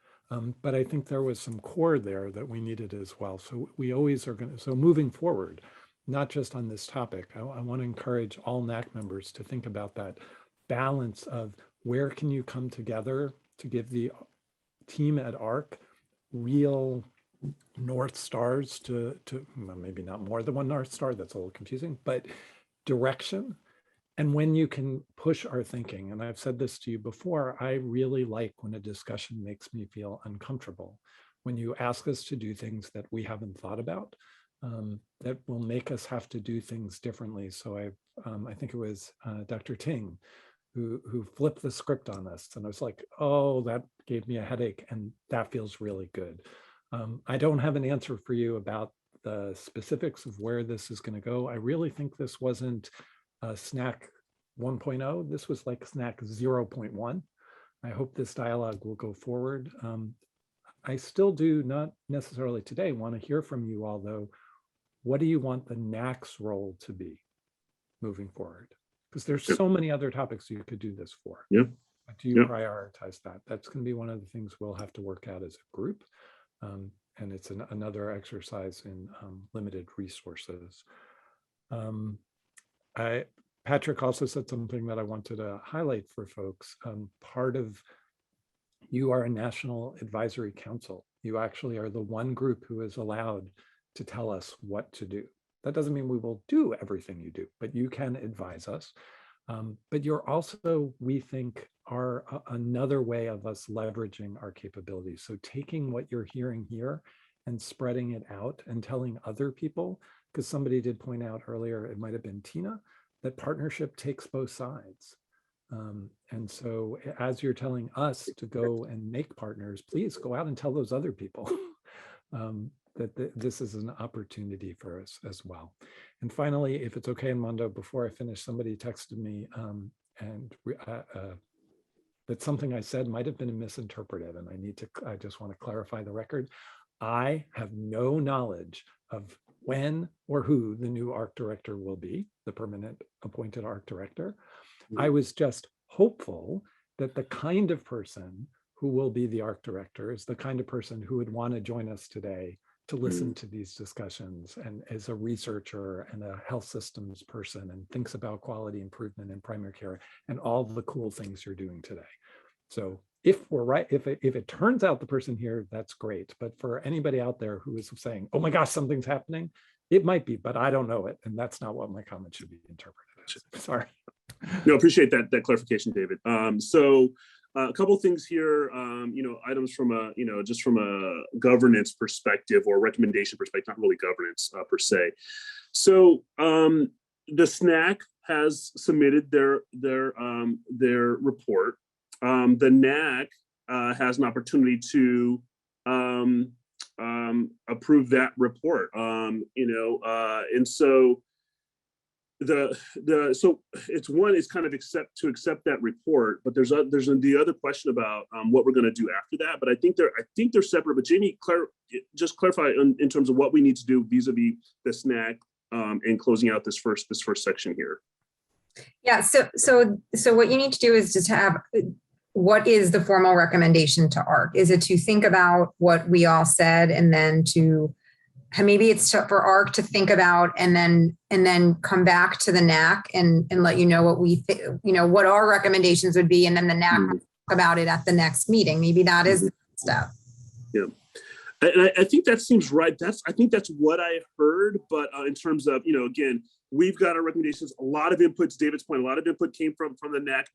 But I think there was some core there that we needed as well. So we always are going to, so moving forward, not just on this topic, I want to encourage all NAC members to think about that balance of where can you come together to give the team at AHRQ real North Stars to well, maybe not more than one North Star, that's a little confusing, but direction, and when you can push our thinking. And I've said this to you before, I really like when a discussion makes me feel uncomfortable, when you ask us to do things that we haven't thought about, that will make us have to do things differently. So I think it was Dr. Ting who flipped the script on us, and I was like, oh, that gave me a headache, and that feels really good. I don't have an answer for you about the specifics of where this is going to go. I really think this wasn't SNAC 1.0. This was like SNAC 0.1. I hope this dialogue will go forward. I still do, not necessarily today, want to hear from you all, though. What do you want the NAC's role to be moving forward? Because there's so many other topics you could do this for. Yeah. Do you Yep. prioritize that? That's going to be one of the things we'll have to work out as a group. And it's another exercise in limited resources. Patrick also said something that I wanted to highlight for folks. Part of, you are a National Advisory Council. You actually are the one group who is allowed to tell us what to do. That doesn't mean we will do everything you do, but you can advise us. But you're also, we think, are another way of us leveraging our capabilities. So taking what you're hearing here and spreading it out and telling other people, because somebody did point out earlier, it might have been Tina, that partnership takes both sides. And so as you're telling us to go and make partners, please go out and tell those other people that this is an opportunity for us as well. And finally, if it's okay, Armando, before I finish, somebody texted me that something I said might have been misinterpreted, and I just want to clarify the record. I have no knowledge of when or who the new AHRQ director will be, the permanent appointed AHRQ director. I was just hopeful that the kind of person who will be the AHRQ director is the kind of person who would want to join us today to listen to these discussions, and as a researcher and a health systems person, and thinks about quality improvement in primary care and all the cool things you're doing today. So if we're right, if it turns out the person here, that's great. But for anybody out there who is saying, oh my gosh, something's happening, it might be, but I don't know it. And that's not what my comment should be interpreted as. Sorry. No, appreciate that clarification, David. A couple of things here, items from a, just from a governance perspective or recommendation perspective, not really governance per se. So the SNAC has submitted their report. The NAC has an opportunity to approve that report. And so so it's kind of accept that report, but there's the other question about what we're going to do after that. But I think they're separate. But Jamie, just clarify in terms of what we need to do vis-a-vis the SNAC and closing out this first section here. Yeah. So what you need to do is just have, what is the formal recommendation to AHRQ? Is it to think about what we all said, and then maybe it's for AHRQ to think about, and then come back to the NAC and let you know what we think, what our recommendations would be, and then the NAC talk about it at the next meeting. Maybe that is the step. Yeah. And I think that seems right. I think that's what I heard. But in terms of, again, we've got our recommendations, a lot of inputs, David's point, a lot of input came from the NAC,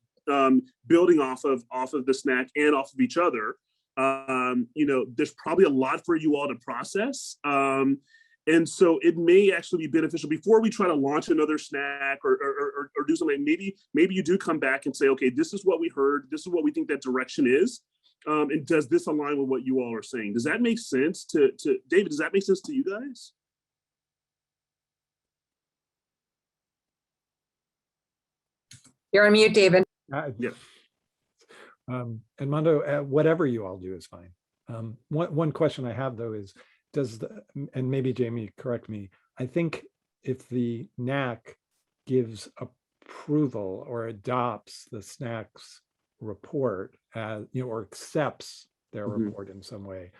building off of the SNAC and off of each other. There's probably a lot for you all to process. And so it may actually be beneficial before we try to launch another SNAC or do something. Maybe you do come back and say, okay, this is what we heard. This is what we think that direction is. And does this align with what you all are saying? Does that make sense to David? Does that make sense to you guys? You're on mute, David. Yeah. And Mondo, whatever you all do is fine. One question I have though is, and maybe Jamie, correct me, I think if the NAC gives approval or adopts the SNAC's report as, or accepts their report in some way,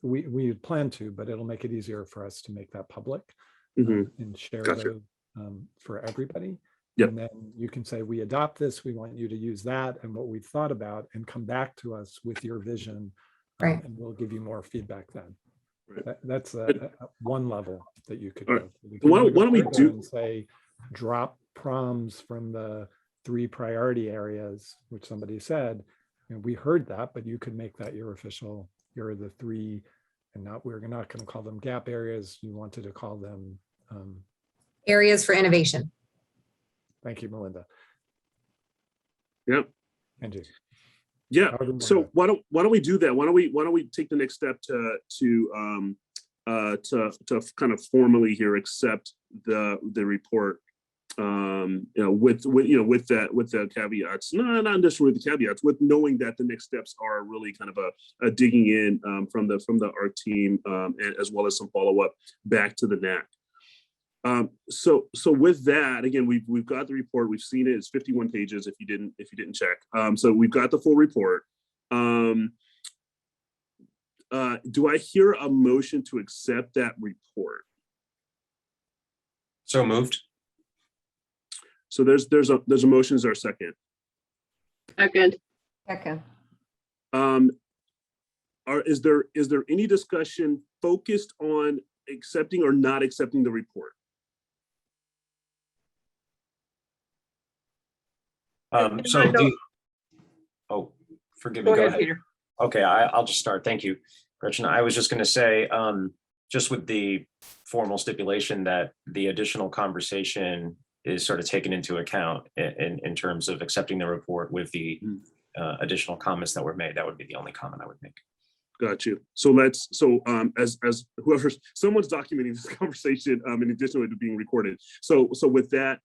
we plan to, but it'll make it easier for us to make that public and share those for everybody. Yep. And then you can say, we adopt this, we want you to use that and what we've thought about, and come back to us with your vision, and we'll give you more feedback then. Right. That's one level that you could go. Why don't we do and say, drop proms from the 3 priority areas, which somebody said, we heard that, but you could make that your official, here are the 3, and we're not going to call them gap areas. You wanted to call them areas for innovation. Thank you, Melinda. Yep. Angie. Yeah. So why don't we do that? Why don't we take the next step to kind of formally here accept the report, with the caveats, not necessarily the caveats, with knowing that the next steps are really kind of a digging in from the AHRQ team, as well as some follow up back to the NAC. So with that, again, we've got the report. We've seen it. It's 51 pages. If you didn't check, so we've got the full report. Do I hear a motion to accept that report? So moved. So there's a motion. Is there a second? Second. Second. Is there any discussion focused on accepting or not accepting the report? Forgive me. Go ahead, Peter. Okay, I'll just start. Thank you, Gretchen. I was just going to say, just with the formal stipulation that the additional conversation is sort of taken into account in terms of accepting the report with the additional comments that were made. That would be the only comment I would make. Got you. So as someone's documenting this conversation, in addition to it being recorded. So with that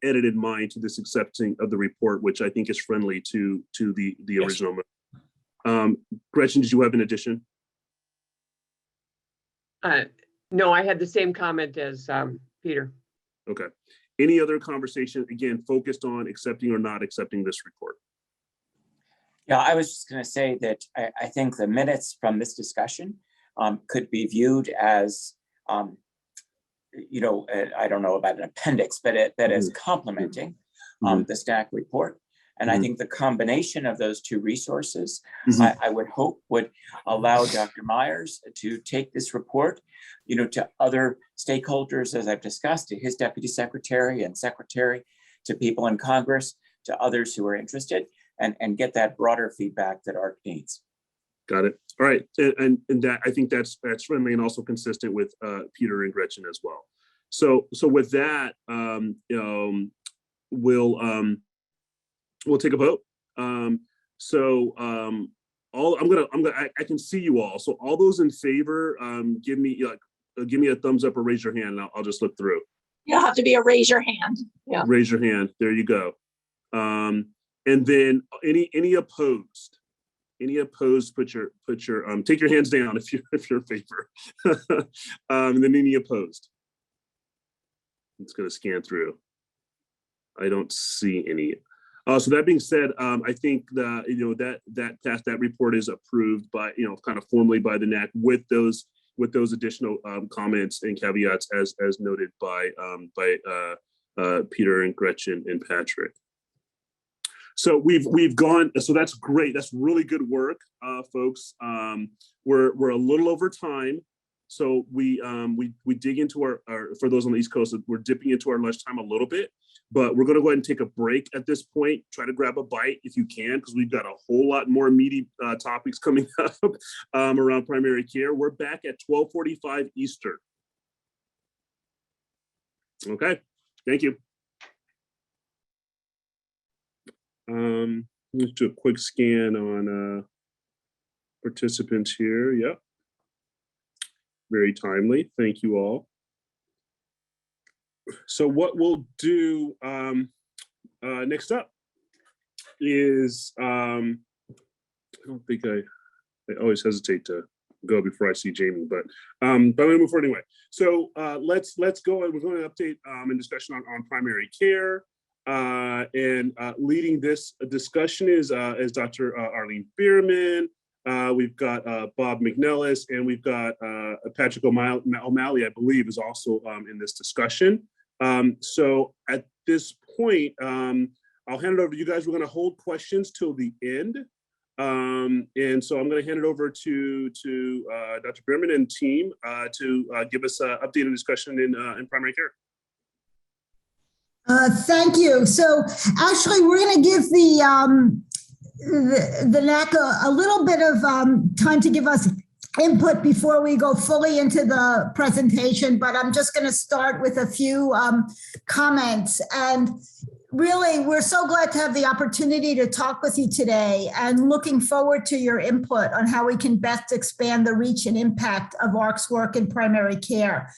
edit in mind to this accepting of the report, which I think is friendly to the Yes. original. Gretchen, did you have an addition? No, I had the same comment as Peter. Okay. Any other conversation, again, focused on accepting or not accepting this report? Yeah, I was just going to say that I think the minutes from this discussion could be viewed as, I don't know about an appendix, but that is complementing the SNAC report. And I think the combination of those two resources, I would hope would allow Dr. Myers to take this report, to other stakeholders, as I've discussed, to his deputy secretary and secretary, to people in Congress, to others who are interested, and get that broader feedback that AHRQ needs. Got it. All right, and that I think that's friendly and also consistent with Peter and Gretchen as well. So with that, we'll take a vote. I can see you all. So all those in favor, give me a thumbs up or raise your hand. And I'll just look through. You'll have to be a raise your hand. Yeah. Raise your hand. There you go. And then any opposed? Any opposed? Put your take your hands down if you're in favor. And then any opposed? It's going to scan through. I don't see any. So that being said, I think that report is approved by kind of formally by the NAC with those additional comments and caveats as noted by Peter and Gretchen and Patrick. So we've gone. So that's great. That's really good work, folks. We're a little over time. So we dig into our for those on the East Coast, we're dipping into our lunchtime a little bit, but we're going to go ahead and take a break at this point. Try to grab a bite if you can, because we've got a whole lot more meaty topics coming up around primary care. We're back at 12:45 Eastern. Okay, thank you. Let's do a quick scan on participants here. Yep. Very timely. Thank you all. So what we'll do next up is, I don't think I always hesitate to go before I see Jamie, but I'm gonna move forward anyway. So let's go and we're going to update and discussion on primary care. And leading this discussion is Dr. Arlene Bierman. We've got Bob McNellis, and we've got Patrick O'Malley, I believe, is also in this discussion. So at this point, I'll hand it over to you guys. We're going to hold questions till the end. And so I'm going to hand it over to Dr. Bierman and team to give us an update and discussion in primary care. Thank you. So actually, we're going to give the NAC a little bit of time to give us input before we go fully into the presentation, but I'm just going to start with a few comments. And really, we're so glad to have the opportunity to talk with you today and looking forward to your input on how we can best expand the reach and impact of AHRQ's work in primary care.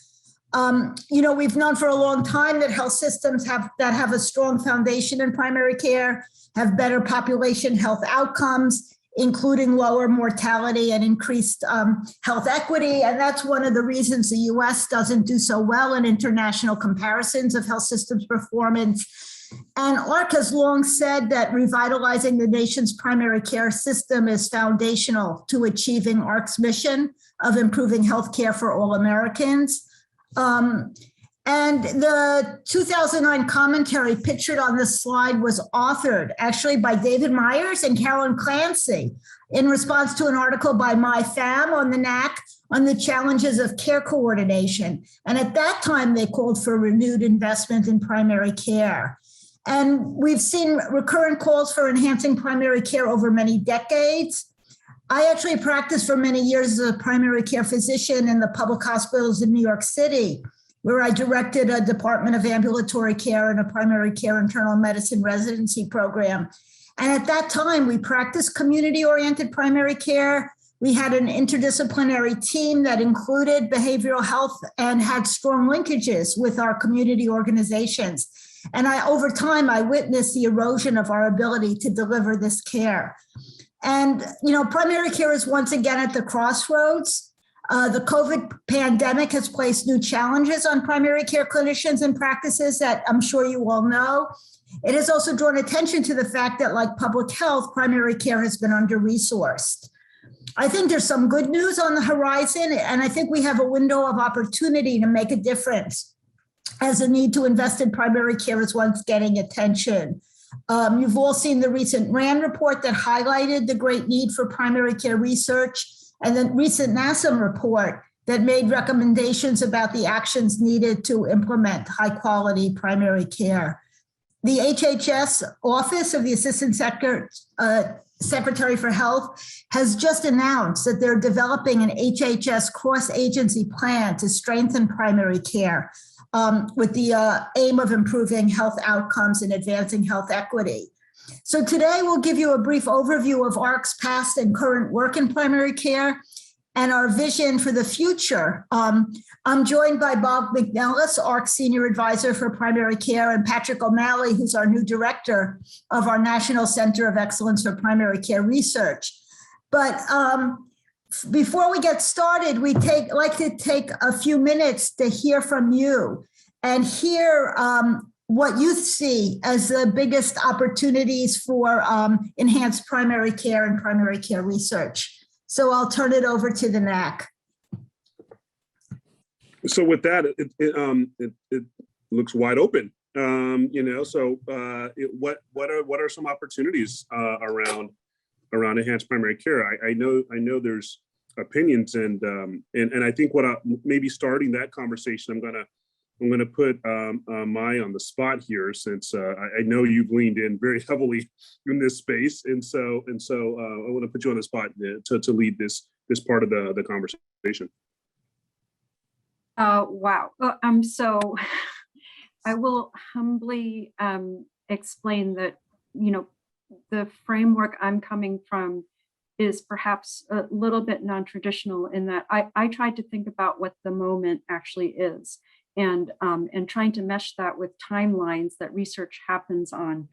We've known for a long time that health systems that have a strong foundation in primary care have better population health outcomes including lower mortality and increased health equity. And that's one of the reasons the US doesn't do so well in international comparisons of health systems performance. And AHRQ has long said that revitalizing the nation's primary care system is foundational to achieving AHRQ's mission of improving healthcare for all Americans. And the 2009 commentary pictured on this slide was authored actually by David Myers and Carolyn Clancy in response to an article by Mai Pham on the NAC on the challenges of care coordination. And at that time, they called for renewed investment in primary care. And we've seen recurrent calls for enhancing primary care over many decades. I actually practiced for many years as a primary care physician in the public hospitals in New York City, where I directed a Department of Ambulatory Care and a primary care internal medicine residency program. And at that time, we practiced community-oriented primary care. We had an interdisciplinary team that included behavioral health and had strong linkages with our community organizations. And over time, I witnessed the erosion of our ability to deliver this care. And, primary care is once again at the crossroads. The COVID pandemic has placed new challenges on primary care clinicians and practices that I'm sure you all know. It has also drawn attention to the fact that, like public health, primary care has been under-resourced. I think there's some good news on the horizon, and I think we have a window of opportunity to make a difference as the need to invest in primary care is once getting attention. You've all seen the recent RAND report that highlighted the great need for primary care research, and the recent NACE report that made recommendations about the actions needed to implement high-quality primary care. The HHS Office of the Assistant Secretary for Health has just announced that they're developing an HHS cross-agency plan to strengthen primary care with the aim of improving health outcomes and advancing health equity. So today we'll give you a brief overview of AHRQ's past and current work in primary care and our vision for the future. I'm joined by Bob McNellis, AHRQ Senior Advisor for Primary Care, and Patrick O'Malley, who's our new Director of our National Center of Excellence for Primary Care Research. But before we get started, like to take a few minutes to hear from you and hear what you see as the biggest opportunities for enhanced primary care and primary care research. So I'll turn it over to the NAC. So with that, it looks wide open. So what are some opportunities around enhanced primary care? I know there's opinions, and I think maybe starting that conversation, I'm gonna put Mai on the spot here, since I know you've leaned in very heavily in this space, and so I want to put you on the spot to lead this part of the conversation. Wow. So I will humbly explain that the framework I'm coming from is perhaps a little bit non-traditional in that I tried to think about what the moment actually is. And trying to mesh that with timelines that research happens on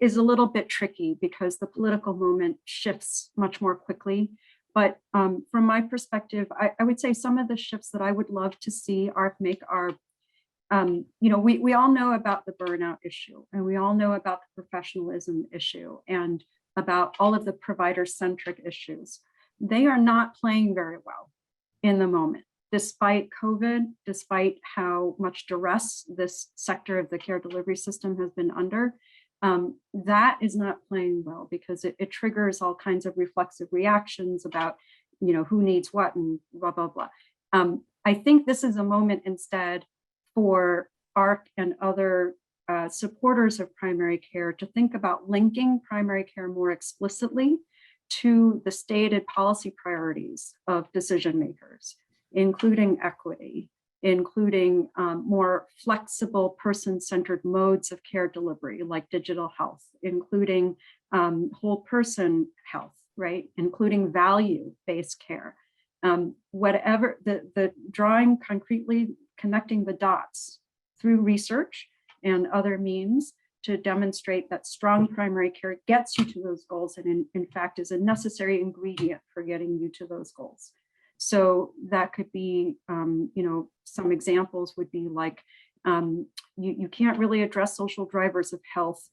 is a little bit tricky because the political moment shifts much more quickly. But from my perspective, I would say some of the shifts that I would love to see AHRQ make are, we all know about the burnout issue, and we all know about the professionalism issue, and about all of the provider-centric issues. They are not playing very well in the moment. Despite COVID, despite how much duress this sector of the care delivery system has been under, that is not playing well because it triggers all kinds of reflexive reactions about, who needs what and blah, blah, blah. I think this is a moment instead for AHRQ and other supporters of primary care to think about linking primary care more explicitly to the stated policy priorities of decision makers, including equity, including more flexible person-centered modes of care delivery like digital health, including whole person health, right? Including value-based care. Whatever, the drawing concretely, connecting the dots through research and other means to demonstrate that strong primary care gets you to those goals and in fact is a necessary ingredient for getting you to those goals. So that could be, some examples would be like, you can't really address social drivers of health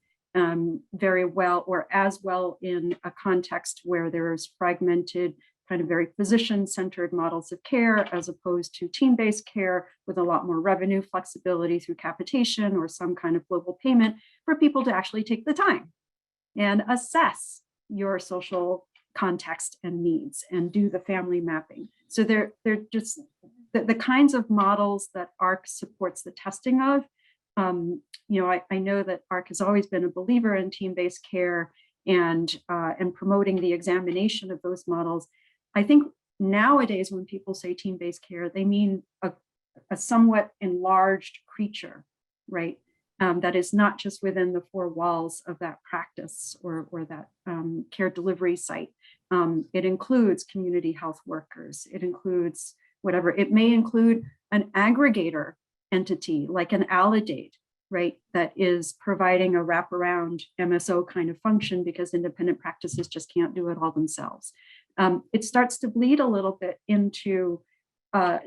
very well or as well in a context where there's fragmented, kind of very physician-centered models of care as opposed to team-based care with a lot more revenue flexibility through capitation or some kind of global payment for people to actually take the time and assess your social context and needs and do the family mapping. So they're just the kinds of models that AHRQ supports the testing of. I know that AHRQ has always been a believer in team-based care and promoting the examination of those models. I think nowadays when people say team-based care, they mean a somewhat enlarged creature, right? That is not just within the four walls of that practice or that care delivery site. It includes community health workers. It includes whatever. It may include an aggregator entity like an Alidate, right? That is providing a wraparound MSO kind of function because independent practices just can't do it all themselves. It starts to bleed a little bit into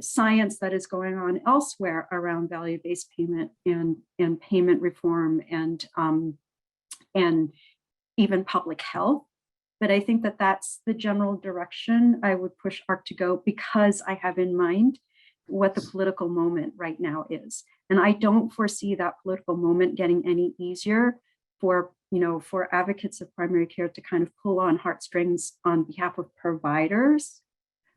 science that is going on elsewhere around value-based payment and payment reform and even public health. But I think that that's the general direction I would push AHRQ to go because I have in mind what the political moment right now is. And I don't foresee that political moment getting any easier for advocates of primary care to kind of pull on heartstrings on behalf of providers,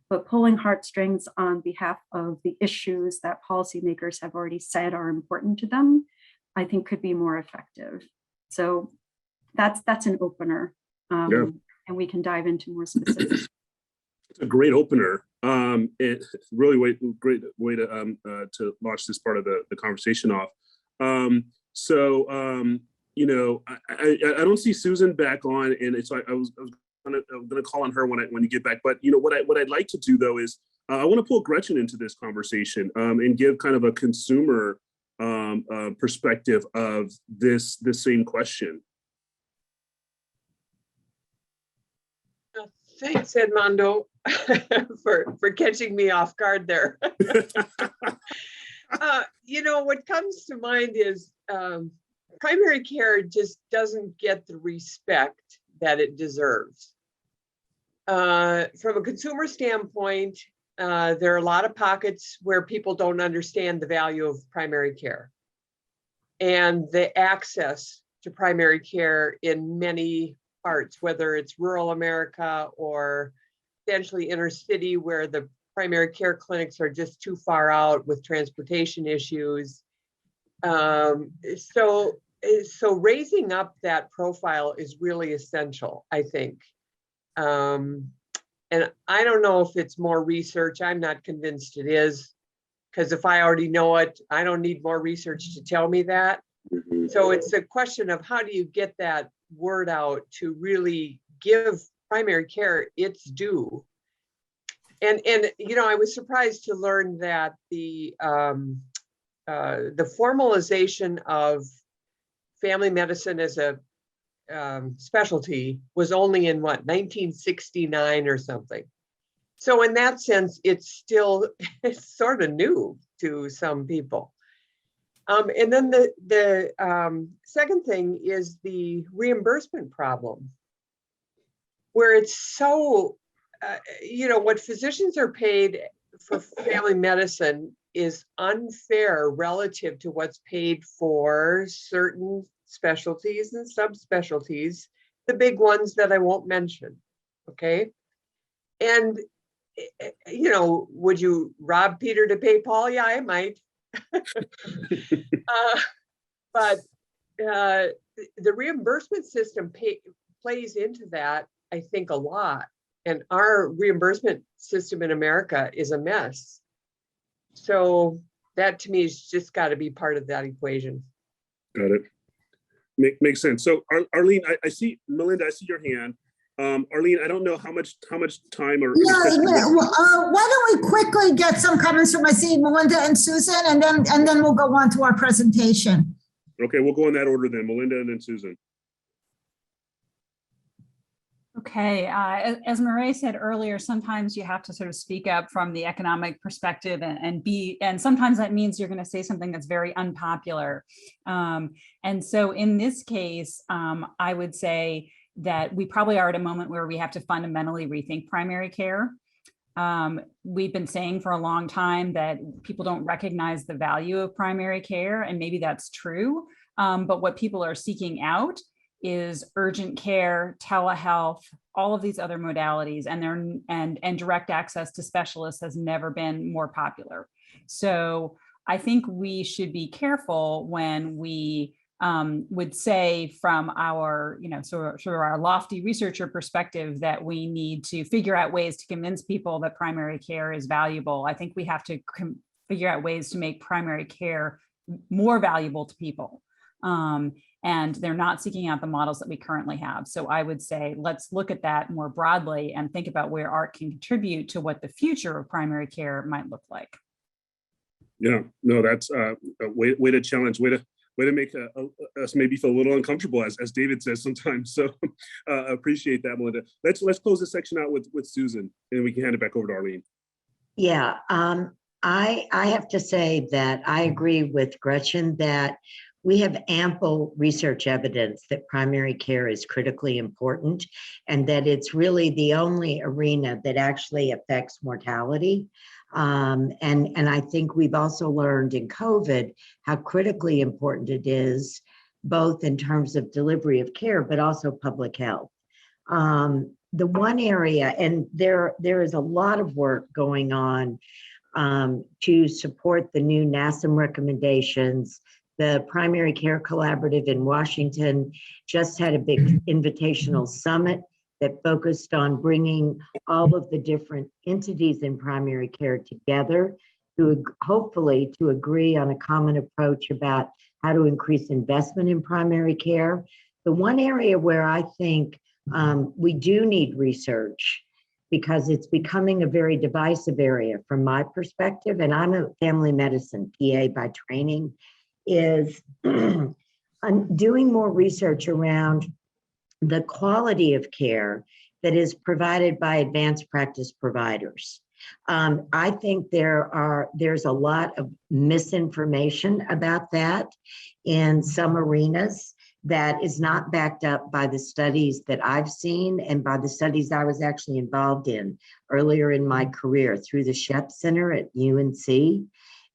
but pulling heartstrings on behalf of the issues that policymakers have already said are important to them, I think could be more effective. So that's an opener. And we can dive into more specifics. It's a great opener. It's really great way to launch this part of the conversation off. I don't see Susan back on, and it's I was gonna call on her when you get back. But what I'd like to do though is I want to pull Gretchen into this conversation and give kind of a consumer perspective of this same question. Thanks, Edmondo, for catching me off guard there. What comes to mind is primary care just doesn't get the respect that it deserves. From a consumer standpoint, there are a lot of pockets where people don't understand the value of primary care and the access to primary care in many parts, whether it's rural America or potentially inner city where the primary care clinics are just too far out with transportation issues. So raising up that profile is really essential, I think. And I don't know if it's more research. I'm not convinced it is, because if I already know it, I don't need more research to tell me that. So it's a question of how do you get that word out to really give primary care its due. And I was surprised to learn that the formalization of family medicine as a specialty was only in 1969 or something. So in that sense, it's sort of new to some people. And then the second thing is the reimbursement problem, where it's so, what physicians are paid for family medicine is unfair relative to what's paid for certain specialties and subspecialties, the big ones that I won't mention, okay? And, would you rob Peter to pay Paul? Yeah, I might. But the reimbursement system plays into that, I think, a lot. And our reimbursement system in America is a mess. So that to me has just got to be part of that equation. Got it. Makes sense. So Arlene, I see, Melinda, I see your hand. Arlene, I don't know how much time or. Why don't we quickly get some comments from, I see Melinda and Susan, and then we'll go on to our presentation. Okay, we'll go in that order then. Melinda and then Susan. Okay, as Murray said earlier, sometimes you have to sort of speak up from the economic perspective and sometimes that means you're going to say something that's very unpopular. And so in this case, I would say that we probably are at a moment where we have to fundamentally rethink primary care. We've been saying for a long time that people don't recognize the value of primary care, and maybe that's true. But what people are seeking out is urgent care, telehealth, all of these other modalities, and direct access to specialists has never been more popular. So I think we should be careful when we would say from our, sort of our lofty researcher perspective that we need to figure out ways to convince people that primary care is valuable. I think we have to figure out ways to make primary care more valuable to people. And they're not seeking out the models that we currently have. So I would say, let's look at that more broadly and think about where art can contribute to what the future of primary care might look like. Yeah, no, that's a way to challenge, way to make us maybe feel a little uncomfortable, as David says sometimes. So appreciate that, Melinda. Let's close this section out with Susan, and we can hand it back over to Arlene. Yeah, I have to say that I agree with Gretchen that we have ample research evidence that primary care is critically important and that it's really the only arena that actually affects mortality. And I think we've also learned in COVID how critically important it is, both in terms of delivery of care, but also public health. The one area, and there is a lot of work going on to support the new NACE recommendations. The Primary Care Collaborative in Washington just had a big invitational summit that focused on bringing all of the different entities in primary care together to hopefully to agree on a common approach about how to increase investment in primary care. The one area where I think we do need research, because it's becoming a very divisive area from my perspective, and I'm a family medicine PA by training, is doing more research around the quality of care that is provided by advanced practice providers. I think there's a lot of misinformation about that in some arenas that is not backed up by the studies that I've seen and by the studies I was actually involved in earlier in my career through the Schutz Center at UNC.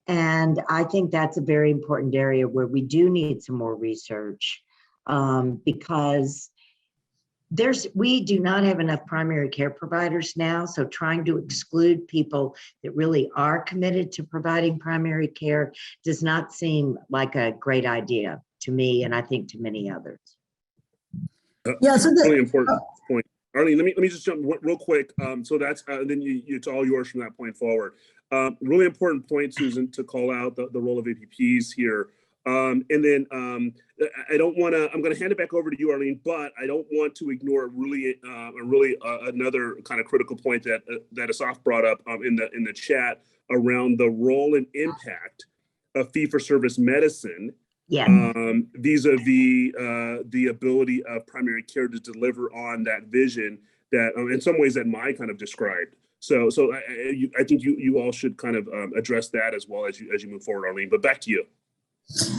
And I think that's a very important area where we do need some more research because we do not have enough primary care providers now. So trying to exclude people that really are committed to providing primary care does not seem like a great idea to me, and I think to many others. Yeah, so really important point. Arlene, let me just jump real quick. So that's then it's all yours from that point forward. Really important point, Susan, to call out the role of APPs here. And then I don't want to, I'm going to hand it back over to you, Arlene, but I don't want to ignore really another kind of critical point that Asaf brought up in the chat around the role and impact of fee-for-service medicine. Yeah. Vis-a-vis the ability of primary care to deliver on that vision that in some ways that Mai kind of described. So I think you all should kind of address that as well as you move forward, Arlene, but back to you.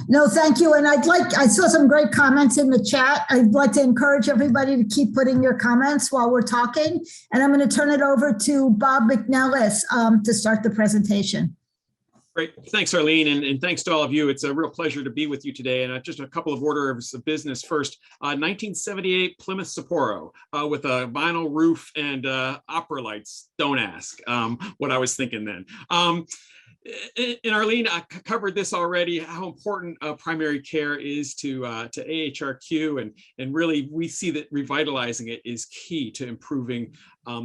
No, thank you. And I saw some great comments in the chat. I'd like to encourage everybody to keep putting your comments while we're talking. And I'm going to turn it over to Bob McNellis to start the presentation. Great. Thanks, Arlene, and thanks to all of you. It's a real pleasure to be with you today. And just a couple of orders of business first. 1978 Plymouth Sapporo with a vinyl roof and opera lights. Don't ask what I was thinking then. And Arlene, I covered this already, how important primary care is to AHRQ, and really we see that revitalizing it is key to improving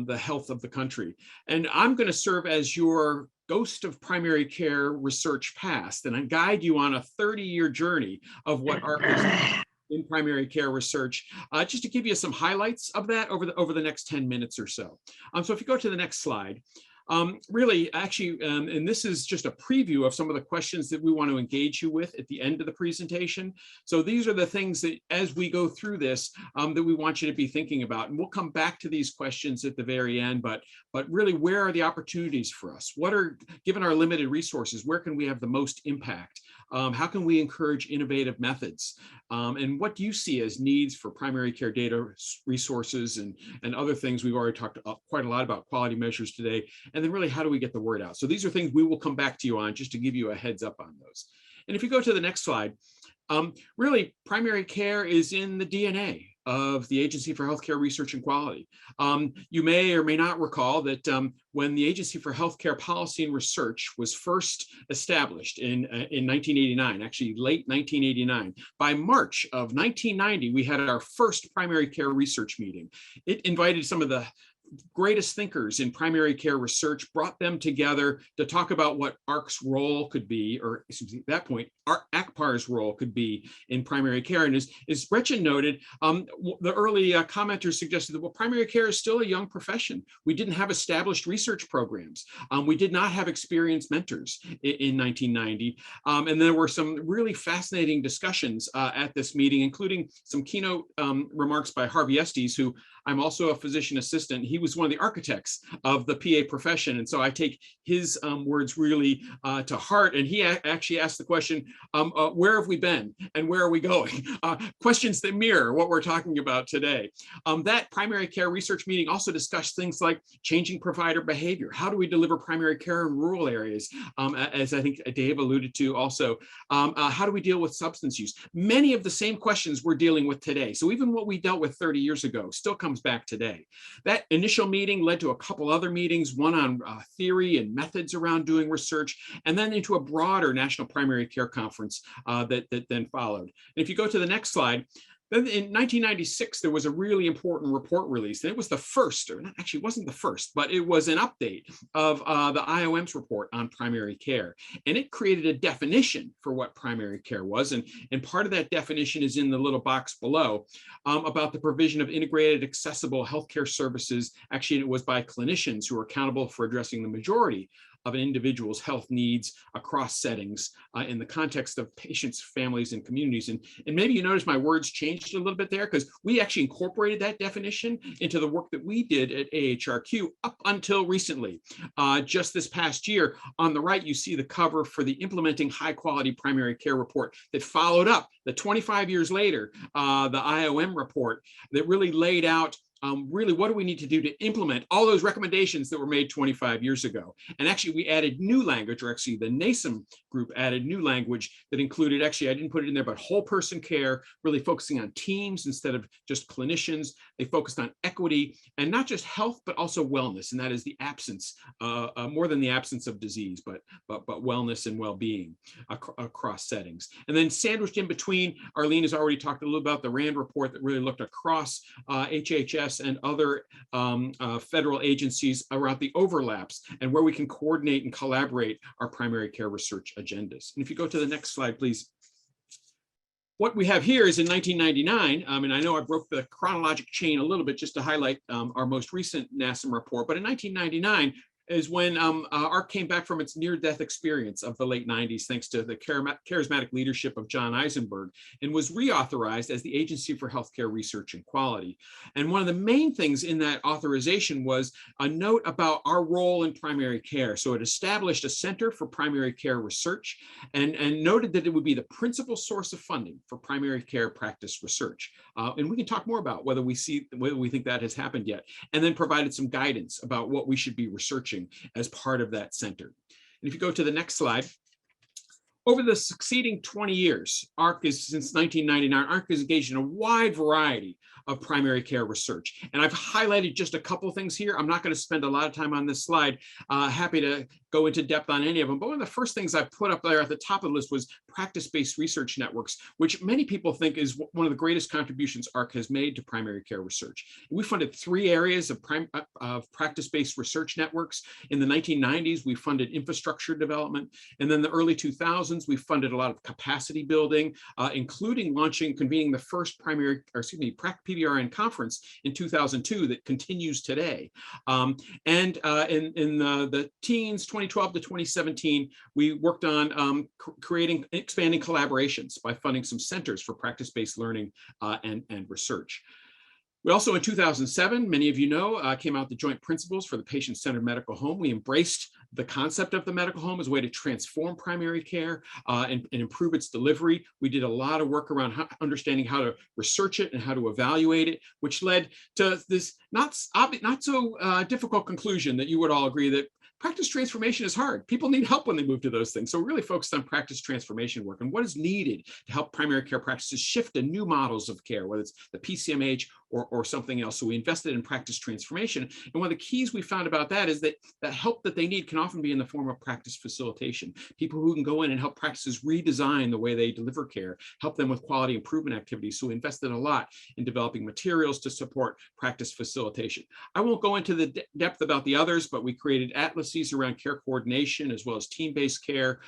the health of the country. And I'm going to serve as your ghost of primary care research past, and I guide you on a 30-year journey of what AHRQ is in primary care research, just to give you some highlights of that over the next 10 minutes or so. So if you go to the next slide. Really, actually, and this is just a preview of some of the questions that we want to engage you with at the end of the presentation. So these are the things that, as we go through this, that we want you to be thinking about. And we'll come back to these questions at the very end, but really, where are the opportunities for us? What are, given our limited resources, where can we have the most impact? How can we encourage innovative methods? And what do you see as needs for primary care data resources and other things? We've already talked quite a lot about quality measures today. And then really, how do we get the word out? So these are things we will come back to you on, just to give you a heads up on those. And if you go to the next slide, really, primary care is in the DNA of the Agency for Healthcare Research and Quality. You may or may not recall that when the Agency for Healthcare Policy and Research was first established in 1989, actually late 1989, by March of 1990, we had our first primary care research meeting. It invited some of the greatest thinkers in primary care research, brought them together to talk about what AHRQ's role could be, or excuse me, at that point, AHPAR's role could be in primary care. And as Gretchen noted, the early commenters suggested that, well, primary care is still a young profession. We didn't have established research programs. We did not have experienced mentors in 1990. And there were some really fascinating discussions at this meeting, including some keynote remarks by Harvey Estes, who I'm also a physician assistant. He was one of the architects of the PA profession. And so I take his words really to heart. And he actually asked the question, where have we been and where are we going? Questions that mirror what we're talking about today. That primary care research meeting also discussed things like changing provider behavior. How do we deliver primary care in rural areas? As I think Dave alluded to also, how do we deal with substance use? Many of the same questions we're dealing with today. So even what we dealt with 30 years ago still comes back today. That initial meeting led to a couple other meetings, one on theory and methods around doing research, and then into a broader national primary care conference that then followed. And if you go to the next slide, then in 1996, there was a really important report released, and it was the first, or actually wasn't the first, but it was an update of the IOM's report on primary care. And it created a definition for what primary care was. And part of that definition is in the little box below about the provision of integrated, accessible healthcare services. Actually, it was by clinicians who are accountable for addressing the majority of an individual's health needs across settings in the context of patients, families, and communities. And maybe you notice my words changed a little bit there, because we actually incorporated that definition into the work that we did at AHRQ up until recently. Just this past year, on the right, you see the cover for the Implementing High Quality Primary Care report that followed up the 25 years later, the IOM report that really laid out really, what do we need to do to implement all those recommendations that were made 25 years ago? And actually, we added new language, or actually the NACE group added new language that included, actually, I didn't put it in there, but whole person care, really focusing on teams instead of just clinicians. They focused on equity and not just health, but also wellness. And that is the absence, more than the absence of disease, but wellness and well-being across settings. And then sandwiched in between, Arlene has already talked a little about the RAND report that really looked across HHS and other federal agencies around the overlaps and where we can coordinate and collaborate our primary care research agendas. And if you go to the next slide, please. What we have here is in 1999, and I know I broke the chronologic chain a little bit just to highlight our most recent NASM report, but in 1999, is when AHRQ came back from its near-death experience of the late 90s, thanks to the charismatic leadership of John Eisenberg, and was reauthorized as the Agency for Healthcare Research and Quality. And one of the main things in that authorization was a note about our role in primary care. So it established a Center for Primary Care Research and noted that it would be the principal source of funding for primary care practice research. And we can talk more about whether we think that has happened yet, and then provided some guidance about what we should be researching as part of that center. And if you go to the next slide, over the succeeding 20 years, AHRQ is, since 1999, AHRQ is engaged in a wide variety of primary care research. And I've highlighted just a couple of things here. I'm not going to spend a lot of time on this slide. Happy to go into depth on any of them. But one of the first things I put up there at the top of the list was practice-based research networks, which many people think is one of the greatest contributions AHRQ has made to primary care research. We funded 3 areas of practice-based research networks. In the 1990s, we funded infrastructure development. And then the early 2000s, 2000s, we funded a lot of capacity building, including convening the first PBRN conference in 2002 that continues today. In the teens, 2012 to 2017, we worked on expanding collaborations by funding some centers for practice-based learning and research. We also, in 2007, many of you know, came out the joint principles for the patient-centered medical home. We embraced the concept of the medical home as a way to transform primary care and improve its delivery. We did a lot of work around understanding how to research it and how to evaluate it, which led to this not so difficult conclusion that you would all agree that practice transformation is hard. People need help when they move to those things. So we're really focused on practice transformation work and what is needed to help primary care practices shift to new models of care, whether it's the PCMH or something else. So we invested in practice transformation. And one of the keys we found about that is that the help that they need can often be in the form of practice facilitation. People who can go in and help practices redesign the way they deliver care, help them with quality improvement activities. So we invested a lot in developing materials to support practice facilitation. I won't go into the depth about the others, but we created atlases around care coordination as well as team-based care,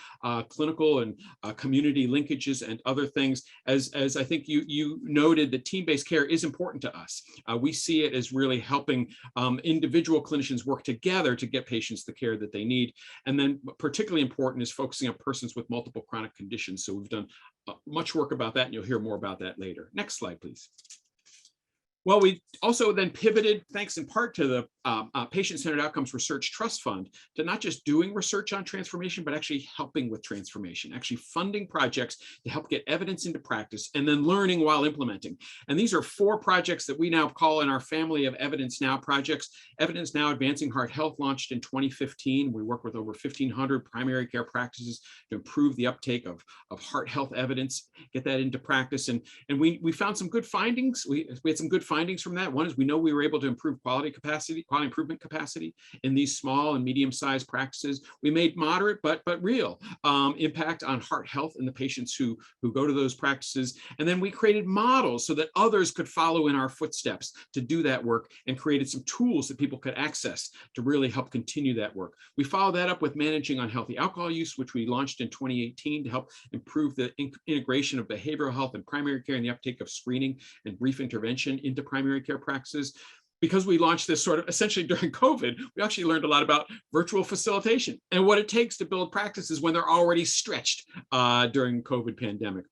clinical and community linkages and other things. As I think you noted, that team-based care is important to us. We see it as really helping individual clinicians work together to get patients the care that they need. And then particularly important is focusing on persons with multiple chronic conditions. So we've done much work about that, and you'll hear more about that later. Next slide, please. Well, we also then pivoted, thanks in part to the Patient-Centered Outcomes Research Trust Fund, to not just doing research on transformation, but actually helping with transformation, actually funding projects to help get evidence into practice and then learning while implementing. And these are 4 projects that we now call in our family of Evidence Now projects. Evidence Now Advancing Heart Health launched in 2015. We work with over 1,500 primary care practices to improve the uptake of heart health evidence, get that into practice. And we found some good findings. We had some good findings from that. One is we know we were able to improve quality improvement capacity in these small and medium-sized practices. We made moderate but real impact on heart health in the patients who go to those practices. And then we created models so that others could follow in our footsteps to do that work, and created some tools that people could access to really help continue that work. We followed that up with managing unhealthy alcohol use, which we launched in 2018 to help improve the integration of behavioral health and primary care and the uptake of screening and brief intervention into primary care practices. Because we launched this sort of essentially during COVID, we actually learned a lot about virtual facilitation and what it takes to build practices when they're already stretched during the COVID pandemic.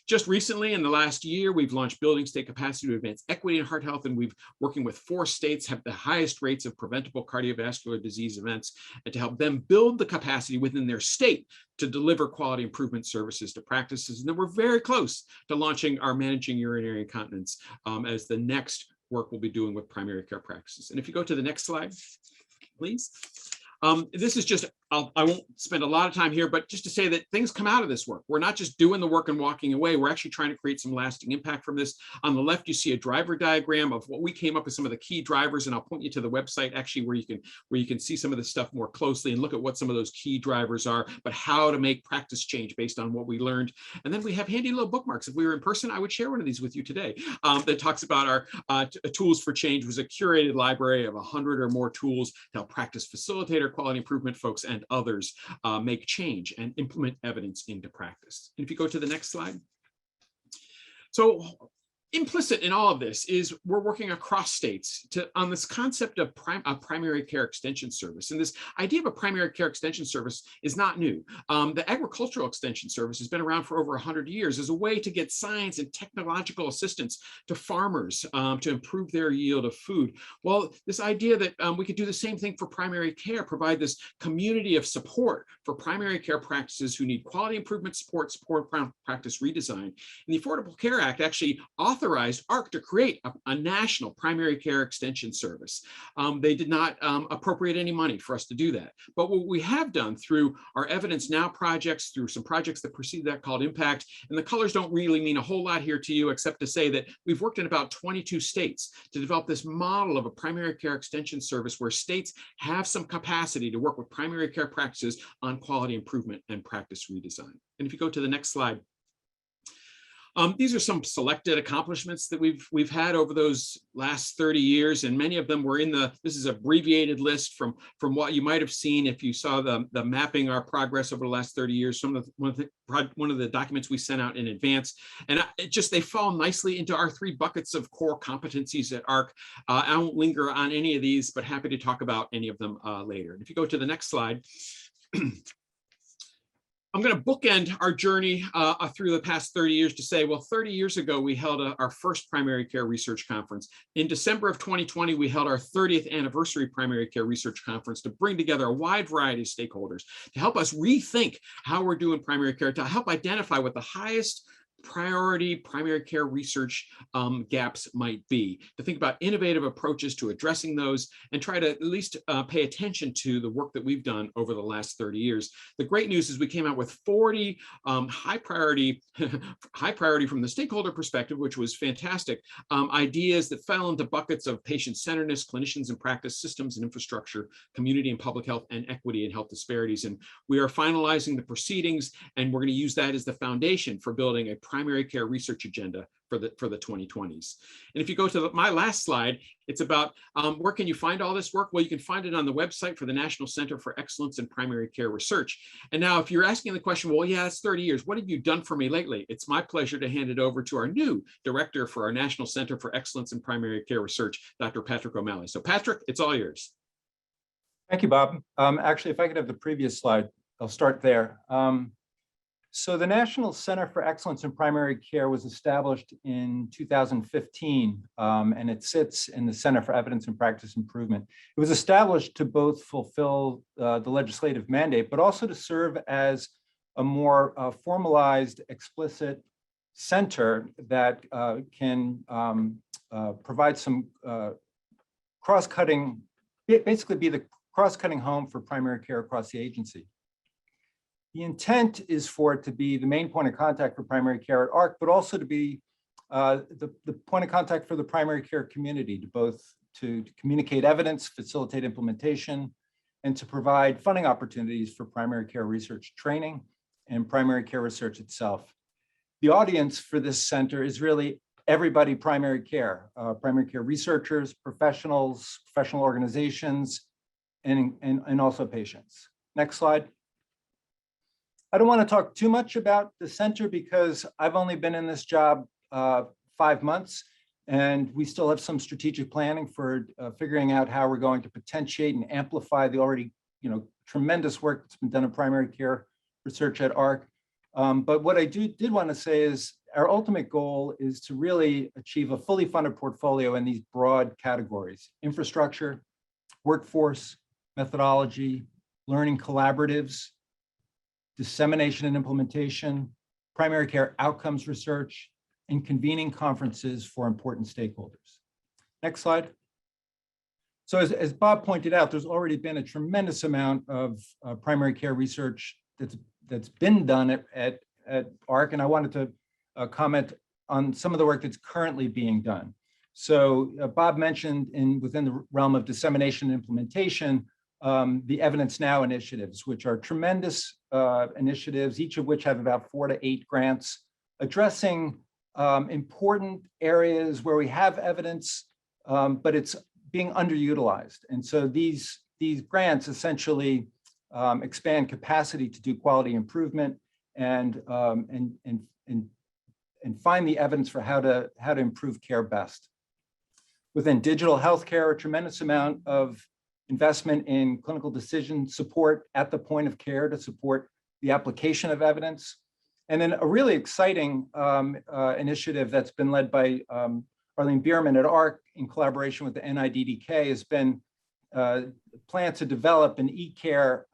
Just recently, in the last year, we've launched Building State Capacity to Advance Equity in Heart Health, and we've working with 4 states have the highest rates of preventable cardiovascular disease events, and to help them build the capacity within their state to deliver quality improvement services to practices. And then we're very close to launching our Managing Urinary Incontinence as the next work we'll be doing with primary care practices. And if you go to the next slide, please. This is just, I won't spend a lot of time here, but just to say that things come out of this work. We're not just doing the work and walking away. We're actually trying to create some lasting impact from this. On the left, you see a driver diagram of what we came up with, some of the key drivers, and I'll point you to the website actually where you can see some of this stuff more closely and look at what some of those key drivers are, but how to make practice change based on what we learned. And then we have handy little bookmarks. If we were in person, I would share one of these with you today that talks about our tools for change. It was a curated library of 100 or more tools to help practice facilitator, quality improvement folks, and others make change and implement evidence into practice. And if you go to the next slide. So implicit in all of this is we're working across states on this concept of primary care extension service. And this idea of a primary care extension service is not new. The agricultural extension service has been around for over 100 years as a way to get science and technological assistance to farmers to improve their yield of food. Well, this idea that we could do the same thing for primary care, provide this community of support for primary care practices who need quality improvement support practice redesign. And the Affordable Care Act actually authorized AHRQ to create a national primary care extension service. They did not appropriate any money for us to do that. But what we have done through our Evidence Now projects, through some projects that precede that called Impact, and the colors don't really mean a whole lot here to you, except to say that we've worked in about 22 states to develop this model of a primary care extension service where states have some capacity to work with primary care practices on quality improvement and practice redesign. And if you go to the next slide. These are some selected accomplishments that we've had over those last 30 years, and many of them were in this is abbreviated list from what you might have seen if you saw the mapping our progress over the last 30 years. One of the documents we sent out in advance, and they fall nicely into our 3 buckets of core competencies at AHRQ. I won't linger on any of these, but happy to talk about any of them later. And if you go to the next slide. I'm going to bookend our journey through the past 30 years to say, well, 30 years ago, we held our first primary care research conference. In December of 2020, we held our 30th anniversary primary care research conference to bring together a wide variety of stakeholders to help us rethink how we're doing primary care, to help identify what the highest priority primary care research gaps might be, to think about innovative approaches to addressing those and try to at least pay attention to the work that we've done over the last 30 years. The great news is we came out with 40 high priority from the stakeholder perspective, which was fantastic, ideas that fell into buckets of patient-centeredness, clinicians and practice, systems and infrastructure, community and public health, and equity and health disparities. And we are finalizing the proceedings, and we're going to use that as the foundation for building a primary care research agenda for the 2020s. And if you go to my last slide, it's about where can you find all this work? Well, you can find it on the website for the National Center for Excellence in Primary Care Research. And now if you're asking the question, well, yeah, it's 30 years. What have you done for me lately? It's my pleasure to hand it over to our new director for our National Center for Excellence in Primary Care Research, Dr. Patrick O'Malley. So Patrick, it's all yours. Thank you, Bob. Actually, if I could have the previous slide, I'll start there. So the National Center for Excellence in Primary Care was established in 2015, and it sits in the Center for Evidence and Practice Improvement. It was established to both fulfill the legislative mandate, but also to serve as a more formalized, explicit center that can provide some cross-cutting, basically be the cross-cutting home for primary care across the agency. The intent is for it to be the main point of contact for primary care at AHRQ, but also to be the point of contact for the primary care community, to communicate evidence, facilitate implementation, and to provide funding opportunities for primary care research training and primary care research itself. The audience for this center is really everybody primary care researchers, professionals, professional organizations, and also patients. Next slide. I don't want to talk too much about the center because I've only been in this job 5 months, and we still have some strategic planning for figuring out how we're going to potentiate and amplify the already tremendous work that's been done in primary care research at AHRQ. But what I did want to say is our ultimate goal is to really achieve a fully funded portfolio in these broad categories: infrastructure, workforce, methodology, learning collaboratives, dissemination and implementation, primary care outcomes research, and convening conferences for important stakeholders. Next slide. So as Bob pointed out, there's already been a tremendous amount of primary care research that's been done at AHRQ, and I wanted to comment on some of the work that's currently being done. So Bob mentioned within the realm of dissemination and implementation, the Evidence Now initiatives, which are tremendous initiatives, each of which have about 4 to 8 grants addressing important areas where we have evidence, but it's being underutilized. And so these grants essentially expand capacity to do quality improvement and find the evidence for how to improve care best. Within digital healthcare, a tremendous amount of investment in clinical decision support at the point of care to support the application of evidence. And then a really exciting initiative that's been led by Arlene Bierman at AHRQ in collaboration with the NIDDK has been planned to develop an e-care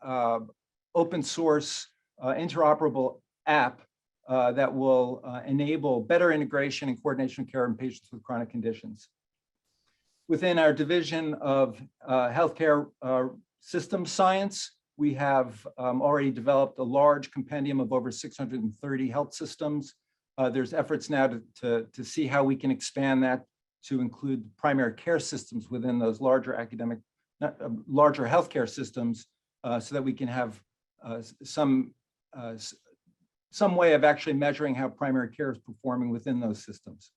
open source interoperable app that will enable better integration and coordination of care in patients with chronic conditions. Within our division of healthcare systems science, we have already developed a large compendium of over 630 health systems. There's efforts now to see how we can expand that to include primary care systems within those larger larger healthcare systems so that we can have some some way of actually measuring how primary care is performing within those systems.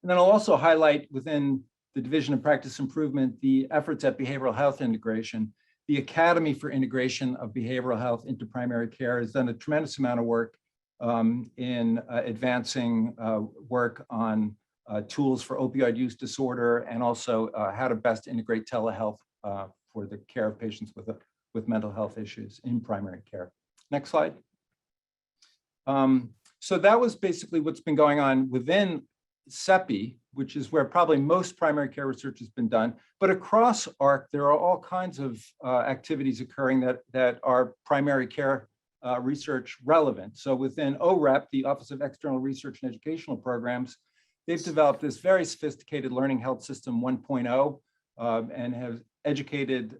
And then I'll also highlight within the Division of Practice Improvement the efforts at behavioral health integration. The Academy for Integration of Behavioral Health into Primary Care has done a tremendous amount of work in advancing work on tools for opioid use disorder, and also how to best integrate telehealth for the care of patients with mental health issues in primary care. Next slide. So that was basically what's been going on within CEPI, which is where probably most primary care research has been done. But across AHRQ, there are all kinds of activities occurring that are primary care research relevant. So within OREP, the Office of External Research and Educational Programs, they've developed this very sophisticated Learning Health System 1.0 and have educated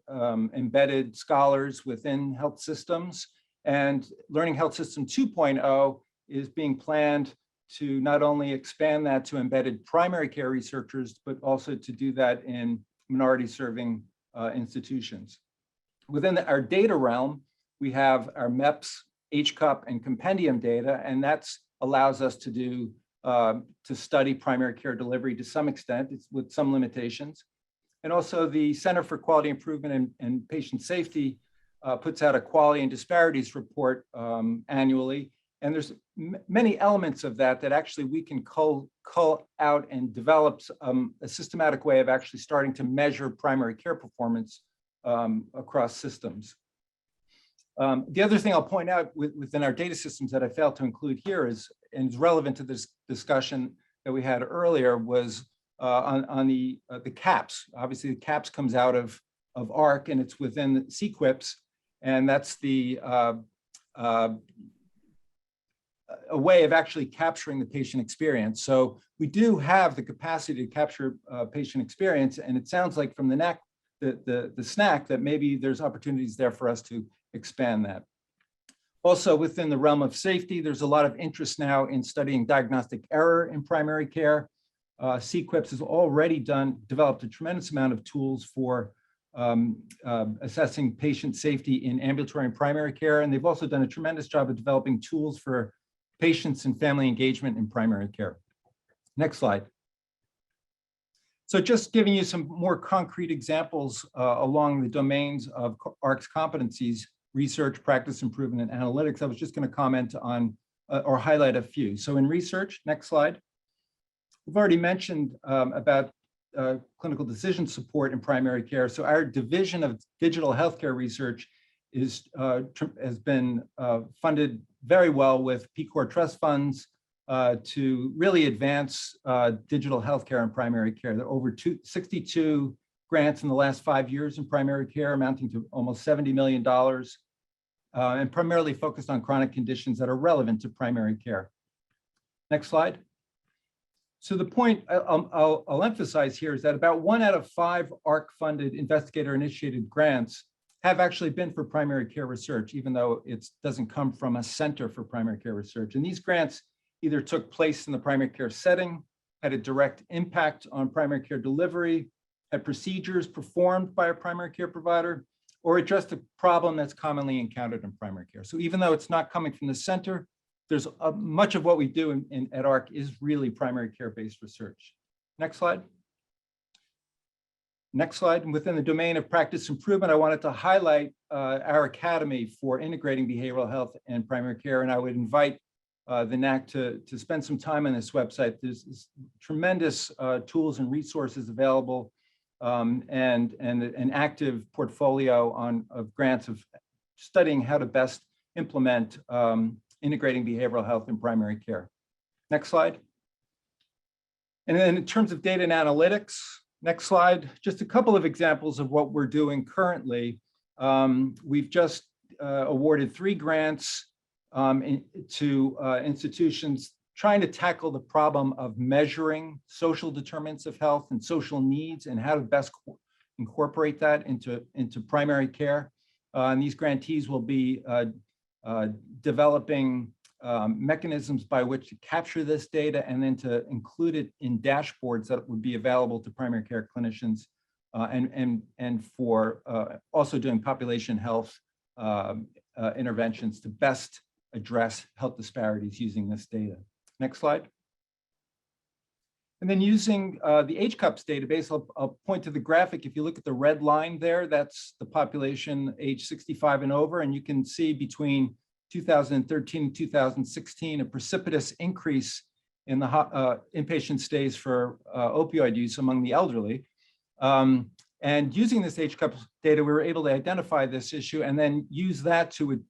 embedded scholars within health systems. And Learning Health System 2.0 is being planned to not only expand that to embedded primary care researchers, but also to do that in minority serving institutions. Within our data realm, we have our MEPS, HCUP, and compendium data, and that allows us to do to study primary care delivery to some extent, it's with some limitations. And also the Center for Quality Improvement and Patient Safety puts out a quality and disparities report annually. And there's many elements of that actually we can cull out and develop a systematic way of actually starting to measure primary care performance across systems. The other thing I'll point out within our data systems that I failed to include here is, and is relevant to this discussion that we had earlier, was on the CAPS. Obviously, the CAPS comes out of AHRQ, and it's within CQIPS, and that's the a way of actually capturing the patient experience. So we do have the capacity to capture patient experience, and it sounds like from the NAC, the SNAC, that maybe there's opportunities there for us to expand that. Also within the realm of safety, there's a lot of interest now in studying diagnostic error in primary care. CQIPS has already developed a tremendous amount of tools for assessing patient safety in ambulatory and primary care. And they've also done a tremendous job of developing tools for patients and family engagement in primary care. Next slide. So just giving you some more concrete examples along the domains of AHRQ's competencies: research, practice improvement, and analytics. I was just going to comment on or highlight a few. So in research, next slide. We've already mentioned about clinical decision support in primary care. So our division of digital healthcare research has been funded very well with PCOR trust funds to really advance digital healthcare in primary care. There are over 62 grants in the last 5 years in primary care, amounting to almost $70 million, and primarily focused on chronic conditions that are relevant to primary care. Next slide. So the point I'll emphasize here is that about 1 out of 5 AHRQ-funded investigator-initiated grants have actually been for primary care research, even though it doesn't come from a center for primary care research. And these grants either took place in the primary care setting, had a direct impact on primary care delivery, had procedures performed by a primary care provider, or addressed a problem that's commonly encountered in primary care. So even though it's not coming from the center, there's much of what we do at AHRQ is really primary care-based research. Next slide. Next slide. And within the domain of practice improvement, I wanted to highlight our Academy for Integrating Behavioral Health and Primary Care. And I would invite the NAC to spend some time on this website. There's tremendous tools and resources available, and an active portfolio of grants of studying how to best implement integrating behavioral health in primary care. Next slide. And then in terms of data and analytics, next slide, just a couple of examples of what we're doing currently. We've just awarded 3 grants to institutions trying to tackle the problem of measuring social determinants of health and social needs, and how to best incorporate that into primary care. And these grantees will be developing mechanisms by which to capture this data and then to include it in dashboards that would be available to primary care clinicians, and for also doing population health interventions to best address health disparities using this data. Next slide. And then using the HCUPS database, I'll point to the graphic. If you look at the red line there, that's the population age 65 and over, and you can see between 2013 and 2016, a precipitous increase in the inpatient stays for opioid use among the elderly. And using this HCUPS data, we were able to identify this issue and then use that to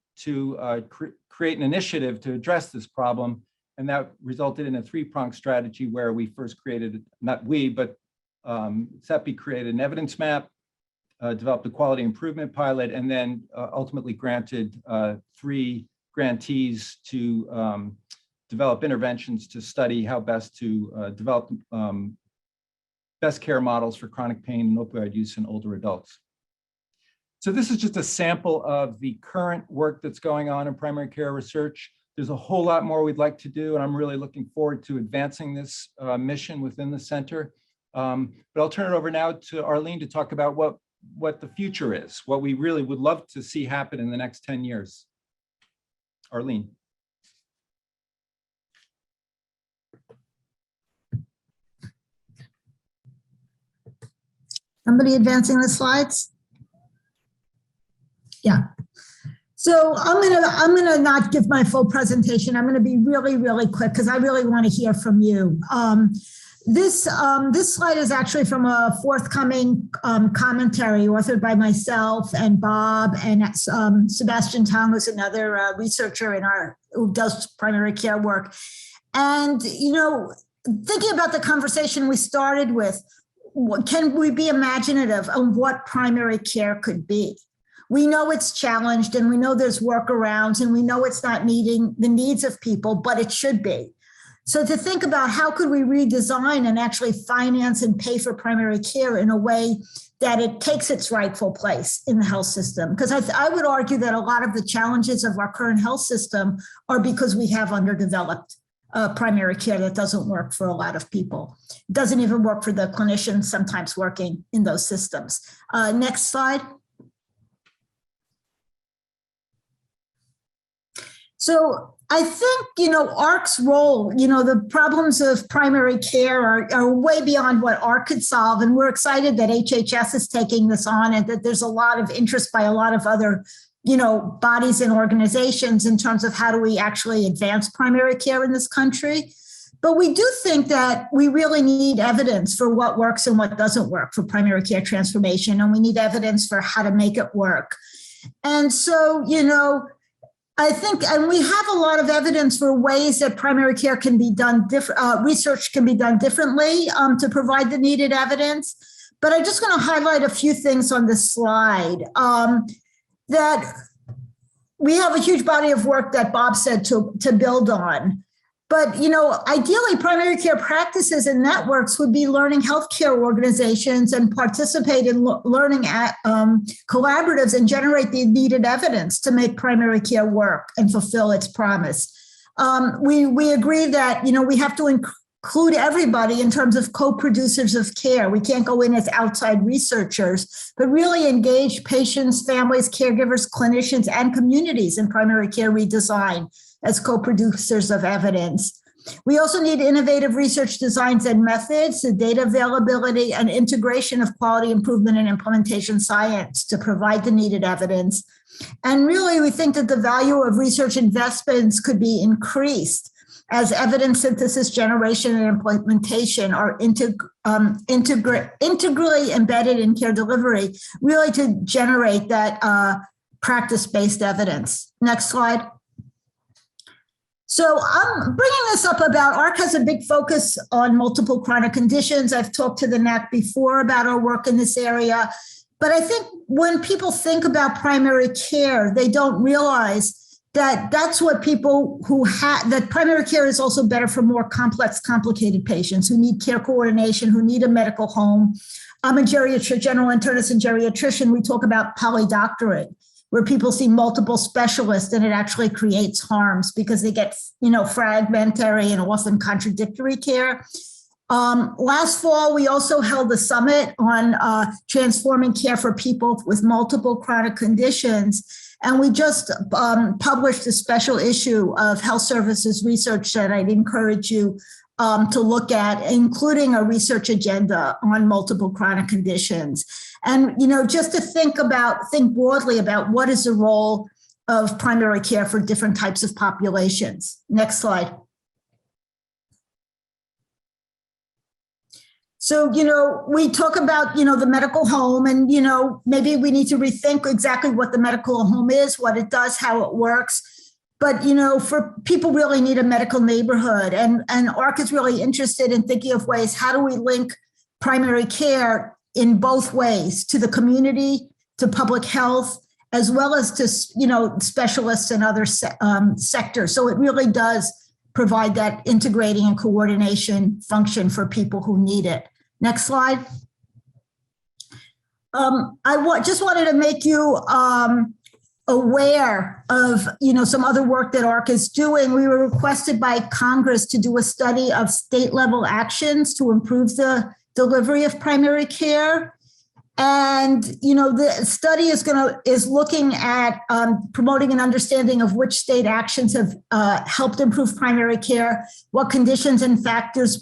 create an initiative to address this problem. And that resulted in a three-pronged strategy where we first created, not we, but CEPI created an evidence map, developed a quality improvement pilot, and then ultimately granted 3 grantees to develop interventions to study how best to develop best care models for chronic pain and opioid use in older adults. So this is just a sample of the current work that's going on in primary care research. There's a whole lot more we'd like to do, and I'm really looking forward to advancing this mission within the center. But I'll turn it over now to Arlene to talk about what the future is, what we really would love to see happen in the next 10 years. Arlene. Somebody advancing the slides? Yeah. So I'm gonna not give my full presentation. I'm gonna be really, really quick because I really want to hear from you. This slide is actually from a forthcoming commentary authored by myself and Bob and Sebastian Tong, who's another researcher who does primary care work. And thinking about the conversation we started with, can we be imaginative of what primary care could be? We know it's challenged and we know there's workarounds and we know it's not meeting the needs of people, but it should be. So to think about how could we redesign and actually finance and pay for primary care in a way that it takes its rightful place in the health system? Because I would argue that a lot of the challenges of our current health system are because we have underdeveloped primary care that doesn't work for a lot of people. It doesn't even work for the clinicians sometimes working in those systems. Next slide. So I think, AHRQ's role, the problems of primary care are way beyond what AHRQ could solve. And we're excited that HHS is taking this on and that there's a lot of interest by a lot of other, bodies and organizations in terms of how do we actually advance primary care in this country. But we do think that we really need evidence for what works and what doesn't work for primary care transformation. And we need evidence for how to make it work. And so, I think, and we have a lot of evidence for ways that primary care can be done research can be done differently to provide the needed evidence. But I'm just going to highlight a few things on this slide. That we have a huge body of work that Bob said to build on. But, ideally, primary care practices and networks would be learning healthcare organizations and participate in learning collaboratives and generate the needed evidence to make primary care work and fulfill its promise. We agree that, we have to include everybody in terms of co-producers of care. We can't go in as outside researchers, but really engage patients, families, caregivers, clinicians, and communities in primary care redesign as co-producers of evidence. We also need innovative research designs and methods, the data availability and integration of quality improvement and implementation science to provide the needed evidence. And really, we think that the value of research investments could be increased as evidence synthesis, generation, and implementation are integrally embedded in care delivery, really to generate that practice-based evidence. Next slide. So I'm bringing this up about AHRQ has a big focus on multiple chronic conditions. I've talked to the NAC before about our work in this area, but I think when people think about primary care, they don't realize that that's what people that primary care is also better for more complex, complicated patients who need care coordination, who need a medical home. I'm a general internist and geriatrician. We talk about polydoctorate, where people see multiple specialists and it actually creates harms because they get, fragmentary and often contradictory care. Last fall, we also held a summit on transforming care for people with multiple chronic conditions. And we just published a special issue of Health Services Research that I'd encourage you to look at, including a research agenda on multiple chronic conditions. And, just to think broadly about what is the role of primary care for different types of populations. Next slide. So, we talk about, the medical home, and, maybe we need to rethink exactly what the medical home is, what it does, how it works. But, for people really need a medical neighborhood, and AHRQ is really interested in thinking of ways, how do we link primary care in both ways, to the community, to public health, as well as to, specialists in other sectors. So it really does provide that integrating and coordination function for people who need it. Next slide. Just wanted to make you aware of, some other work that AHRQ is doing. We were requested by Congress to do a study of state level actions to improve the delivery of primary care. And, the study is looking at promoting an understanding of which state actions have helped improve primary care, what conditions and factors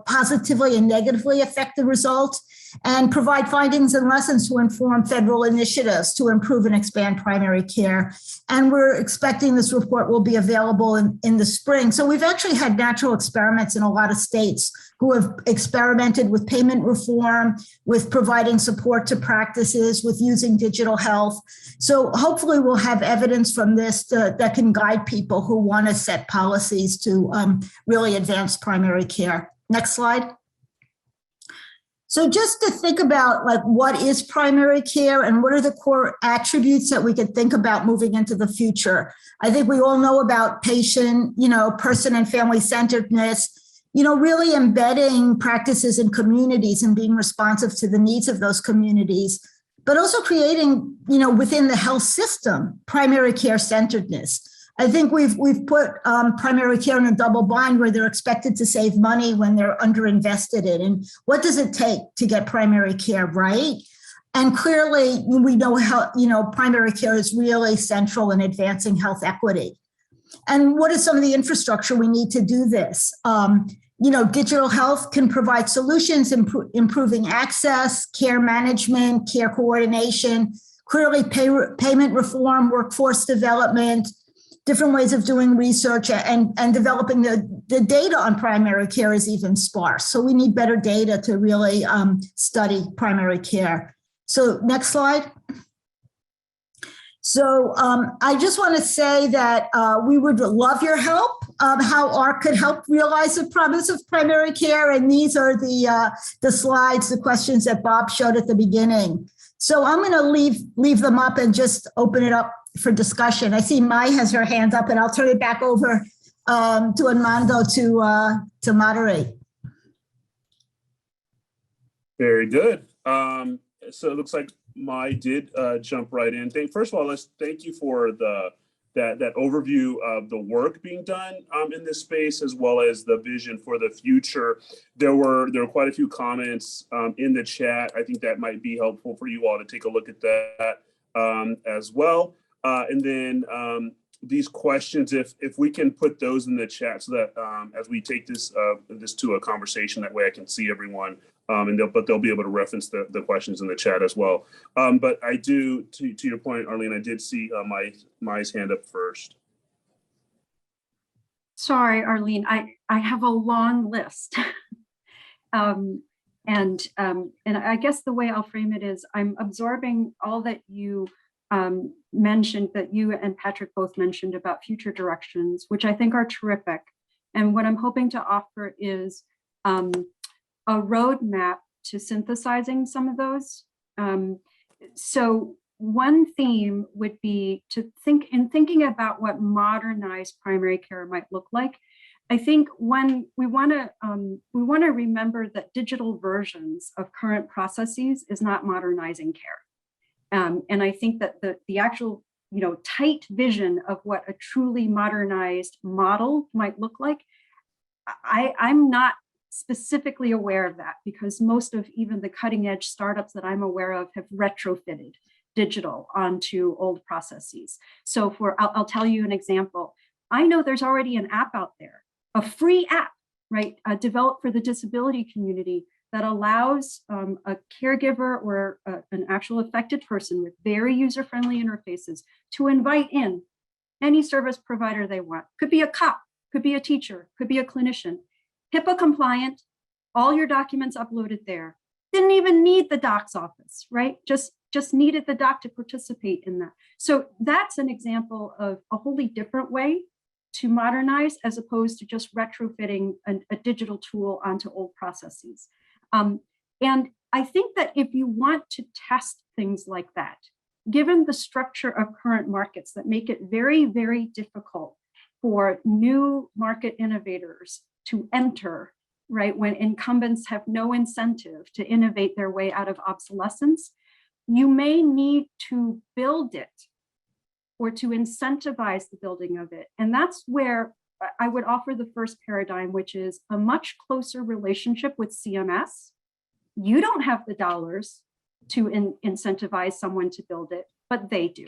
positively and negatively affect the results, and provide findings and lessons to inform federal initiatives to improve and expand primary care. And we're expecting this report will be available in the spring. So we've actually had natural experiments in a lot of states who have experimented with payment reform, with providing support to practices, with using digital health. So hopefully we'll have evidence from this that can guide people who want to set policies to really advance primary care. Next slide. So just to think about what is primary care and what are the core attributes that we could think about moving into the future. I think we all know about patient, person and family centeredness, really embedding practices in communities and being responsive to the needs of those communities, but also creating, within the health system, primary care centeredness. I think we've put primary care in a double bind where they're expected to save money when they're underinvested in. And what does it take to get primary care right? And clearly, we know how, primary care is really central in advancing health equity. And what is some of the infrastructure we need to do this? Digital health can provide solutions, improving access, care management, care coordination, clearly payment reform, workforce development, different ways of doing research, and developing the data on primary care is even sparse. So we need better data to really study primary care. So next slide. So I just want to say that we would love your help, how AHRQ could help realize the promise of primary care. And these are the slides, the questions that Bob showed at the beginning. So I'm going to leave them up and just open it up for discussion. I see Mai has her hand up, and I'll turn it back over to Armando to moderate. Very good. So it looks like Mai did jump right in. First of all, let's thank you for that overview of the work being done in this space, as well as the vision for the future. There were quite a few comments in the chat. I think that might be helpful for you all to take a look at that as well. And then these questions, if we can put those in the chat so that as we take this to a conversation, that way I can see everyone, and they'll be able to reference the questions in the chat as well. But I do, to your point, Arlene, I did see Mai's hand up first. Sorry, Arlene, I have a long list. And I guess the way I'll frame it is I'm absorbing all that you mentioned, that you and Patrick both mentioned about future directions, which I think are terrific. And what I'm hoping to offer is a roadmap to synthesizing some of those. So one theme would be to thinking about what modernized primary care might look like. I think when we want to remember that digital versions of current processes is not modernizing care. And I think that the actual, tight vision of what a truly modernized model might look like, I'm not specifically aware of that because most of even the cutting edge startups that I'm aware of have retrofitted digital onto old processes. So I'll tell you an example. I know there's already an app out there, a free app, right, developed for the disability community that allows a caregiver or an actual affected person with very user-friendly interfaces to invite in any service provider they want. Could be a cop, could be a teacher, could be a clinician. HIPAA compliant, all your documents uploaded there. Didn't even need the doc's office, right? Just needed the doc to participate in that. So that's an example of a wholly different way to modernize as opposed to just retrofitting a digital tool onto old processes. And I think that if you want to test things like that, given the structure of current markets that make it very, very difficult for new market innovators to enter, right, when incumbents have no incentive to innovate their way out of obsolescence, you may need to build it or to incentivize the building of it. And that's where I would offer the first paradigm, which is a much closer relationship with CMS. You don't have the dollars to incentivize someone to build it, but they do.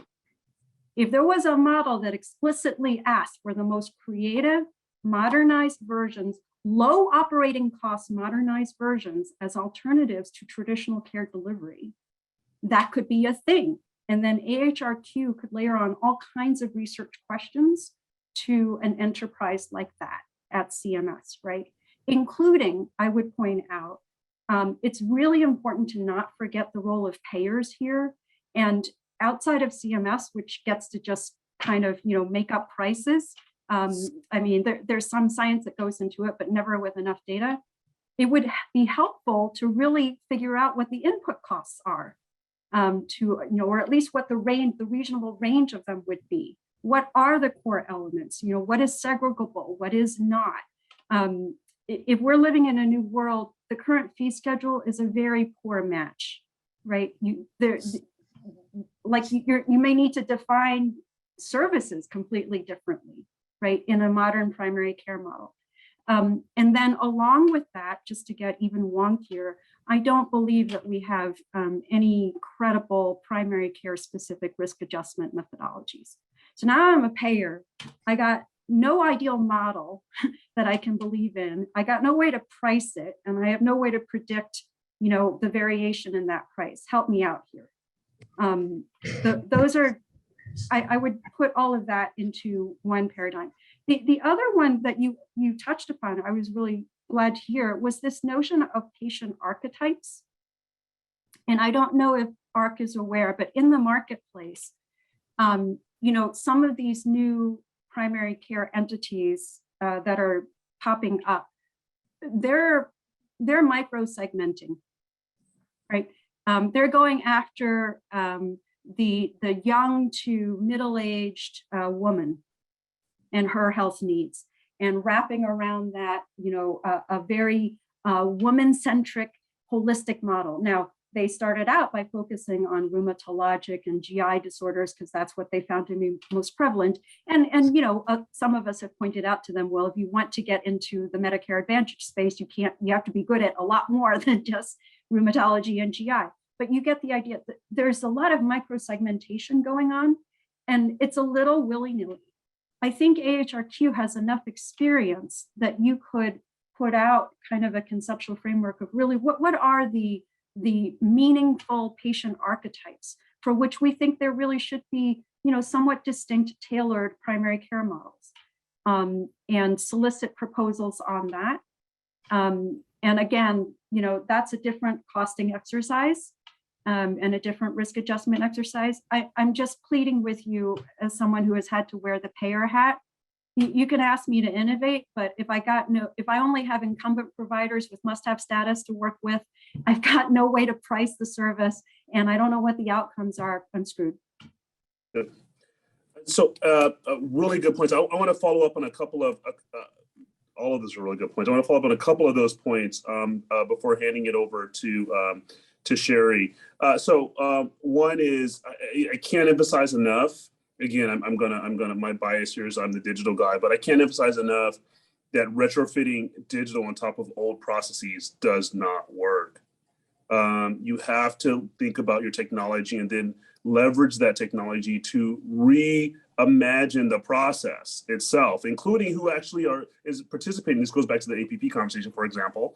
If there was a model that explicitly asked for the most creative, modernized versions, low operating cost modernized versions as alternatives to traditional care delivery, that could be a thing. And then AHRQ could layer on all kinds of research questions to an enterprise like that at CMS, right? Including, I would point out, it's really important to not forget the role of payers here. And outside of CMS, which gets to just kind of, make up prices, I mean, there's some science that goes into it, but never with enough data. It would be helpful to really figure out what the input costs are, or at least what the reasonable range of them would be. What are the core elements? What is segregable? What is not? If we're living in a new world, the current fee schedule is a very poor match, right? You may need to define services completely differently, right, in a modern primary care model. And then along with that, just to get even wonkier, I don't believe that we have any credible primary care specific risk adjustment methodologies. So now I'm a payer. I got no ideal model that I can believe in. I got no way to price it, and I have no way to predict, the variation in that price. Help me out here. Those are, I would put all of that into one paradigm. The other one that you touched upon, I was really glad to hear, was this notion of patient archetypes. And I don't know if AHRQ is aware, but in the marketplace, some of these new primary care entities that are popping up, they're micro-segmenting, right? They're going after the young to middle-aged woman and her health needs, and wrapping around that, a very woman-centric holistic model. Now, they started out by focusing on rheumatologic and GI disorders because that's what they found to be most prevalent. And some of us have pointed out to them, well, if you want to get into the Medicare Advantage space, you have to be good at a lot more than just rheumatology and GI. But you get the idea that there's a lot of micro-segmentation going on, and it's a little willy-nilly. I think AHRQ has enough experience that you could put out kind of a conceptual framework of really what are the meaningful patient archetypes for which we think there really should be, somewhat distinct, tailored primary care models, and solicit proposals on that. And again, that's a different costing exercise and a different risk adjustment exercise. I'm just pleading with you as someone who has had to wear the payer hat. You can ask me to innovate, but if I only have incumbent providers with must-have status to work with, I've got no way to price the service, and I don't know what the outcomes are. I'm screwed. Good. So really good points. I want to follow up on a couple of, all of those are really good points. I want to follow up on a couple of those points before handing it over to Sherry. One is, I can't emphasize enough. Again, I'm gonna, my bias here is I'm the digital guy, but I can't emphasize enough that retrofitting digital on top of old processes does not work. You have to think about your technology and then leverage that technology to reimagine the process itself, including who actually is participating. This goes back to the APP conversation, for example,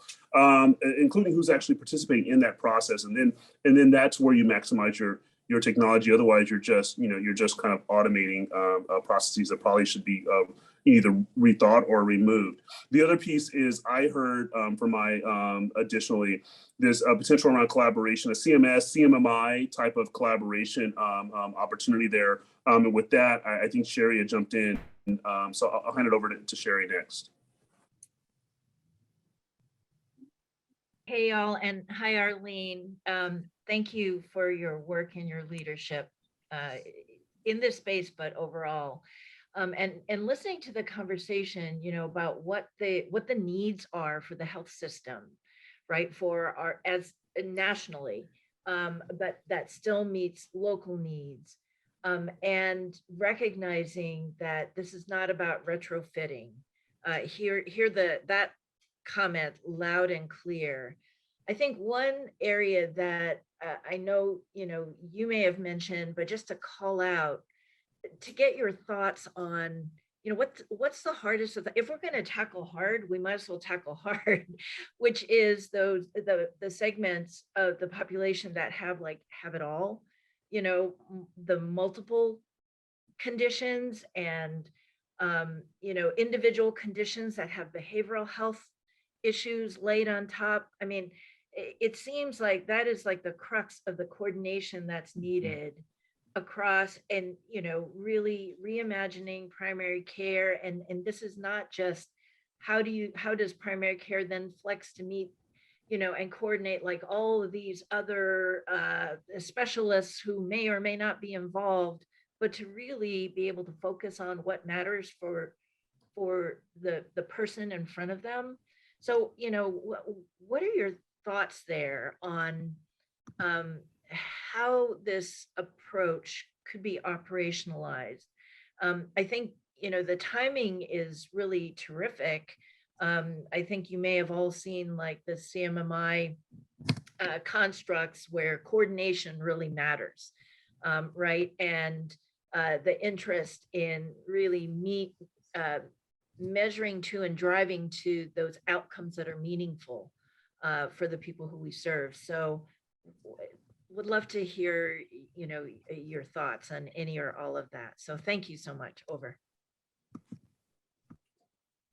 including who's actually participating in that process, and then that's where you maximize your technology. Otherwise, you're just kind of automating processes that probably should be either rethought or removed. The other piece is I heard from additionally, there's a potential around collaboration, a CMS, CMMI type of collaboration opportunity there. And with that, I think Sherry had jumped in. So I'll hand it over to Sherry next. Hey, y'all, and hi, Arlene. Thank you for your work and your leadership in this space, but overall. And listening to the conversation, about what the needs are for the health system, right, as nationally, but that still meets local needs, and recognizing that this is not about retrofitting. Hear that comment loud and clear. I think one area that I know, you may have mentioned, but just to call out, to get your thoughts on, what's the hardest if we're going to tackle hard, we might as well tackle hard, which is the segments of the population that have it all, the multiple conditions and, individual conditions that have behavioral health issues laid on top. I mean, it seems like that is like the crux of the coordination that's needed across, and really reimagining primary care. And this is not just how does primary care then flex to meet, and coordinate like all of these other specialists who may or may not be involved, but to really be able to focus on what matters for the person in front of them. So, what are your thoughts there on how this approach could be operationalized? I think, the timing is really terrific. I think you may have all seen like the CMMI constructs where coordination really matters, right? And the interest in really measuring to and driving to those outcomes that are meaningful for the people who we serve. So would love to hear, your thoughts on any or all of that. So thank you so much. Over.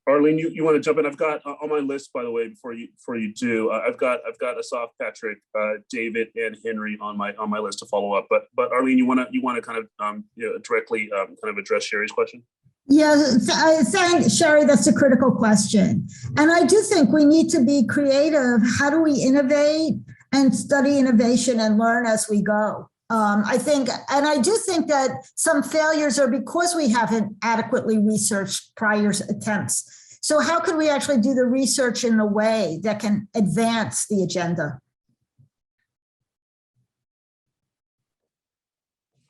Arlene, you want to jump in? I've got on my list, by the way, before you do, I've got Asaf, Patrick, David, and Henry on my list to follow up. But Arlene, you want to kind of directly kind of address Sherry's question? Yeah, thanks, Sherry. That's a critical question. And I do think we need to be creative. How do we innovate and study innovation and learn as we go? I do think that some failures are because we haven't adequately researched prior attempts. So how can we actually do the research in a way that can advance the agenda?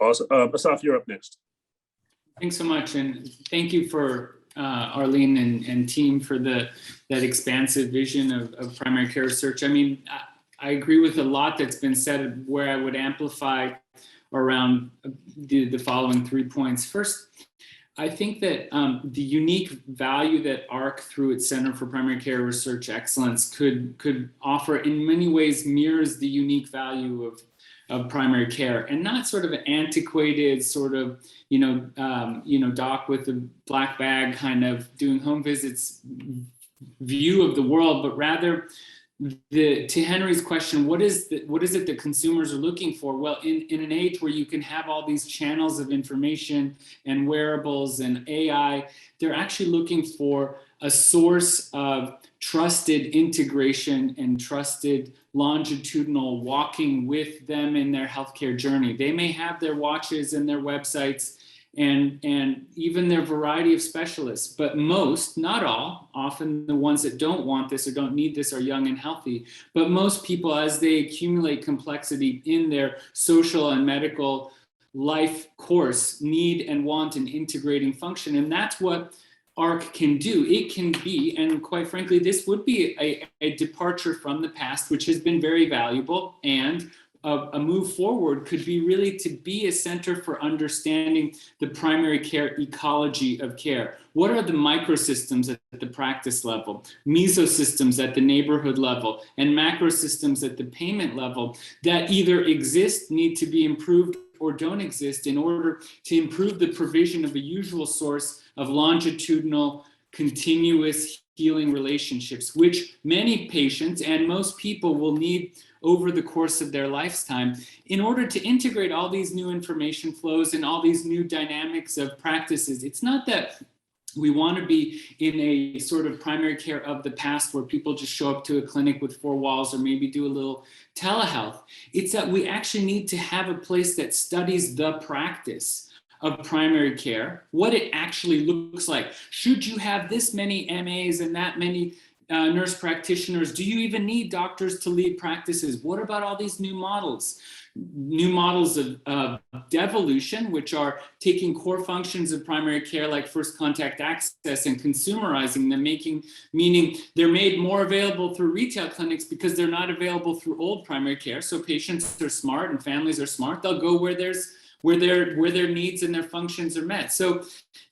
Awesome. Asaf, you're up next. Thanks so much, and thank you for Arlene and team for that expansive vision of primary care research. I mean, I agree with a lot that's been said, where I would amplify around the following 3 points. First, I think that the unique value that AHRQ through its Center for Primary Care Research Excellence could offer in many ways mirrors the unique value of primary care, and not sort of an antiquated sort of, doc with a black bag kind of doing home visits view of the world, but rather to Henry's question, what is it that consumers are looking for? Well, in an age where you can have all these channels of information and wearables and AI, they're actually looking for a source of trusted integration and trusted longitudinal walking with them in their healthcare journey. They may have their watches and their websites and even their variety of specialists, but most, not all, often the ones that don't want this or don't need this are young and healthy, but most people, as they accumulate complexity in their social and medical life course, need and want an integrating function. And that's what AHRQ can do. It can be, and quite frankly, this would be a departure from the past, which has been very valuable, and a move forward could be really to be a center for understanding the primary care ecology of care. What are the microsystems at the practice level, mesosystems at the neighborhood level, and macrosystems at the payment level that either exist, need to be improved, or don't exist in order to improve the provision of a usual source of longitudinal, continuous healing relationships, which many patients and most people will need over the course of their lifetime in order to integrate all these new information flows and all these new dynamics of practices. It's not that we want to be in a sort of primary care of the past where people just show up to a clinic with 4 walls or maybe do a little telehealth. It's that we actually need to have a place that studies the practice of primary care, what it actually looks like. Should you have this many MAs and that many nurse practitioners? Do you even need doctors to lead practices? What about all these new models? New models of devolution, which are taking core functions of primary care like first contact access and consumerizing them, meaning they're made more available through retail clinics because they're not available through old primary care. So patients are smart and families are smart. They'll go where their needs and their functions are met. So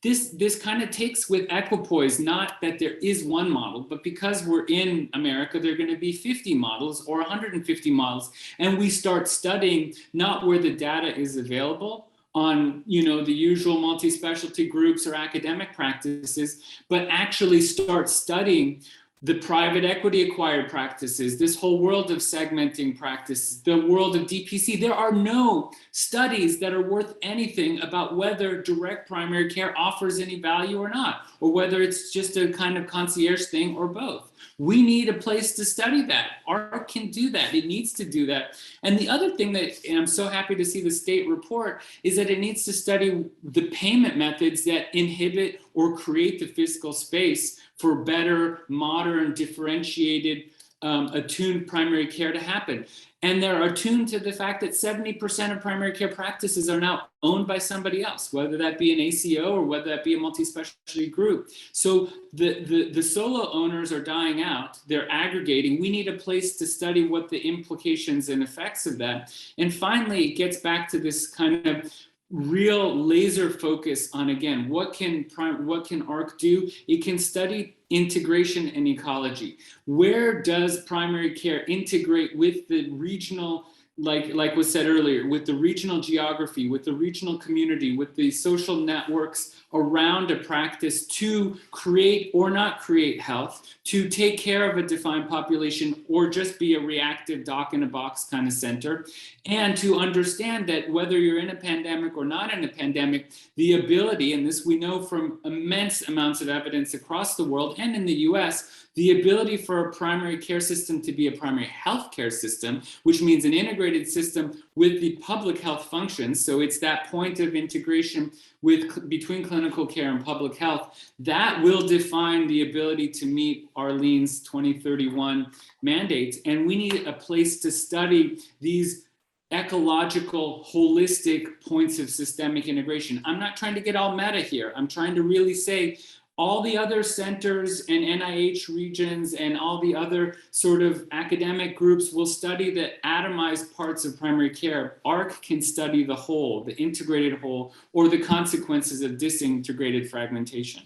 this kind of takes with equipoise, not that there is one model, but because we're in America, there are going to be 50 models or 150 models. And we start studying not where the data is available on, the usual multi-specialty groups or academic practices, but actually start studying the private equity acquired practices, this whole world of segmenting practices, the world of DPC. There are no studies that are worth anything about whether direct primary care offers any value or not, or whether it's just a kind of concierge thing or both. We need a place to study that. AHRQ can do that. It needs to do that. And the other thing and I'm so happy to see the state report, is that it needs to study the payment methods that inhibit or create the fiscal space for better, modern, differentiated, attuned primary care to happen. And they're attuned to the fact that 70% of primary care practices are now owned by somebody else, whether that be an ACO or whether that be a multi-specialty group. So the solo owners are dying out, they're aggregating. We need a place to study what the implications and effects of that. And finally, it gets back to this kind of real laser focus on, again, what can AHRQ do? It can study integration and ecology. Where does primary care integrate with the regional, like was said earlier, with the regional geography, with the regional community, with the social networks around a practice to create or not create health, to take care of a defined population, or just be a reactive doc in a box kind of center, and to understand that whether you're in a pandemic or not in a pandemic, the ability, and this we know from immense amounts of evidence across the world and in the US, the ability for a primary care system to be a primary health care system, which means an integrated system with the public health functions. So it's that point of integration between clinical care and public health that will define the ability to meet Arlene's 2031 mandates. And we need a place to study these ecological, holistic points of systemic integration. I'm not trying to get all meta here. I'm trying to really say, all the other centers and NIH regions and all the other sort of academic groups will study the atomized parts of primary care. AHRQ can study the whole, the integrated whole, or the consequences of disintegrated fragmentation.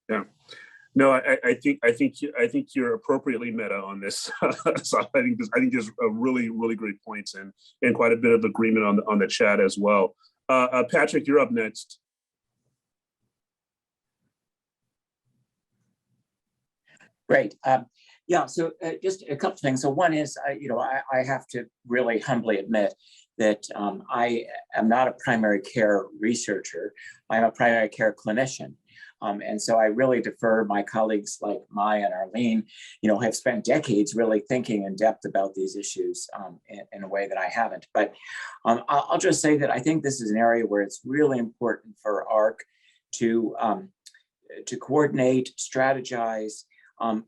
Yeah. No, I think you're appropriately meta on this. So I think there's a really great points and quite a bit of agreement on the chat as well. Patrick, you're up next. Great. Yeah, so just a couple things. So one is, I have to really humbly admit that I am not a primary care researcher. I'm a primary care clinician. And so I really defer my colleagues like Mai and Arlene, have spent decades really thinking in depth about these issues in a way that I haven't. But I'll just say that I think this is an area where it's really important for AHRQ to coordinate, strategize,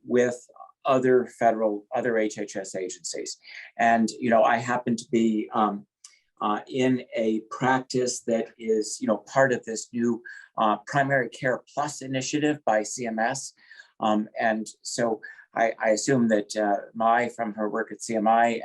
with other HHS agencies. And, I happen to be in a practice that is, part of this new Primary Care Plus initiative by CMS. And so I assume that Mai, from her work at CMI,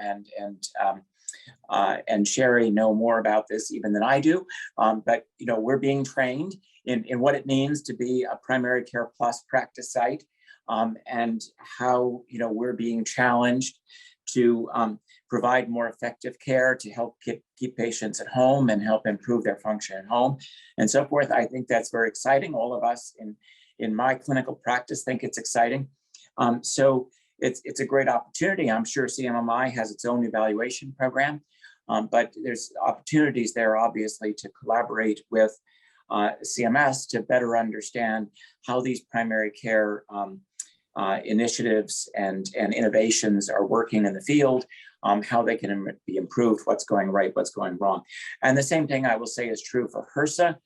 and Sherry know more about this even than I do. But we're being trained in what it means to be a Primary Care Plus practice site, and how we're being challenged to provide more effective care to help keep patients at home and help improve their function at home and so forth. I think that's very exciting. All of us in my clinical practice think it's exciting. So it's a great opportunity. I'm sure CMMI has its own evaluation program, but there's opportunities there, obviously, to collaborate with CMS to better understand how these primary care initiatives and innovations are working in the field, how they can be improved, what's going right, what's going wrong. And the same thing I will say is true for HRSA,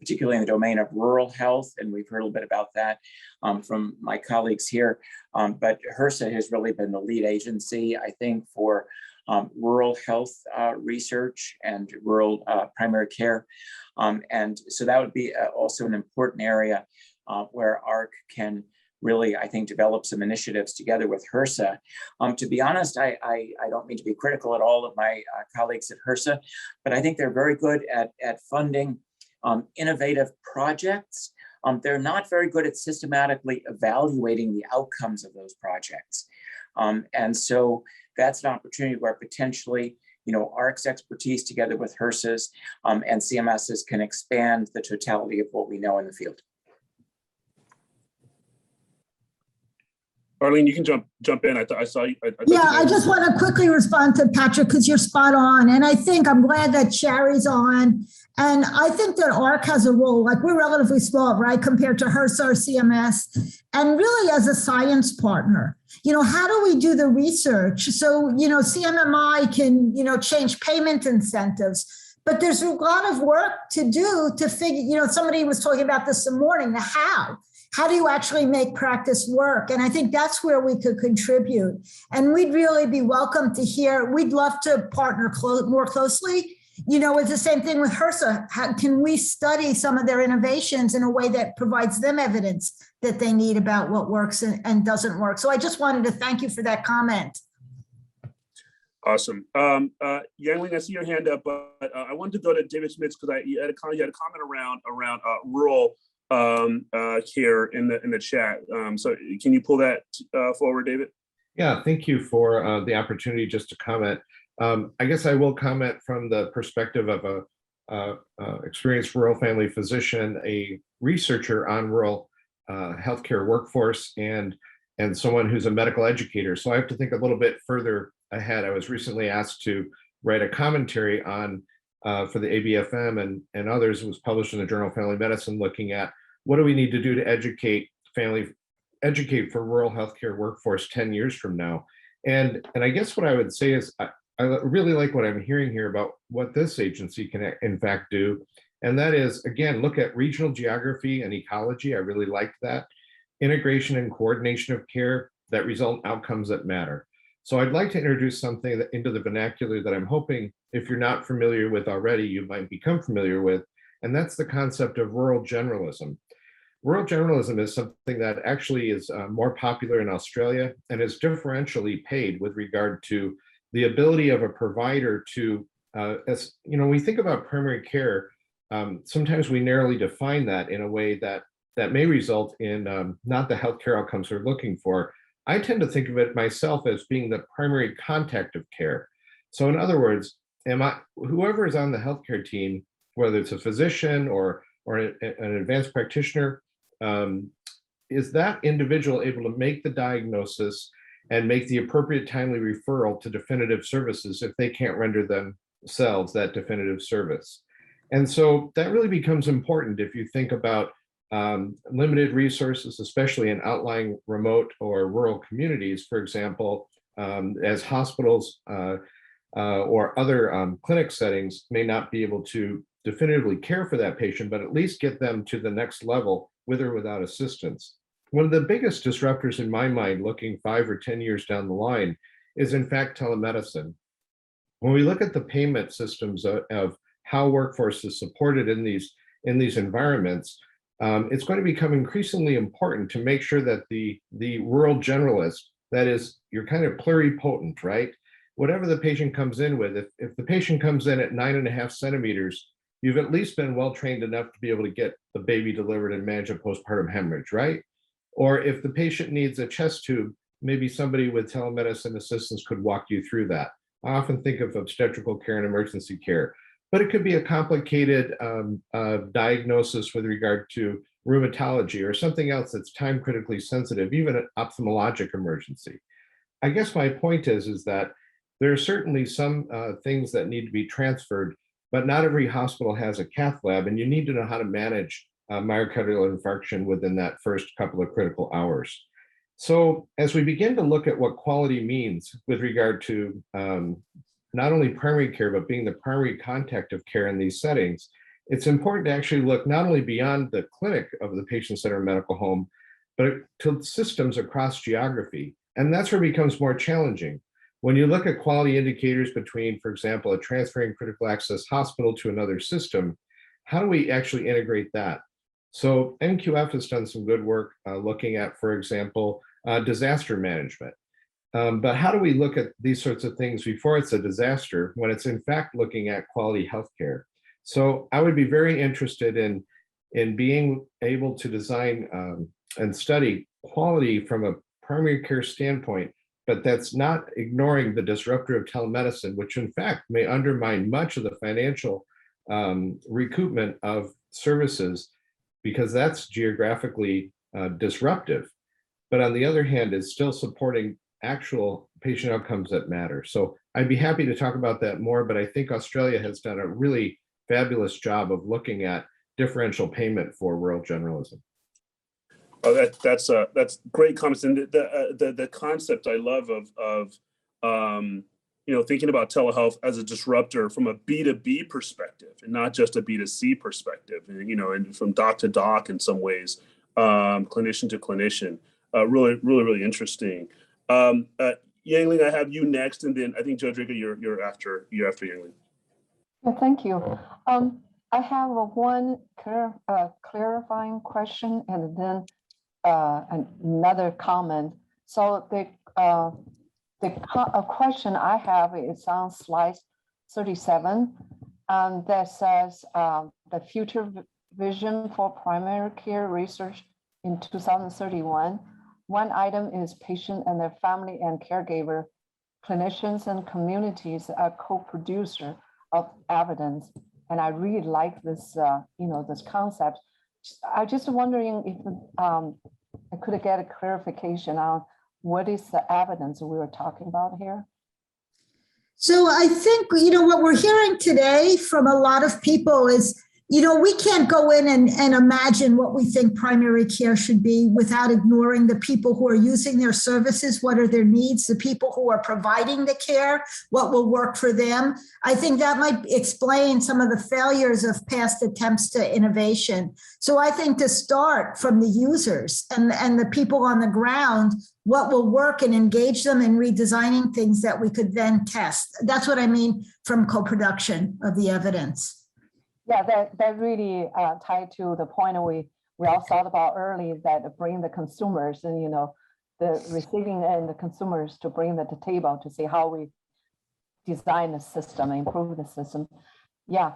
particularly in the domain of rural health, and we've heard a little bit about that from my colleagues here. But HRSA has really been the lead agency, I think, for rural health research and rural primary care. And so that would be also an important area where AHRQ can really, I think, develop some initiatives together with HRSA. To be honest, I don't mean to be critical at all of my colleagues at HRSA, but I think they're very good at funding innovative projects. They're not very good at systematically evaluating the outcomes of those projects. And so that's an opportunity where potentially, AHRQ's expertise together with HRSA's and CMS's can expand the totality of what we know in the field. Arlene, you can jump in. I saw you. I just want to quickly respond to Patrick because you're spot on. And I think I'm glad that Sherry's on. And I think that AHRQ has a role, like we're relatively small, right, compared to HRSA or CMS, and really as a science partner. How do we do the research? So, CMMI can, change payment incentives, but there's a lot of work to do to figure, somebody was talking about this morning, the how. How do you actually make practice work? And I think that's where we could contribute. And we'd really be welcome to hear. We'd love to partner more closely. It's the same thing with HRSA. How can we study some of their innovations in a way that provides them evidence that they need about what works and doesn't work? So I just wanted to thank you for that comment. Awesome. Yang-Ling, I see your hand up, but I wanted to go to David Schmitz because you had a comment around rural care in the chat. So can you pull that forward, David? Yeah, thank you for the opportunity just to comment. I guess I will comment from the perspective of a experienced rural family physician, a researcher on rural healthcare workforce, and someone who's a medical educator. So I have to think a little bit further ahead. I was recently asked to write a commentary on for the ABFM and others. It was published in the Journal of Family Medicine, looking at what do we need to do to educate for rural healthcare workforce 10 years from now. And I guess what I would say is I really like what I'm hearing here about what this agency can in fact do. And that is, again, look at regional geography and ecology. I really liked that. Integration and coordination of care that result in outcomes that matter. So I'd like to introduce something into the vernacular that I'm hoping, if you're not familiar with already, you might become familiar with, and that's the concept of rural generalism. Rural generalism is something that actually is more popular in Australia and is differentially paid with regard to the ability of a provider to, when we think about primary care, sometimes we narrowly define that in a way that may result in not the healthcare outcomes we're looking for. I tend to think of it myself as being the primary contact of care. So in other words, whoever is on the healthcare team, whether it's a physician or an advanced practitioner, is that individual able to make the diagnosis and make the appropriate timely referral to definitive services if they can't render themselves that definitive service? And so that really becomes important if you think about limited resources, especially in outlying remote or rural communities, for example, as hospitals or other clinic settings may not be able to definitively care for that patient, but at least get them to the next level with or without assistance. One of the biggest disruptors in my mind, looking 5 or 10 years down the line, is in fact telemedicine. when we look at the payment systems of how workforce is supported in these environments, it's going to become increasingly important to make sure that the rural generalist, that is, you're kind of pluripotent, right? Whatever the patient comes in with, if the patient comes in at 9.5 centimeters, you've at least been well trained enough to be able to get the baby delivered and manage a postpartum hemorrhage, right? Or if the patient needs a chest tube, maybe somebody with telemedicine assistance could walk you through that. I often think of obstetrical care and emergency care, but it could be a complicated diagnosis with regard to rheumatology or something else that's time critically sensitive, even an ophthalmologic emergency. I guess my point is that there are certainly some things that need to be transferred, but not every hospital has a cath lab, and you need to know how to manage myocardial infarction within that first couple of critical hours. So as we begin to look at what quality means with regard to not only primary care, but being the primary contact of care in these settings, it's important to actually look not only beyond the clinic of the patient-centered medical home, but to systems across geography. And that's where it becomes more challenging. When you look at quality indicators between, for example, a transferring critical access hospital to another system, how do we actually integrate that? So NQF has done some good work looking at, for example, disaster management. But how do we look at these sorts of things before it's a disaster, when it's in fact looking at quality healthcare? So I would be very interested in being able to design and study quality from a primary care standpoint, but that's not ignoring the disruptor of telemedicine, which in fact may undermine much of the financial recoupment of services, because that's geographically disruptive. But on the other hand, it's still supporting actual patient outcomes that matter. So I'd be happy to talk about that more, but I think Australia has done a really fabulous job of looking at differential payment for rural generalism. Oh, that's great comments, and the concept I love of thinking about telehealth as a disruptor from a B2B perspective and not just a B2C perspective, and from doc to doc in some ways, clinician to clinician, really interesting. Yangling, I have you next, and then I think Judge Riga, you're after Yangling. Yeah, thank you. I have one clarifying question and then another comment. So the question I have is on slide 37, that says the future vision for primary care research in 2031. One item is patient and their family and caregiver, clinicians and communities are co-producer of evidence. And I really like this, this concept. I'm just wondering if I could get a clarification on what is the evidence we were talking about here? So I think, what we're hearing today from a lot of people is, we can't go in and imagine what we think primary care should be without ignoring the people who are using their services. What are their needs? The people who are providing the care, what will work for them? I think that might explain some of the failures of past attempts to innovation. So I think to start from the users and the people on the ground, what will work, and engage them in redesigning things that we could then test. That's what I mean from co-production of the evidence. Yeah, that really tied to the point we all thought about early, that bring the consumers and, the receiving and the consumers to bring that to the table to see how we design the system, improve the system. Yeah.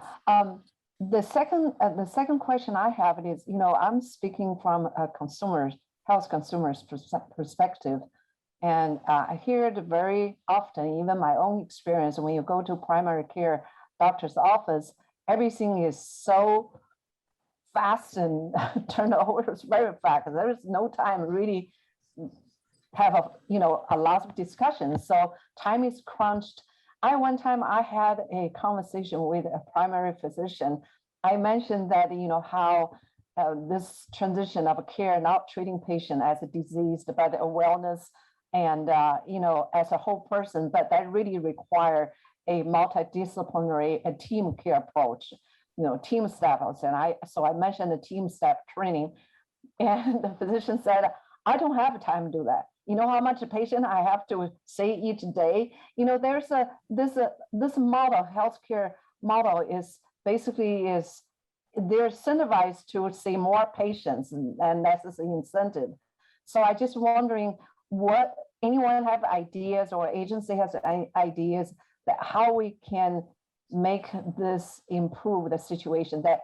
The second question I have is, I'm speaking from a health consumer's perspective. And I hear it very often, even my own experience, when you go to primary care doctor's office, everything is so fast and turnover is very fast. There is no time really have a lot of discussions. So time is crunched. One time I had a conversation with a primary physician. I mentioned that, how this transition of care, not treating patient as a disease, but a wellness and, as a whole person, but that really require a multidisciplinary, a team care approach, team staff. So I mentioned the team staff training, and the physician said, I don't have time to do that. You know how much a patient I have to say each day? You know, there's this model, healthcare model is basically they're incentivized to see more patients, and that's the incentive. So I just wondering, what anyone have ideas or agency has ideas that how we can make this improve the situation, that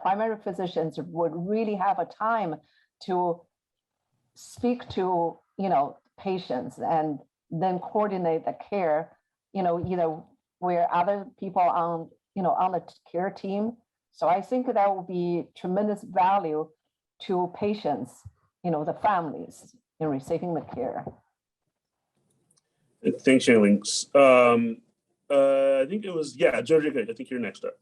primary physicians would really have a time to speak to, you know, patients and then coordinate the care, you know, either where other people on, you know, on the care team. So I think that will be tremendous value to patients, you know, the families in receiving the care. Thanks, Shailene. I think it was, yeah, Georgia, I think you're next up.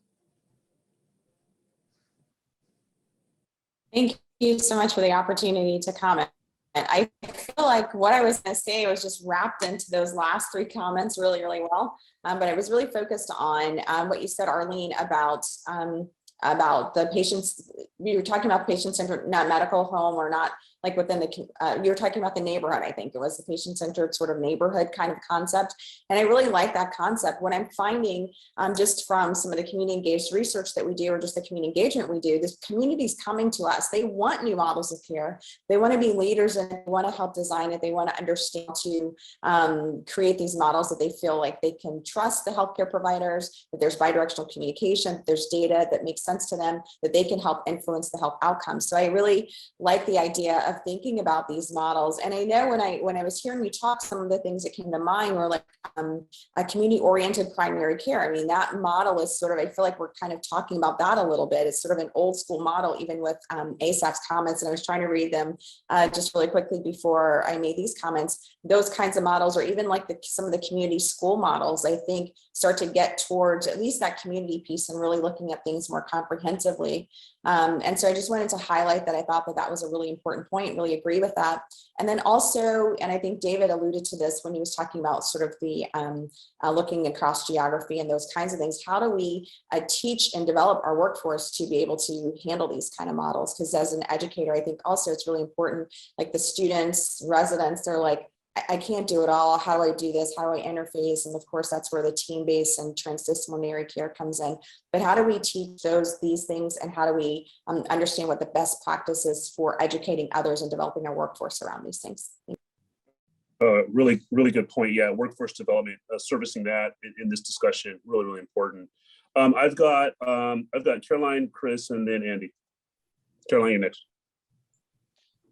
Thank you so much for the opportunity to comment. I feel like what I was going to say was just wrapped into those last three comments really, really well. But I was really focused on what you said, Arlene, about the patients. We were talking about patient-centered, not medical home or not like within the, you were talking about the neighborhood. I think it was the patient-centered sort of neighborhood kind of concept. And I really like that concept. What I'm finding just from some of the community engaged research that we do, or just the community engagement we do, this community's coming to us. They want new models of care. They want to be leaders and they want to help design it. They want to understand to create these models that they feel like they can trust the healthcare providers, that there's bidirectional communication, that there's data that makes sense to them, that they can help influence the health outcomes. So I really like the idea of thinking about these models. And I know when I was hearing you talk, some of the things that came to mind were like a community-oriented primary care. I mean, that model is sort of, I feel like we're kind of talking about that a little bit. It's sort of an old school model, even with ASAP's comments. And I was trying to read them just really quickly before I made these comments. Those kinds of models, or even like some of the community school models, I think start to get towards at least that community piece and really looking at things more comprehensively. And so I just wanted to highlight that I thought that that was a really important point, really agree with that. And then also, and I think David alluded to this when he was talking about sort of the looking across geography and those kinds of things, how do we teach and develop our workforce to be able to handle these kind of models? Because as an educator, I think also it's really important, like the students, residents, they're like, I can't do it all. How do I do this? How do I interface? And of course, that's where the team-based and transdisciplinary care comes in. But how do we teach these things, and how do we understand what the best practice is for educating others and developing our workforce around these things? Really, really good point. Yeah, workforce development, servicing that in this discussion, really, really important. I've got Caroline, Chris, and then Andy. Caroline, you're next.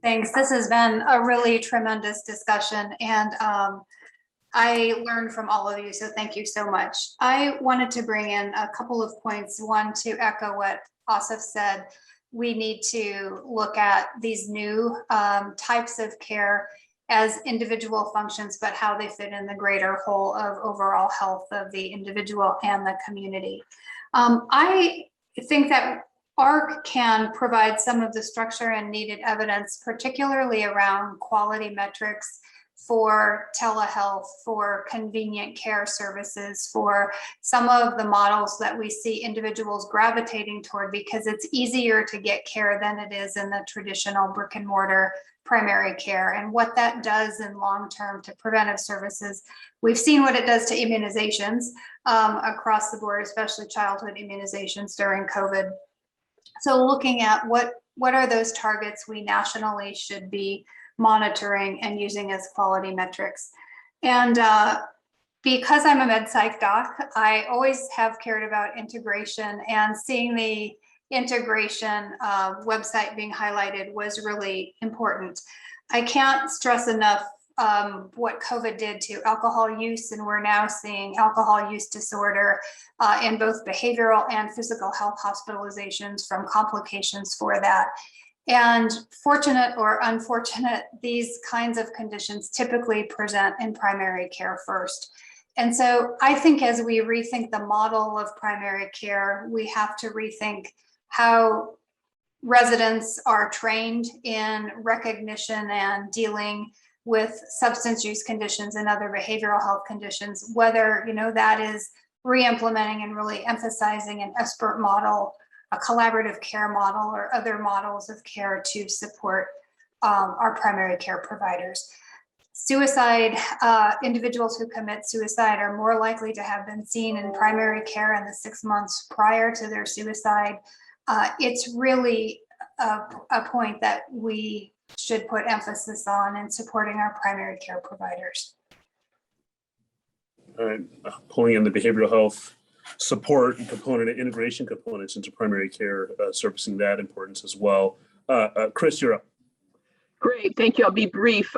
Thanks. This has been a really tremendous discussion, and I learned from all of you, so thank you so much. I wanted to bring in a couple of points. One, to echo what Asif said, we need to look at these new types of care as individual functions, but how they fit in the greater whole of overall health of the individual and the community. I think that AHRQ can provide some of the structure and needed evidence, particularly around quality metrics for telehealth, for convenient care services, for some of the models that we see individuals gravitating toward, because it's easier to get care than it is in the traditional brick and mortar primary care, and what that does in long term to preventive services. We've seen what it does to immunizations across the board, especially childhood immunizations during COVID. So looking at what are those targets we nationally should be monitoring and using as quality metrics. And because I'm a med psych doc, I always have cared about integration, and seeing the integration website being highlighted was really important. I can't stress enough what COVID did to alcohol use, and we're now seeing alcohol use disorder in both behavioral and physical health hospitalizations from complications for that. And fortunate or unfortunate, these kinds of conditions typically present in primary care first. And so I think as we rethink the model of primary care, we have to rethink how residents are trained in recognition and dealing with substance use conditions and other behavioral health conditions, whether that is re-implementing and really emphasizing an expert model, a collaborative care model, or other models of care to support our primary care providers. Suicide, individuals who commit suicide are more likely to have been seen in primary care in the 6 months prior to their suicide. It's really a point that we should put emphasis on in supporting our primary care providers. All right, pulling in the behavioral health support component and integration components into primary care, surfacing that importance as well. Chris, you're up. Great, thank you. I'll be brief.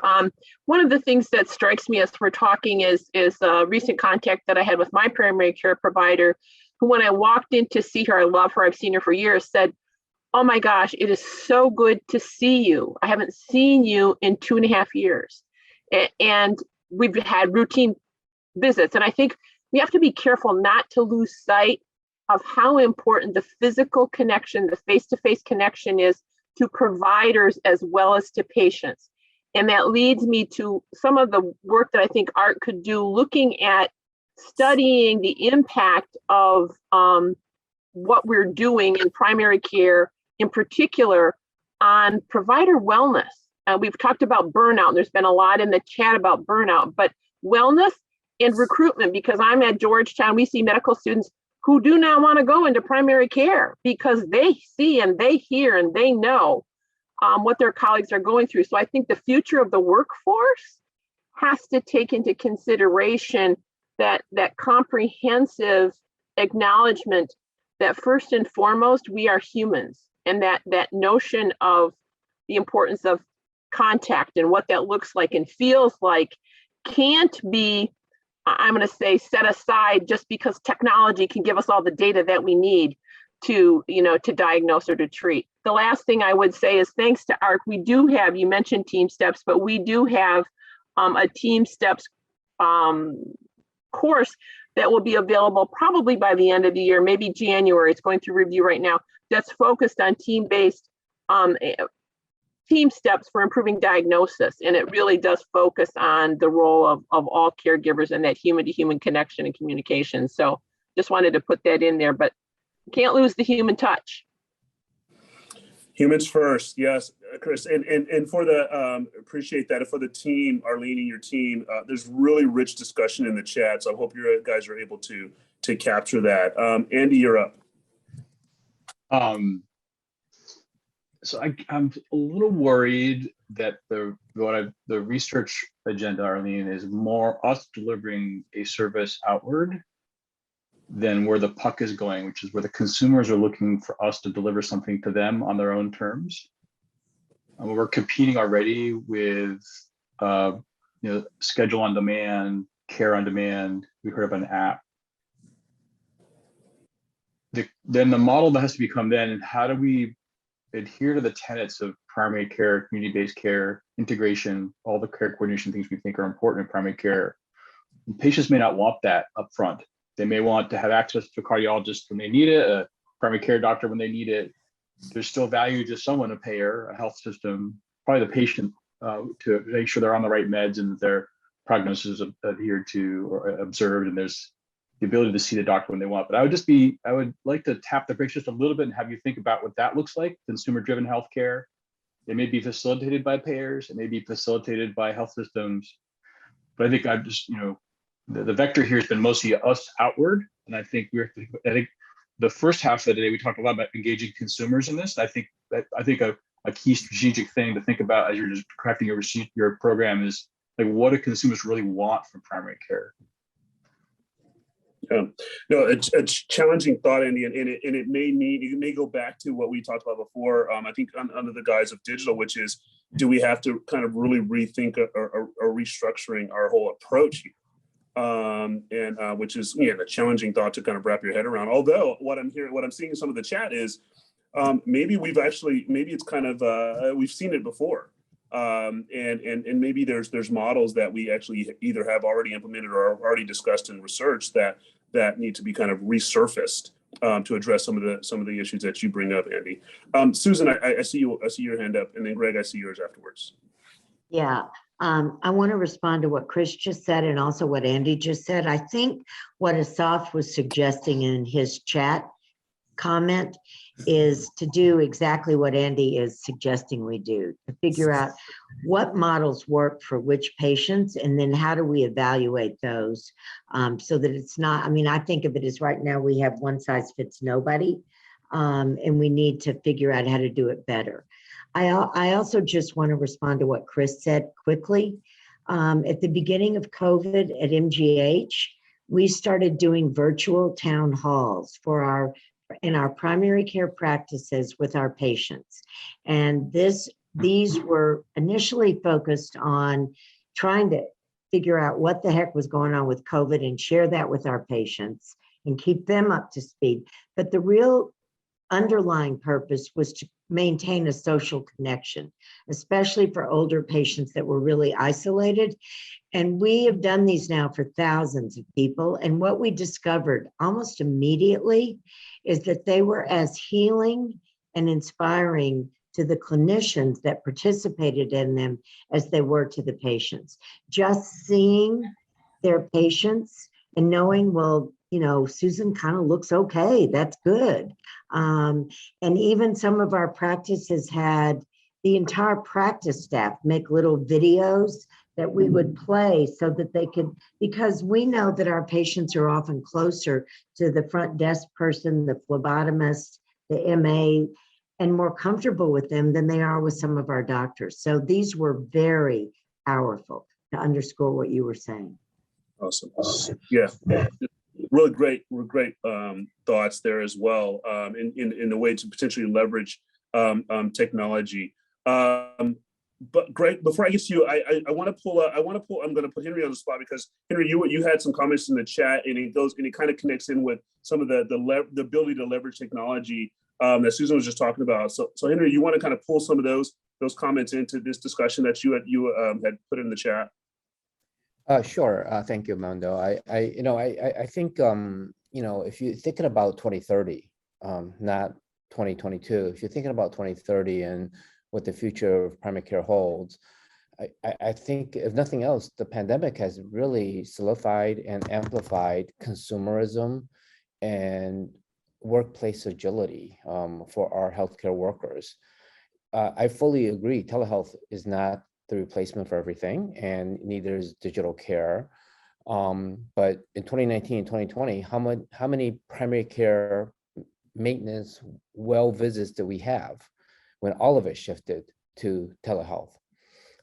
One of the things that strikes me as we're talking is a recent contact that I had with my primary care provider, who when I walked in to see her, I love her, I've seen her for years, said, "Oh my gosh, it is so good to see you. I haven't seen you in 2.5 years." And we've had routine visits. And I think we have to be careful not to lose sight of how important the physical connection, the face-to-face connection is to providers as well as to patients. And that leads me to some of the work that I think AHRQ could do, looking at studying the impact of what we're doing in primary care, in particular on provider wellness. We've talked about burnout, and there's been a lot in the chat about burnout, but wellness and recruitment, because I'm at Georgetown, we see medical students who do not want to go into primary care because they see and they hear and they know what their colleagues are going through. So I think the future of the workforce has to take into consideration that comprehensive acknowledgement that first and foremost, we are humans, and that notion of the importance of contact and what that looks like and feels like can't be, I'm going to say, set aside just because technology can give us all the data that we need to diagnose or to treat. The last thing I would say is, thanks to AHRQ, we do have, you mentioned Team Steps, but we do have a Team Steps course that will be available probably by the end of the year, maybe January. It's going through review right now. That's focused on team-based team steps for improving diagnosis. And it really does focus on the role of all caregivers and that human-to-human connection and communication. So just wanted to put that in there, but can't lose the human touch. Humans first, yes, Chris, and for the appreciate that. And for the team, Arlene and your team, there's really rich discussion in the chat. So I hope you guys are able to capture that. Andy, you're up. So I'm a little worried that the research agenda, Arlene, is more us delivering a service outward than where the puck is going, which is where the consumers are looking for us to deliver something to them on their own terms. We're competing already with schedule on demand, care on demand. We heard of an app. Then the model that has to become then, how do we adhere to the tenets of primary care, community-based care, integration, all the care coordination things we think are important in primary care. And patients may not want that up front. They may want to have access to a cardiologist when they need it, a primary care doctor when they need it. There's still value to someone, a payer, a health system, probably the patient, to make sure they're on the right meds and their prognosis is adhered to or observed, and there's the ability to see the doctor when they want. But I would like to tap the brakes just a little bit and have you think about what that looks like. Consumer-driven healthcare. It may be facilitated by payers. It may be facilitated by health systems. But I think I've just, the vector here has been mostly us outward. And I think the first half of the day, we talked a lot about engaging consumers in this. I think a key strategic thing to think about as you're just crafting your program is, like, what do consumers really want from primary care? No, it's a challenging thought, Andy, and it may go back to what we talked about before. I think under the guise of digital, which is, do we have to kind of really rethink or restructuring our whole approach here? Which is a challenging thought to kind of wrap your head around. Although what I'm seeing in some of the chat is maybe it's kind of we've seen it before. And maybe there's models that we actually either have already implemented or are already discussed in research that need to be kind of resurfaced to address some of the issues that you bring up, Andy. Susan, I see your hand up, and then Greg, I see yours afterwards. Yeah, I want to respond to what Chris just said and also what Andy just said. I think what Asaf was suggesting in his chat comment is to do exactly what Andy is suggesting we do, to figure out what models work for which patients, and then how do we evaluate those so that it's not, I mean, I think of it as right now we have one size fits nobody, and we need to figure out how to do it better. I also just want to respond to what Chris said quickly. At the beginning of COVID at MGH, we started doing virtual town halls in our primary care practices with our patients. And these were initially focused on trying to figure out what the heck was going on with COVID and share that with our patients and keep them up to speed. But the real underlying purpose was to maintain a social connection, especially for older patients that were really isolated. And we have done these now for thousands of people. And what we discovered almost immediately is that they were as healing and inspiring to the clinicians that participated in them as they were to the patients. Just seeing their patients and knowing, well, you know, Susan kind of looks okay, that's good. And even some of our practices had the entire practice staff make little videos that we would play so that they could, because we know that our patients are often closer to the front desk person, the phlebotomist, the MA, and more comfortable with them than they are with some of our doctors. So these were very powerful to underscore what you were saying. Awesome. Yeah. Really great thoughts there as well, in a way to potentially leverage technology. But Greg, before I get to you, I want to pull. I'm going to put Henry on the spot because Henry, you had some comments in the chat, and it kind of connects in with some of the ability to leverage technology that Susan was just talking about. So Henry, you want to kind of pull some of those comments into this discussion that you had put in the chat? Sure. Thank you, Mando. I think if you're thinking about 2030, not 2022, if you're thinking about 2030 and what the future of primary care holds, I think if nothing else, the pandemic has really solidified and amplified consumerism and workplace agility for our healthcare workers. I fully agree. Telehealth is not the replacement for everything, and neither is digital care. But in 2019 and 2020, how many primary care maintenance well visits did we have when all of it shifted to telehealth?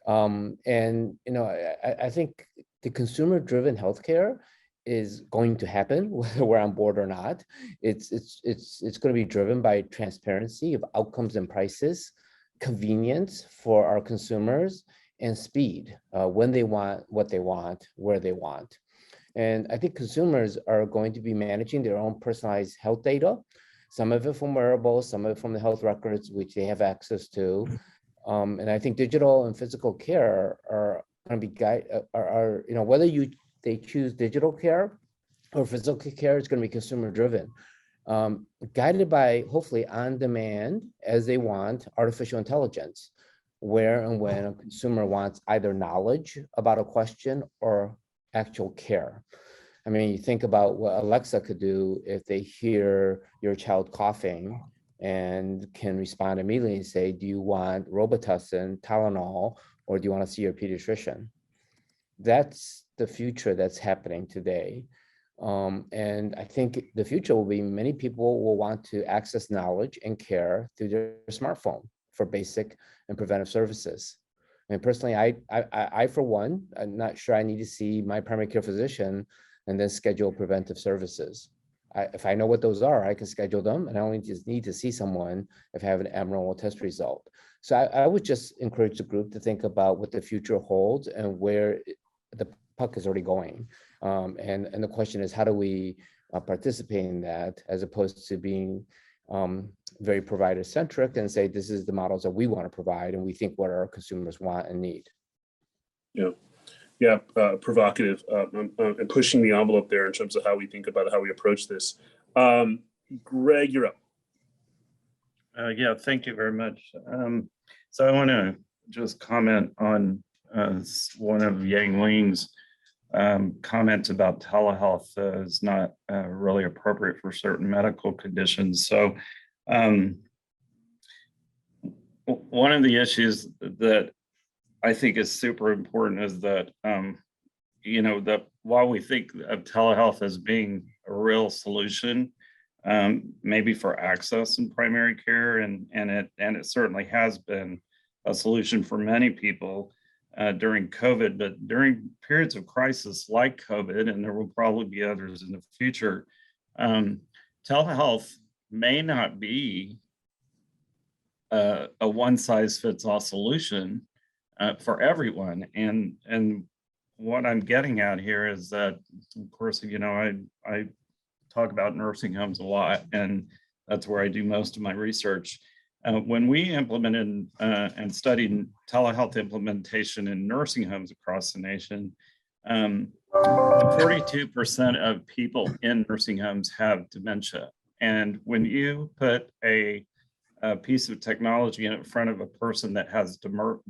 And I think the consumer-driven healthcare is going to happen, whether we're on board or not. It's going to be driven by transparency of outcomes and prices, convenience for our consumers, and speed, when they want, what they want, where they want. And I think consumers are going to be managing their own personalized health data, some of it from wearables, some of it from the health records, which they have access to. And I think digital and physical care are going to be whether they choose digital care or physical care, it's going to be consumer driven, guided by hopefully on demand as they want artificial intelligence, where and when a consumer wants either knowledge about a question or actual care. I mean, you think about what Alexa could do if they hear your child coughing and can respond immediately and say, do you want Robitussin, Tylenol, or do you want to see your pediatrician? That's the future that's happening today. And I think the future will be many people will want to access knowledge and care through their smartphone for basic and preventive services. I mean, personally, I for one, I'm not sure I need to see my primary care physician and then schedule preventive services. If I know what those are, I can schedule them, and I only just need to see someone if I have an abnormal test result. So I would just encourage the group to think about what the future holds and where the puck is already going. And the question is, how do we participate in that, as opposed to being very provider centric and say, this is the models that we want to provide, and we think what our consumers want and need. Yeah, provocative and pushing the envelope there in terms of how we think about it, how we approach this. Greg, you're up. Yeah, thank you very much. So I want to just comment on one of Yang Ling's comments about telehealth is not really appropriate for certain medical conditions. So one of the issues that I think is super important is that, that while we think of telehealth as being a real solution, maybe for access in primary care, and it certainly has been a solution for many people during COVID, but during periods of crisis like COVID, and there will probably be others in the future, telehealth may not be a one-size-fits-all solution for everyone. And what I'm getting at here is that, of course, I talk about nursing homes a lot, and that's where I do most of my research. When we implemented and studied telehealth implementation in nursing homes across the nation, 42% of people in nursing homes have dementia. And when you put a piece of technology in front of a person that has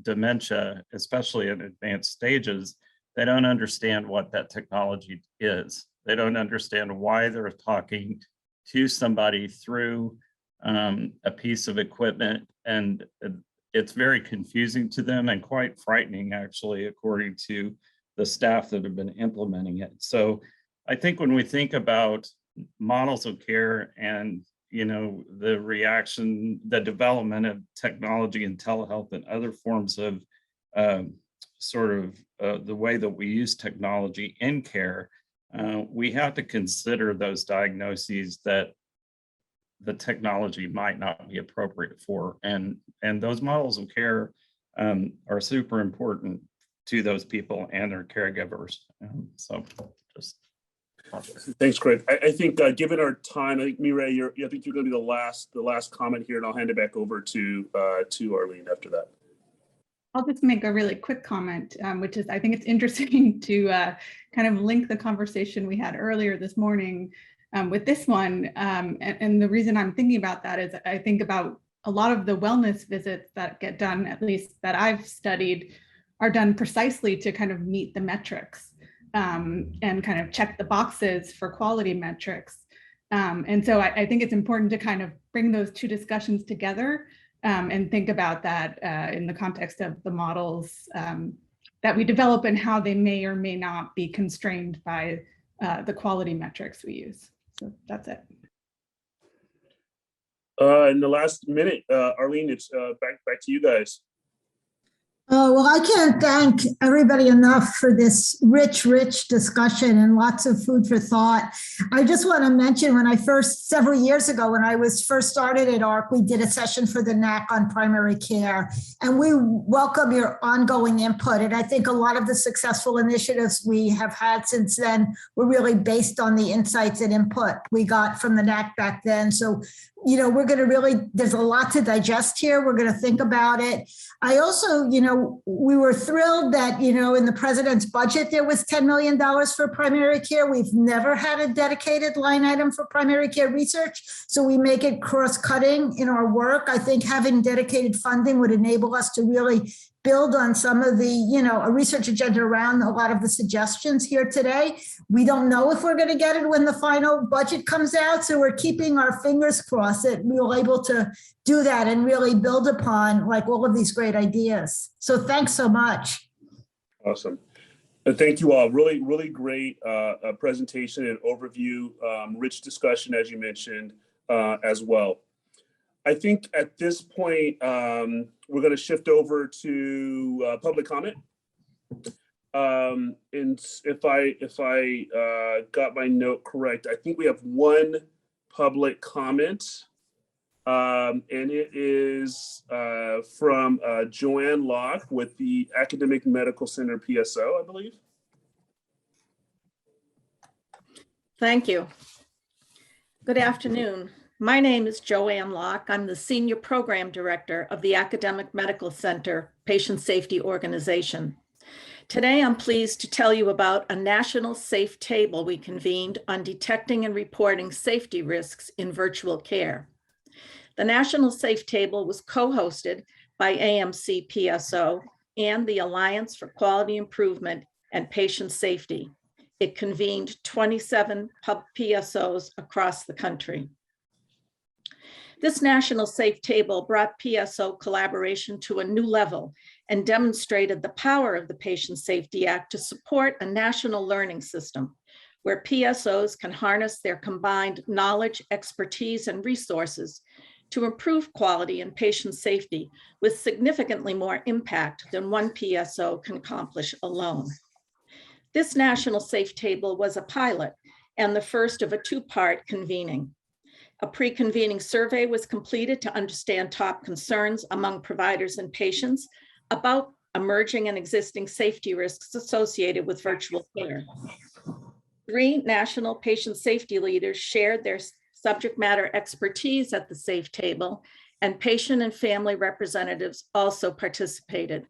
dementia, especially in advanced stages, they don't understand what that technology is. They don't understand why they're talking to somebody through a piece of equipment, and it's very confusing to them and quite frightening, actually, according to the staff that have been implementing it. So I think when we think about models of care and the reaction, the development of technology and telehealth and other forms of the way that we use technology in care, we have to consider those diagnoses that the technology might not be appropriate for. And those models of care are super important to those people and their caregivers. So just. Thanks, Greg. I think given our time, I think Mireille, I think you're going to be the last comment here, and I'll hand it back over to Arlene after that. I'll just make a really quick comment, which is I think it's interesting to kind of link the conversation we had earlier this morning with this one. And the reason I'm thinking about that is I think about a lot of the wellness visits that get done, at least that I've studied, are done precisely to kind of meet the metrics and kind of check the boxes for quality metrics. And so I think it's important to kind of bring those two discussions together and think about that in the context of the models that we develop and how they may or may not be constrained by the quality metrics we use. So that's it. In the last minute, Arlene, it's back to you guys. Oh, well, I can't thank everybody enough for this rich discussion and lots of food for thought. I just want to mention several years ago, when I was first started at AHRQ, we did a session for the NAC on primary care, and we welcome your ongoing input. And I think a lot of the successful initiatives we have had since then were really based on the insights and input we got from the NAC back then. So, we're going to there's a lot to digest here. We're going to think about it. I also, we were thrilled that, in the president's budget, there was $10 million for primary care. We've never had a dedicated line item for primary care research, so we make it cross-cutting in our work. I think having dedicated funding would enable us to really build on some of the, a research agenda around a lot of the suggestions here today. We don't know if we're going to get it when the final budget comes out, so we're keeping our fingers crossed that we're able to do that and really build upon all of these great ideas. So thanks so much. Awesome. Thank you all. Really great presentation and overview, rich discussion, as you mentioned, as well. I think at this point, we're going to shift over to public comment. And if I got my note correct, I think we have one public comment, and it is from Joanne Locke with the Academic Medical Center PSO, I believe. Thank you. Good afternoon. My name is Joanne Locke. I'm the Senior Program Director of the Academic Medical Center Patient Safety Organization. Today, I'm pleased to tell you about a national SAFE table we convened on detecting and reporting safety risks in virtual care. The National SAFE Table was co-hosted by AMC PSO and the Alliance for Quality Improvement and Patient Safety. It convened 27 PSOs across the country. This National Safe Table brought PSO collaboration to a new level and demonstrated the power of the Patient Safety Act to support a national learning system where PSOs can harness their combined knowledge, expertise, and resources to improve quality and patient safety with significantly more impact than one PSO can accomplish alone. This National Safe Table was a pilot and the first of a two-part convening. A pre-convening survey was completed to understand top concerns among providers and patients about emerging and existing safety risks associated with virtual care. 3 national patient safety leaders shared their subject matter expertise at the Safe Table, and patient and family representatives also participated.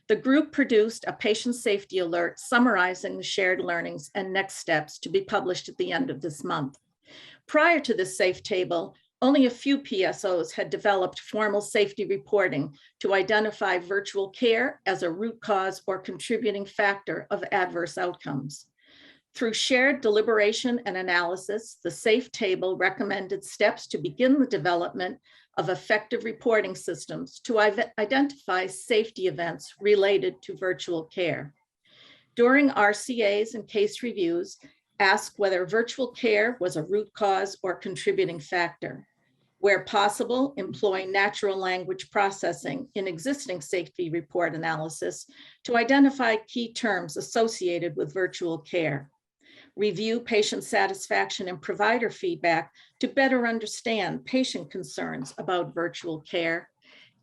The group produced a patient safety alert summarizing the shared learnings and next steps to be published at the end of this month. Prior to the Safe Table, only a few PSOs had developed formal safety reporting to identify virtual care as a root cause or contributing factor of adverse outcomes. Through shared deliberation and analysis, the Safe Table recommended steps to begin the development of effective reporting systems to identify safety events related to virtual care. During RCAs and case reviews, ask whether virtual care was a root cause or contributing factor. Where possible, employ natural language processing in existing safety report analysis to identify key terms associated with virtual care. Review patient satisfaction and provider feedback to better understand patient concerns about virtual care,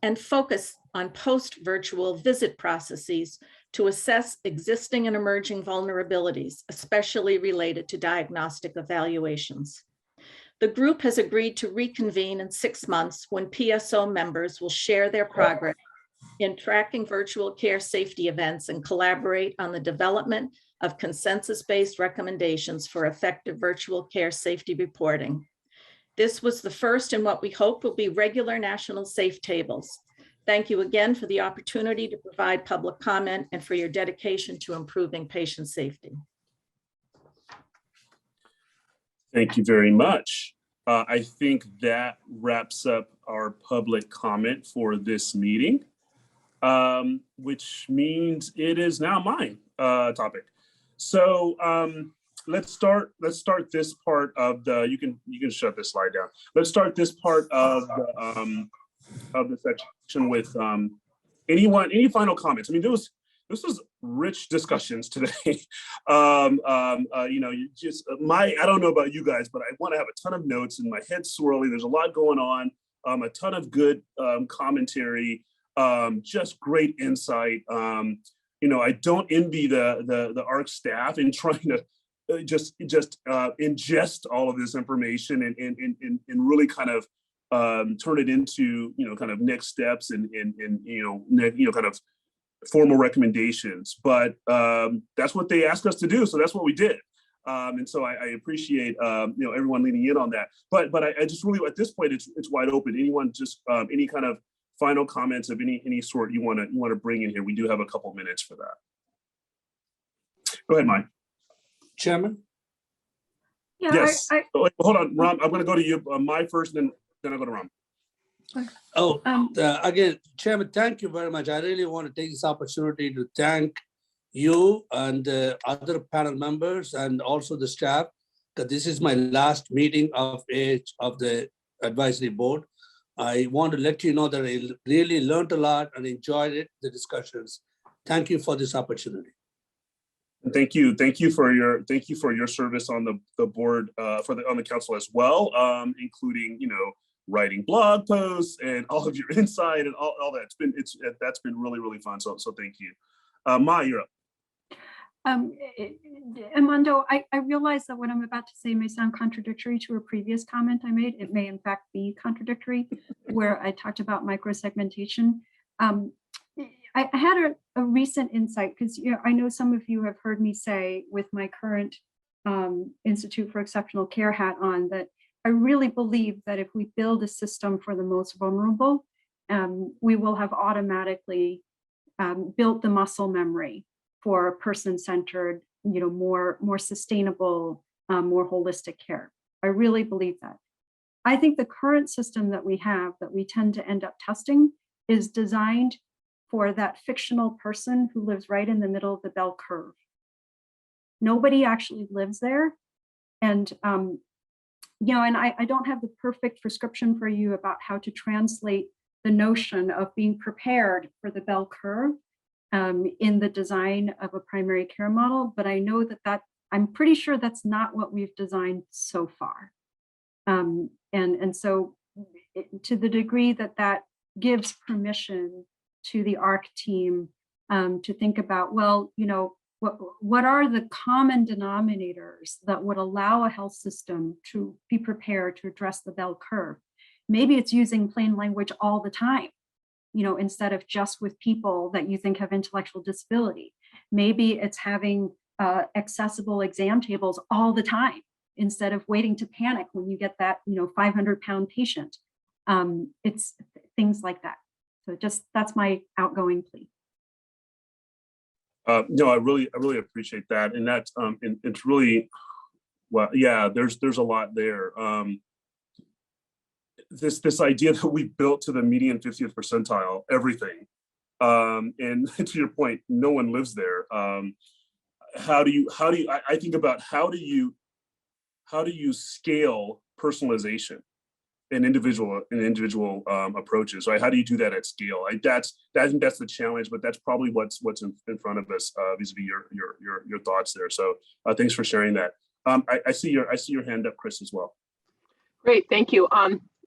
and focus on post-virtual visit processes to assess existing and emerging vulnerabilities, especially related to diagnostic evaluations. The group has agreed to reconvene in 6 months when PSO members will share their progress in tracking virtual care safety events and collaborate on the development of consensus-based recommendations for effective virtual care safety reporting. This was the first in what we hope will be regular national safe tables. Thank you again for the opportunity to provide public comment and for your dedication to improving patient safety. Thank you very much. I think that wraps up our public comment for this meeting, which means it is now my topic. So let's start this part of the, you can shut this slide down. Let's start this part of the section with any final comments. I mean, this was rich discussions today. I don't know about you guys, but I want to have a ton of notes and my head's swirling. There's a lot going on, a ton of good commentary, just great insight. I don't envy the AHRQ staff in trying to just ingest all of this information and really kind of turn it into kind of next steps and kind of formal recommendations. But that's what they asked us to do, so that's what we did. And so I appreciate everyone leaning in on that. But I just really, at this point, it's wide open. Anyone just any kind of final comments of any sort you want to bring in here? We do have a couple minutes for that. Go ahead, Mai. Chairman? Yeah, yes. Hold on, Ram. I'm going to go to you, Mai first, then I'll go to Ram. Oh, again, Chairman, thank you very much. I really want to take this opportunity to thank you and other panel members and also the staff, because this is my last meeting of the advisory board. I want to let you know that I really learned a lot and enjoyed it, the discussions. Thank you for this opportunity. Thank you for your service on the board on the council as well, including writing blog posts and all of your insight and all that. That's been really fun. So thank you. Mai, you're up. Armando, I realize that what I'm about to say may sound contradictory to a previous comment I made. It may in fact be contradictory, where I talked about microsegmentation. I had a recent insight, because I know some of you have heard me say with my current Institute for Exceptional Care hat on that I really believe that if we build a system for the most vulnerable, we will have automatically built the muscle memory for person-centered, more sustainable, more holistic care. I really believe that. I think the current system that we have that we tend to end up testing is designed for that fictional person who lives right in the middle of the bell curve. Nobody actually lives there. And, and I don't have the perfect prescription for you about how to translate the notion of being prepared for the bell curve in the design of a primary care model, but I know that I'm pretty sure that's not what we've designed so far. And so to the degree that that gives permission to the AHRQ team to think about, well, what are the common denominators that would allow a health system to be prepared to address the bell curve? Maybe it's using plain language all the time, instead of just with people that you think have intellectual disability. Maybe it's having accessible exam tables all the time, instead of waiting to panic when you get that 500-pound patient. It's things like that. So that's my outgoing plea. No, I really appreciate that, and that's it's really, well, yeah. There's a lot there. This idea that we built to the median 50th percentile everything, and to your point, no one lives there. How do you? I think about how do you scale personalization and individual approaches, right? How do you do that at scale? I think that's the challenge, but that's probably what's in front of us vis-a-vis your thoughts there. So thanks for sharing that. I see your hand up, Chris, as well. Great, thank you.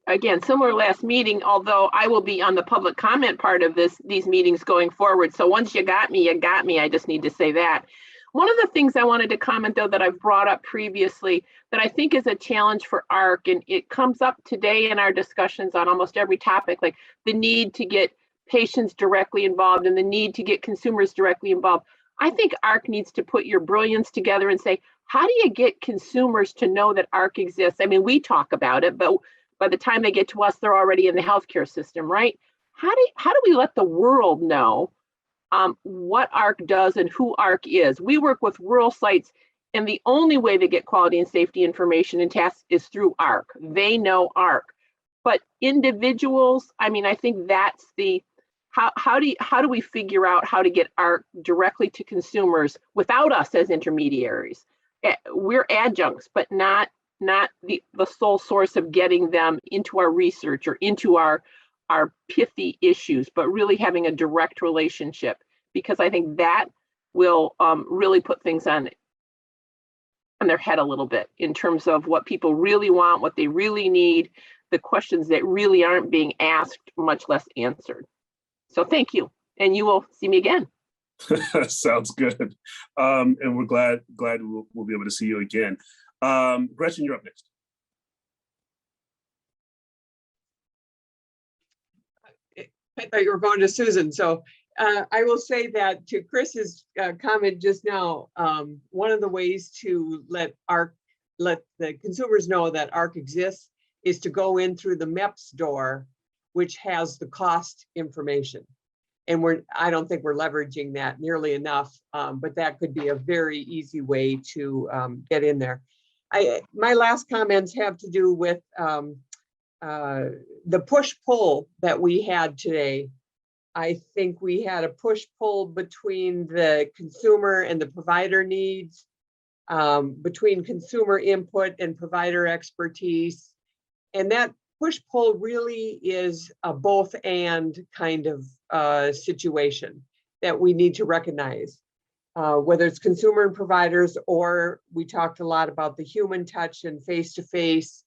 Again, similar last meeting, although I will be on the public comment part of these meetings going forward. So once you got me, you got me. I just need to say that. One of the things I wanted to comment, though, that I've brought up previously that I think is a challenge for AHRQ, and it comes up today in our discussions on almost every topic, like the need to get patients directly involved and the need to get consumers directly involved. I think AHRQ needs to put your brilliance together and say, how do you get consumers to know that AHRQ exists? I mean, we talk about it, but by the time they get to us, they're already in the healthcare system, right? How do we let the world know what AHRQ does and who AHRQ is? We work with rural sites, and the only way they get quality and safety information and tests is through AHRQ. They know AHRQ. But individuals, I mean, I think that's the, how do we figure out how to get AHRQ directly to consumers without us as intermediaries? We're adjuncts, but not the sole source of getting them into our research or into our pithy issues, but really having a direct relationship, because I think that will really put things on their head a little bit in terms of what people really want, what they really need, the questions that really aren't being asked, much less answered. So thank you, and you will see me again. Sounds good, and we're glad we'll be able to see you again. Gretchen, you're up next. I thought you were going to Susan. So I will say that to Chris's comment just now, one of the ways to let the consumers know that AHRQ exists is to go in through the MEPS door, which has the cost information. And I don't think we're leveraging that nearly enough, but that could be a very easy way to get in there. My last comments have to do with the push-pull that we had today. I think we had a push-pull between the consumer and the provider needs, between consumer input and provider expertise. And that push-pull really is a both and kind of situation that we need to recognize, whether it's consumer and providers, or we talked a lot about the human touch and face-to-face,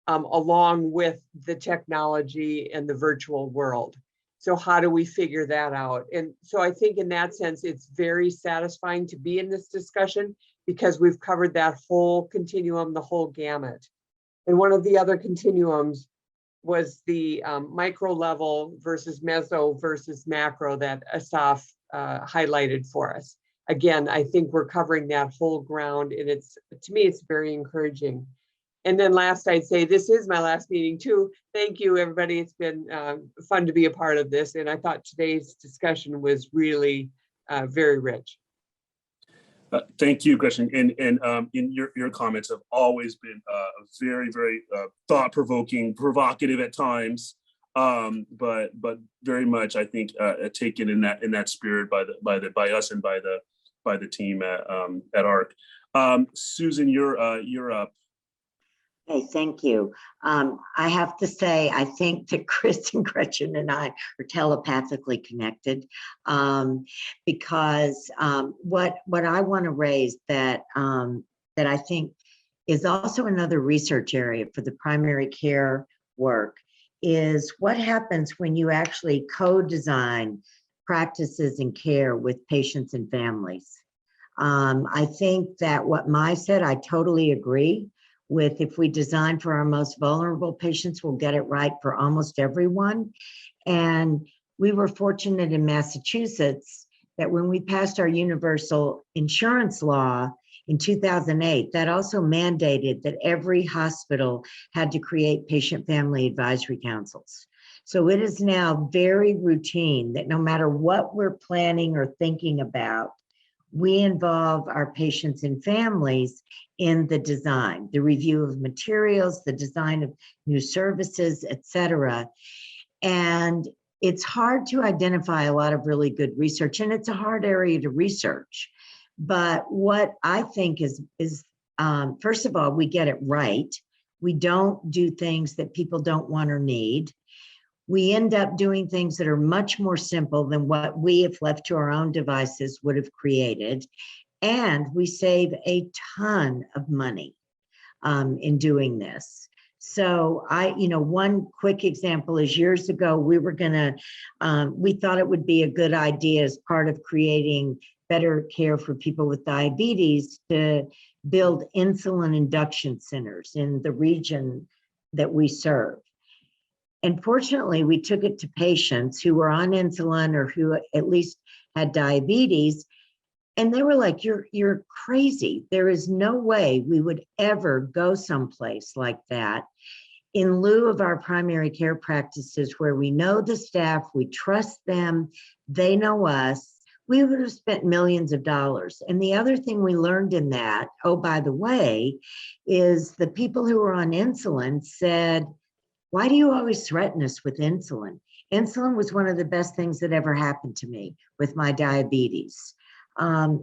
along with the technology and the virtual world. So how do we figure that out? And so I think in that sense, it's very satisfying to be in this discussion because we've covered that whole continuum, the whole gamut. And one of the other continuums was the micro level versus meso versus macro that Asaf highlighted for us. Again, I think we're covering that whole ground, and to me, it's very encouraging. And then last, I'd say this is my last meeting too. Thank you, everybody. It's been fun to be a part of this. And I thought today's discussion was really very rich. Thank you, Gretchen. And in your comments have always been very, very thought-provoking, provocative at times, but very much, I think, taken in that spirit by us and by the team at AHRQ. Susan, you're up. Hey, thank you. I have to say, I think that Chris and Gretchen and I are telepathically connected, because what I want to raise that I think is also another research area for the primary care work is what happens when you actually co-design practices and care with patients and families. I think that what Mai said, I totally agree with. If we design for our most vulnerable patients, we'll get it right for almost everyone. And we were fortunate in Massachusetts that when we passed our universal insurance law in 2008, that also mandated that every hospital had to create patient family advisory councils. So it is now very routine that no matter what we're planning or thinking about, we involve our patients and families in the design, the review of materials, the design of new services, et cetera. And it's hard to identify a lot of really good research, and it's a hard area to research. But what I think is first of all, we get it right. We don't do things that people don't want or need. We end up doing things that are much more simple than what we, if left to our own devices, would have created. And we save a ton of money in doing this. So one quick example is years ago, we thought it would be a good idea as part of creating better care for people with diabetes to build insulin induction centers in the region that we serve. And fortunately, we took it to patients who were on insulin or who at least had diabetes. And they were like, you're crazy. There is no way we would ever go someplace like that in lieu of our primary care practices where we know the staff, we trust them, they know us. We would have spent millions of dollars. And the other thing we learned in that, oh, by the way, is the people who were on insulin said, why do you always threaten us with insulin? Insulin was one of the best things that ever happened to me with my diabetes.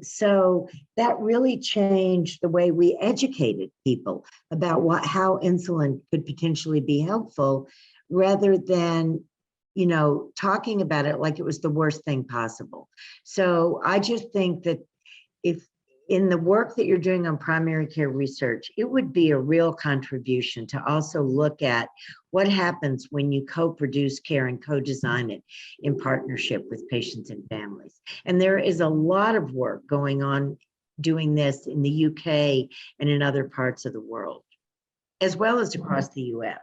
So that really changed the way we educated people about how insulin could potentially be helpful, rather than, talking about it like it was the worst thing possible. So I just think that if in the work that you're doing on primary care research, it would be a real contribution to also look at what happens when you co-produce care and co-design it in partnership with patients and families. And there is a lot of work going on doing this in the UK and in other parts of the world, as well as across the US.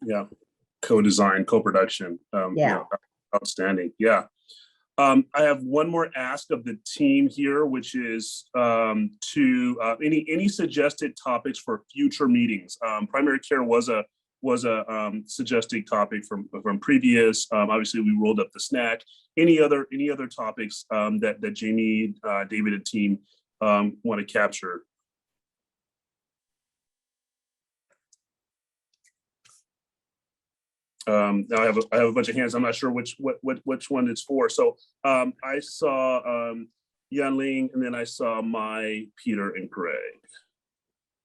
Yeah, co-design, co-production. Outstanding. Yeah. I have one more ask of the team here, which is to any suggested topics for future meetings. Primary care was a suggested topic from previous. Obviously, we rolled up the snack. Any other topics that Jamie, David, and team want to capture? Now I have a bunch of hands. I'm not sure which one it's for. So I saw Yanling, and then I saw Mai, Peter, and Greg.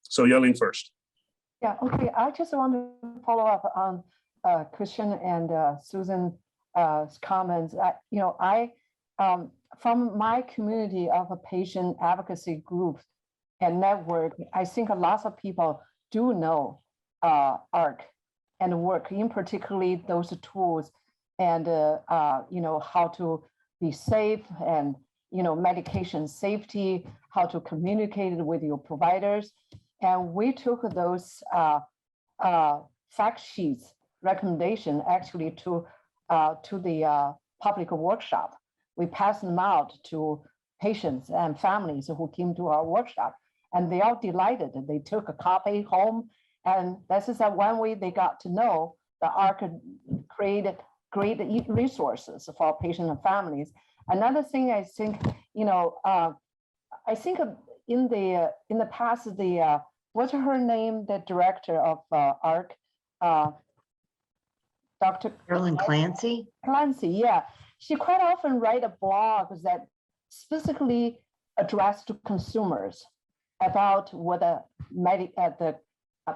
So Yanling first. Yeah, okay. I just want to follow up on Christian and Susan's comments. I from my community of a patient advocacy group and network, I think lots of people do know AHRQ and work, in particularly those tools and how to be safe and medication safety, how to communicate with your providers. And we took those fact sheets recommendation actually to the public workshop. We passed them out to patients and families who came to our workshop, and they are delighted. They took a copy home, and this is one way they got to know that AHRQ created great resources for patients and families. Another thing I think, I think in the past, what's her name? The director of AHRQ, Dr. Carolyn Clancy. Clancy, yeah. She quite often write a blog that specifically address to consumers about what the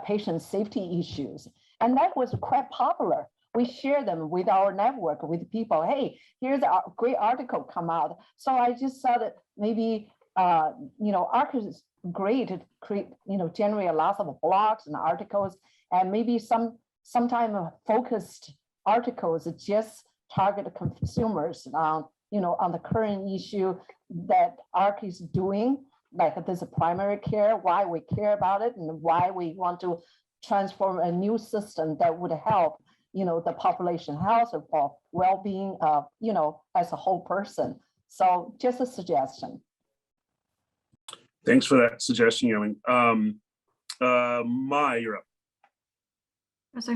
patient safety issues. And that was quite popular. We share them with our network, with people. Hey, here's a great article come out. So I just thought that maybe, AHRQ is great to create, generate a lot of blogs and articles, and maybe sometime focused articles that just target consumers on, on the current issue that AHRQ is doing, like this primary care, why we care about it, and why we want to transform a new system that would help, the population health or well-being, as a whole person. So just a suggestion. Thanks for that suggestion, Young. Mai, you're up. I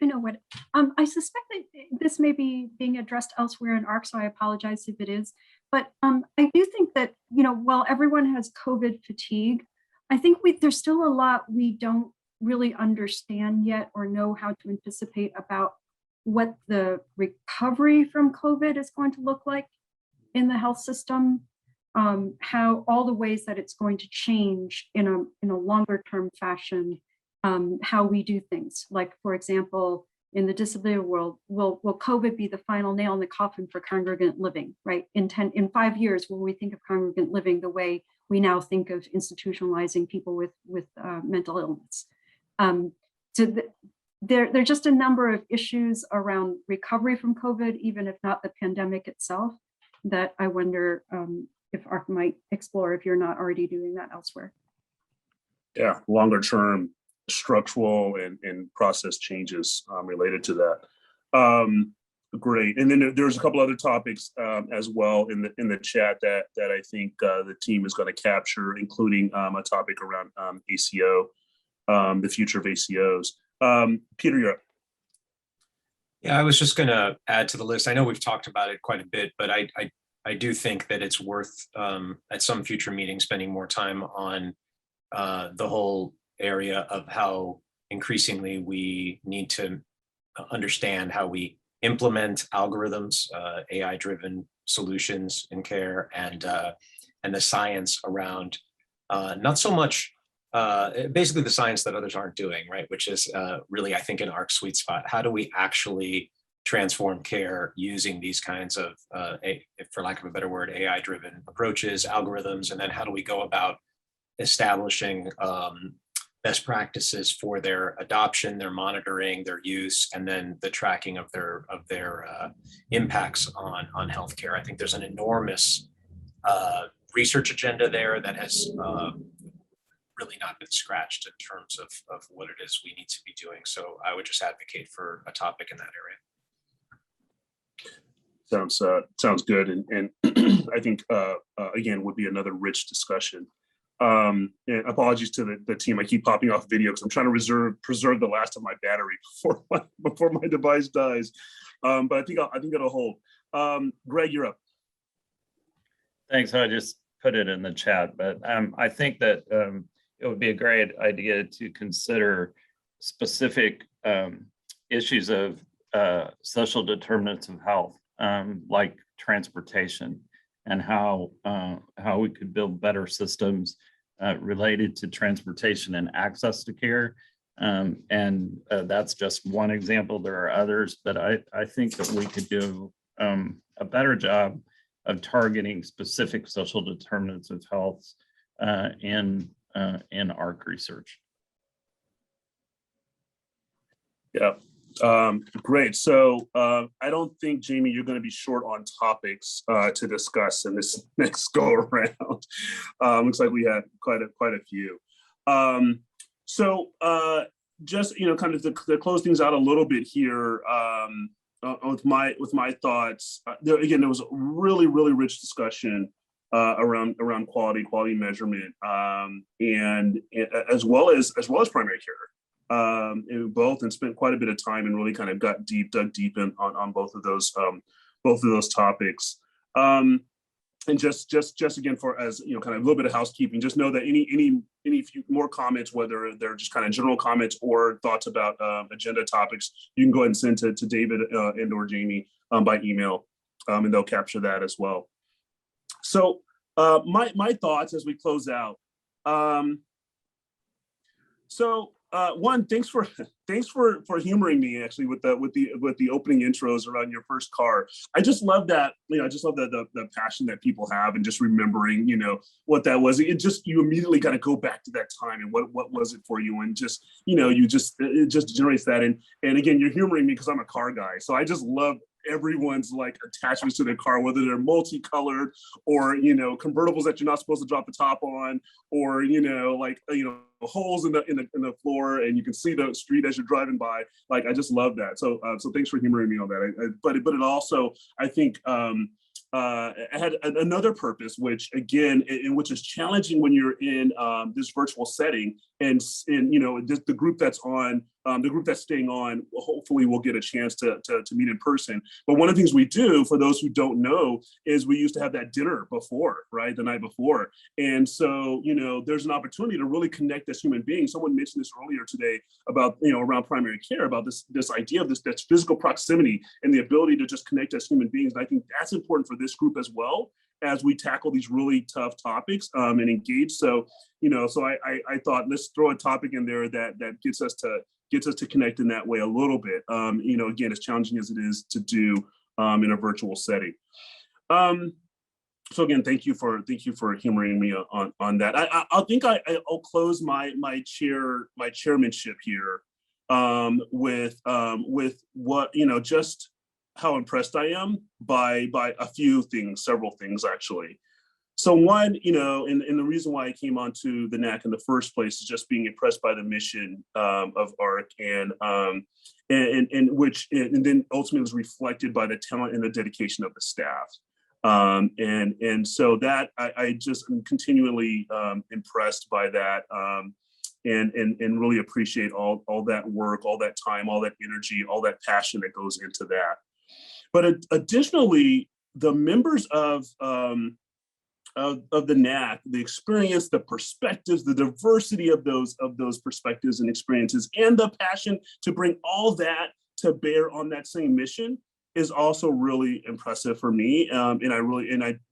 know what. I suspect that this may be being addressed elsewhere in AHRQ, so I apologize if it is. But I do think that, while everyone has COVID fatigue, I think there's still a lot we don't really understand yet or know how to anticipate about what the recovery from COVID is going to look like in the health system, how all the ways that it's going to change in a longer term fashion, how we do things. Like, for example, in the disability world, will COVID be the final nail in the coffin for congregant living, right? In 5 years, will we think of congregant living the way we now think of institutionalizing people with mental illness? There are just a number of issues around recovery from COVID, even if not the pandemic itself, that I wonder if AHRQ might explore if you're not already doing that elsewhere. Yeah, longer term structural and process changes related to that. Great. And then there's a couple other topics as well in the chat that I think the team is going to capture, including a topic around ACO, the future of ACOs. Peter, you're up. Yeah, I was just going to add to the list. I know we've talked about it quite a bit, but I do think that it's worth at some future meeting spending more time on the whole area of how increasingly we need to understand how we implement algorithms, AI-driven solutions in care, and the science around not so much basically the science that others aren't doing, right? Which is really, I think, an AHRQ sweet spot. How do we actually transform care using these kinds of, for lack of a better word, AI-driven approaches, algorithms, and then how do we go about establishing best practices for their adoption, their monitoring, their use, and then the tracking of their impacts on healthcare. I think there's an enormous research agenda there that has really not been scratched in terms of what it is we need to be doing. So I would just advocate for a topic in that area. Sounds good, and I think again would be another rich discussion. And apologies to the team. I keep popping off video because I'm trying to preserve the last of my battery before my device dies. But I think it'll hold. Greg, you're up. Thanks. I just put it in the chat, but I think that it would be a great idea to consider specific issues of social determinants of health, like transportation, and how we could build better systems related to transportation and access to care. And that's just one example. There are others, but I think that we could do a better job of targeting specific social determinants of health in AHRQ research. Yeah. Great. So I don't think, Jamie, you're going to be short on topics to discuss in this next go around. Looks like we had quite a few. So just kind of to close things out a little bit here with my thoughts. There was a really rich discussion around quality measurement and as well as primary care. Both, and spent quite a bit of time and really kind of dug deep on both of those topics. And just again, for as you know, kind of a little bit of housekeeping, just know that any few more comments, whether they're just kind of general comments or thoughts about agenda topics, you can go ahead and send to David and or Jamie by email, and they'll capture that as well. So my thoughts as we close out. One, thanks for humoring me actually with the opening intros around your first car. I just love that, I just love the passion that people have and just remembering, what that was. It just, you immediately got to go back to that time and what was it for you, and just, it just generates that. And again, you're humoring me because I'm a car guy, so I just love everyone's like attachments to their car, whether they're multicolored or convertibles that you're not supposed to drop the top on, or holes in the floor and you can see the street as you're driving by. Like, I just love that. So thanks for humoring me on that. But it also, I think, had another purpose, which again, which is challenging when you're in this virtual setting, and the group that's on, the group that's staying on, hopefully we'll get a chance to meet in person. But one of the things we do, for those who don't know, is we used to have that dinner before, right, the night before. And so, there's an opportunity to really connect as human beings. Someone mentioned this earlier today about, around primary care, about this idea of this physical proximity and the ability to just connect as human beings. And I think that's important for this group as well, as we tackle these really tough topics and engage. So, I thought, let's throw a topic in there that gets us to connect in that way a little bit. Again, as challenging as it is to do in a virtual setting. So again, thank you for humoring me on that. I'll close my chairmanship here with what, just how impressed I am by a few things, several things actually. So one, and the reason why I came onto the NAC in the first place is just being impressed by the mission of AHRQ, and then ultimately was reflected by the talent and the dedication of the staff. And so that I just am continually impressed by that, and really appreciate all that work, all that time, all that energy, all that passion that goes into that. But additionally, the members of the NAC, the experience, the perspectives, the diversity of those perspectives and experiences, and the passion to bring all that to bear on that same mission is also really impressive for me. And I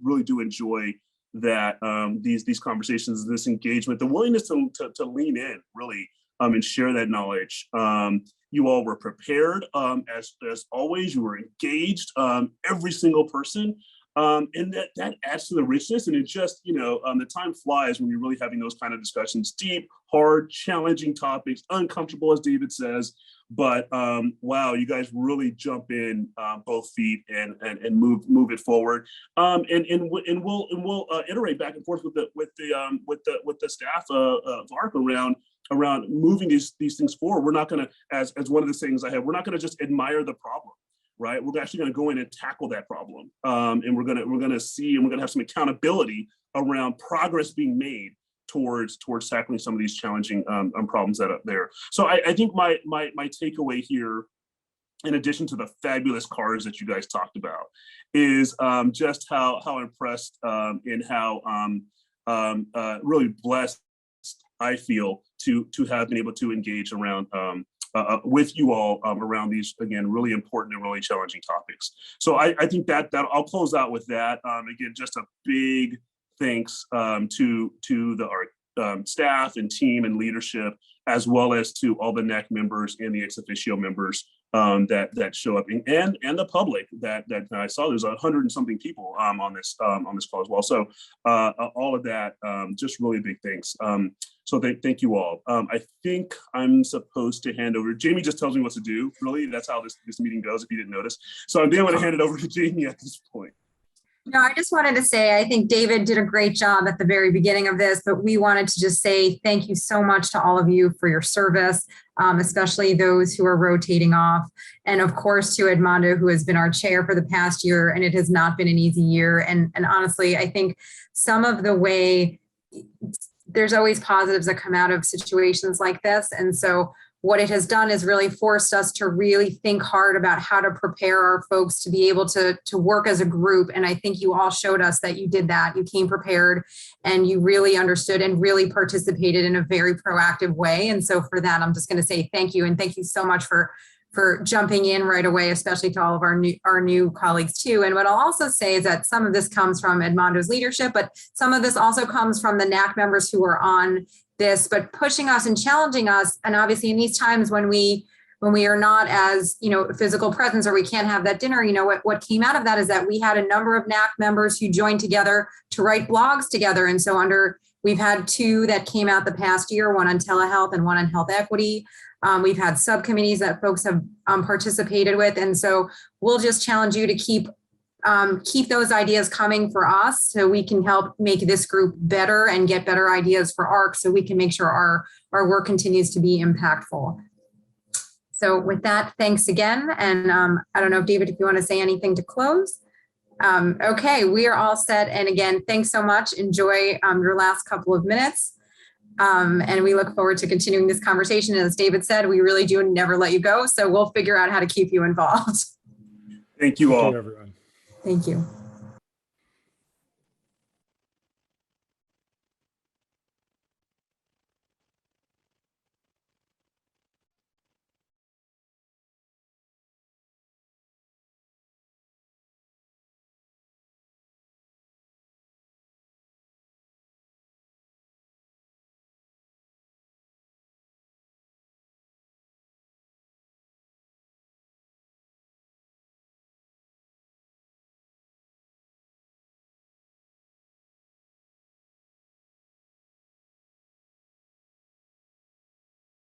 really do enjoy that, these conversations, this engagement, the willingness to lean in really, and share that knowledge. You all were prepared, as always. You were engaged, every single person. And that adds to the richness, and it just, the time flies when you're really having those kind of discussions, deep, hard, challenging topics, uncomfortable, as David says, but wow, you guys really jump in both feet and move it forward. And we'll iterate back and forth with the staff of AHRQ around moving these things forward. We're not going to, as one of the things I have, we're not going to just admire the problem. Right, we're actually going to go in and tackle that problem, and we're going to see, and we're going to have some accountability around progress being made towards tackling some of these challenging problems that are there. So I think my takeaway here, in addition to the fabulous cars that you guys talked about, is just how impressed and how really blessed I feel to have been able to engage around. With you all around these, again, really important and really challenging topics. So I think that I'll close out with that. Again, just a big thanks to the AHRQ staff and team and leadership, as well as to all the NAC members and the Exofficio members that show up, and the public that I saw. There's 100 and something people on this call as well. So all of that, just really big thanks. So thank you all. I think I'm supposed to hand over. Jamie just tells me what to do. Really, that's how this meeting goes, if you didn't notice. So I'm going to hand it over to Jamie at this point. No, I just wanted to say, I think David did a great job at the very beginning of this, but we wanted to just say thank you so much to all of you for your service, especially those who are rotating off. And of course, to Edmondo, who has been our chair for the past year, and it has not been an easy year. And honestly, I think some of the way, there's always positives that come out of situations like this. And so what it has done is really forced us to really think hard about how to prepare our folks to be able to work as a group. And I think you all showed us that you did that. You came prepared and you really understood and really participated in a very proactive way. And so for that, I'm just going to say thank you. And thank you so much for jumping in right away, especially to all of our new colleagues too. And what I'll also say is that some of this comes from Edmondo's leadership, but some of this also comes from the NAC members who are on this, but pushing us and challenging us. And obviously in these times when we are not as, physical presence, or we can't have that dinner, what came out of that is that we had a number of NAC members who joined together to write blogs together. And so we've had 2 that came out the past year, one on telehealth and one on health equity. We've had subcommittees that folks have participated with. And so we'll just challenge you to keep those ideas coming for us so we can help make this group better and get better ideas for AHRQ so we can make sure our work continues to be impactful. So with that, thanks again. And I don't know, David, if you want to say anything to close. Okay, we are all set. And again, thanks so much. Enjoy your last couple of minutes. And we look forward to continuing this conversation. As David said, we really do never let you go. So we'll figure out how to keep you involved. Thank you all. Everyone. Thank you.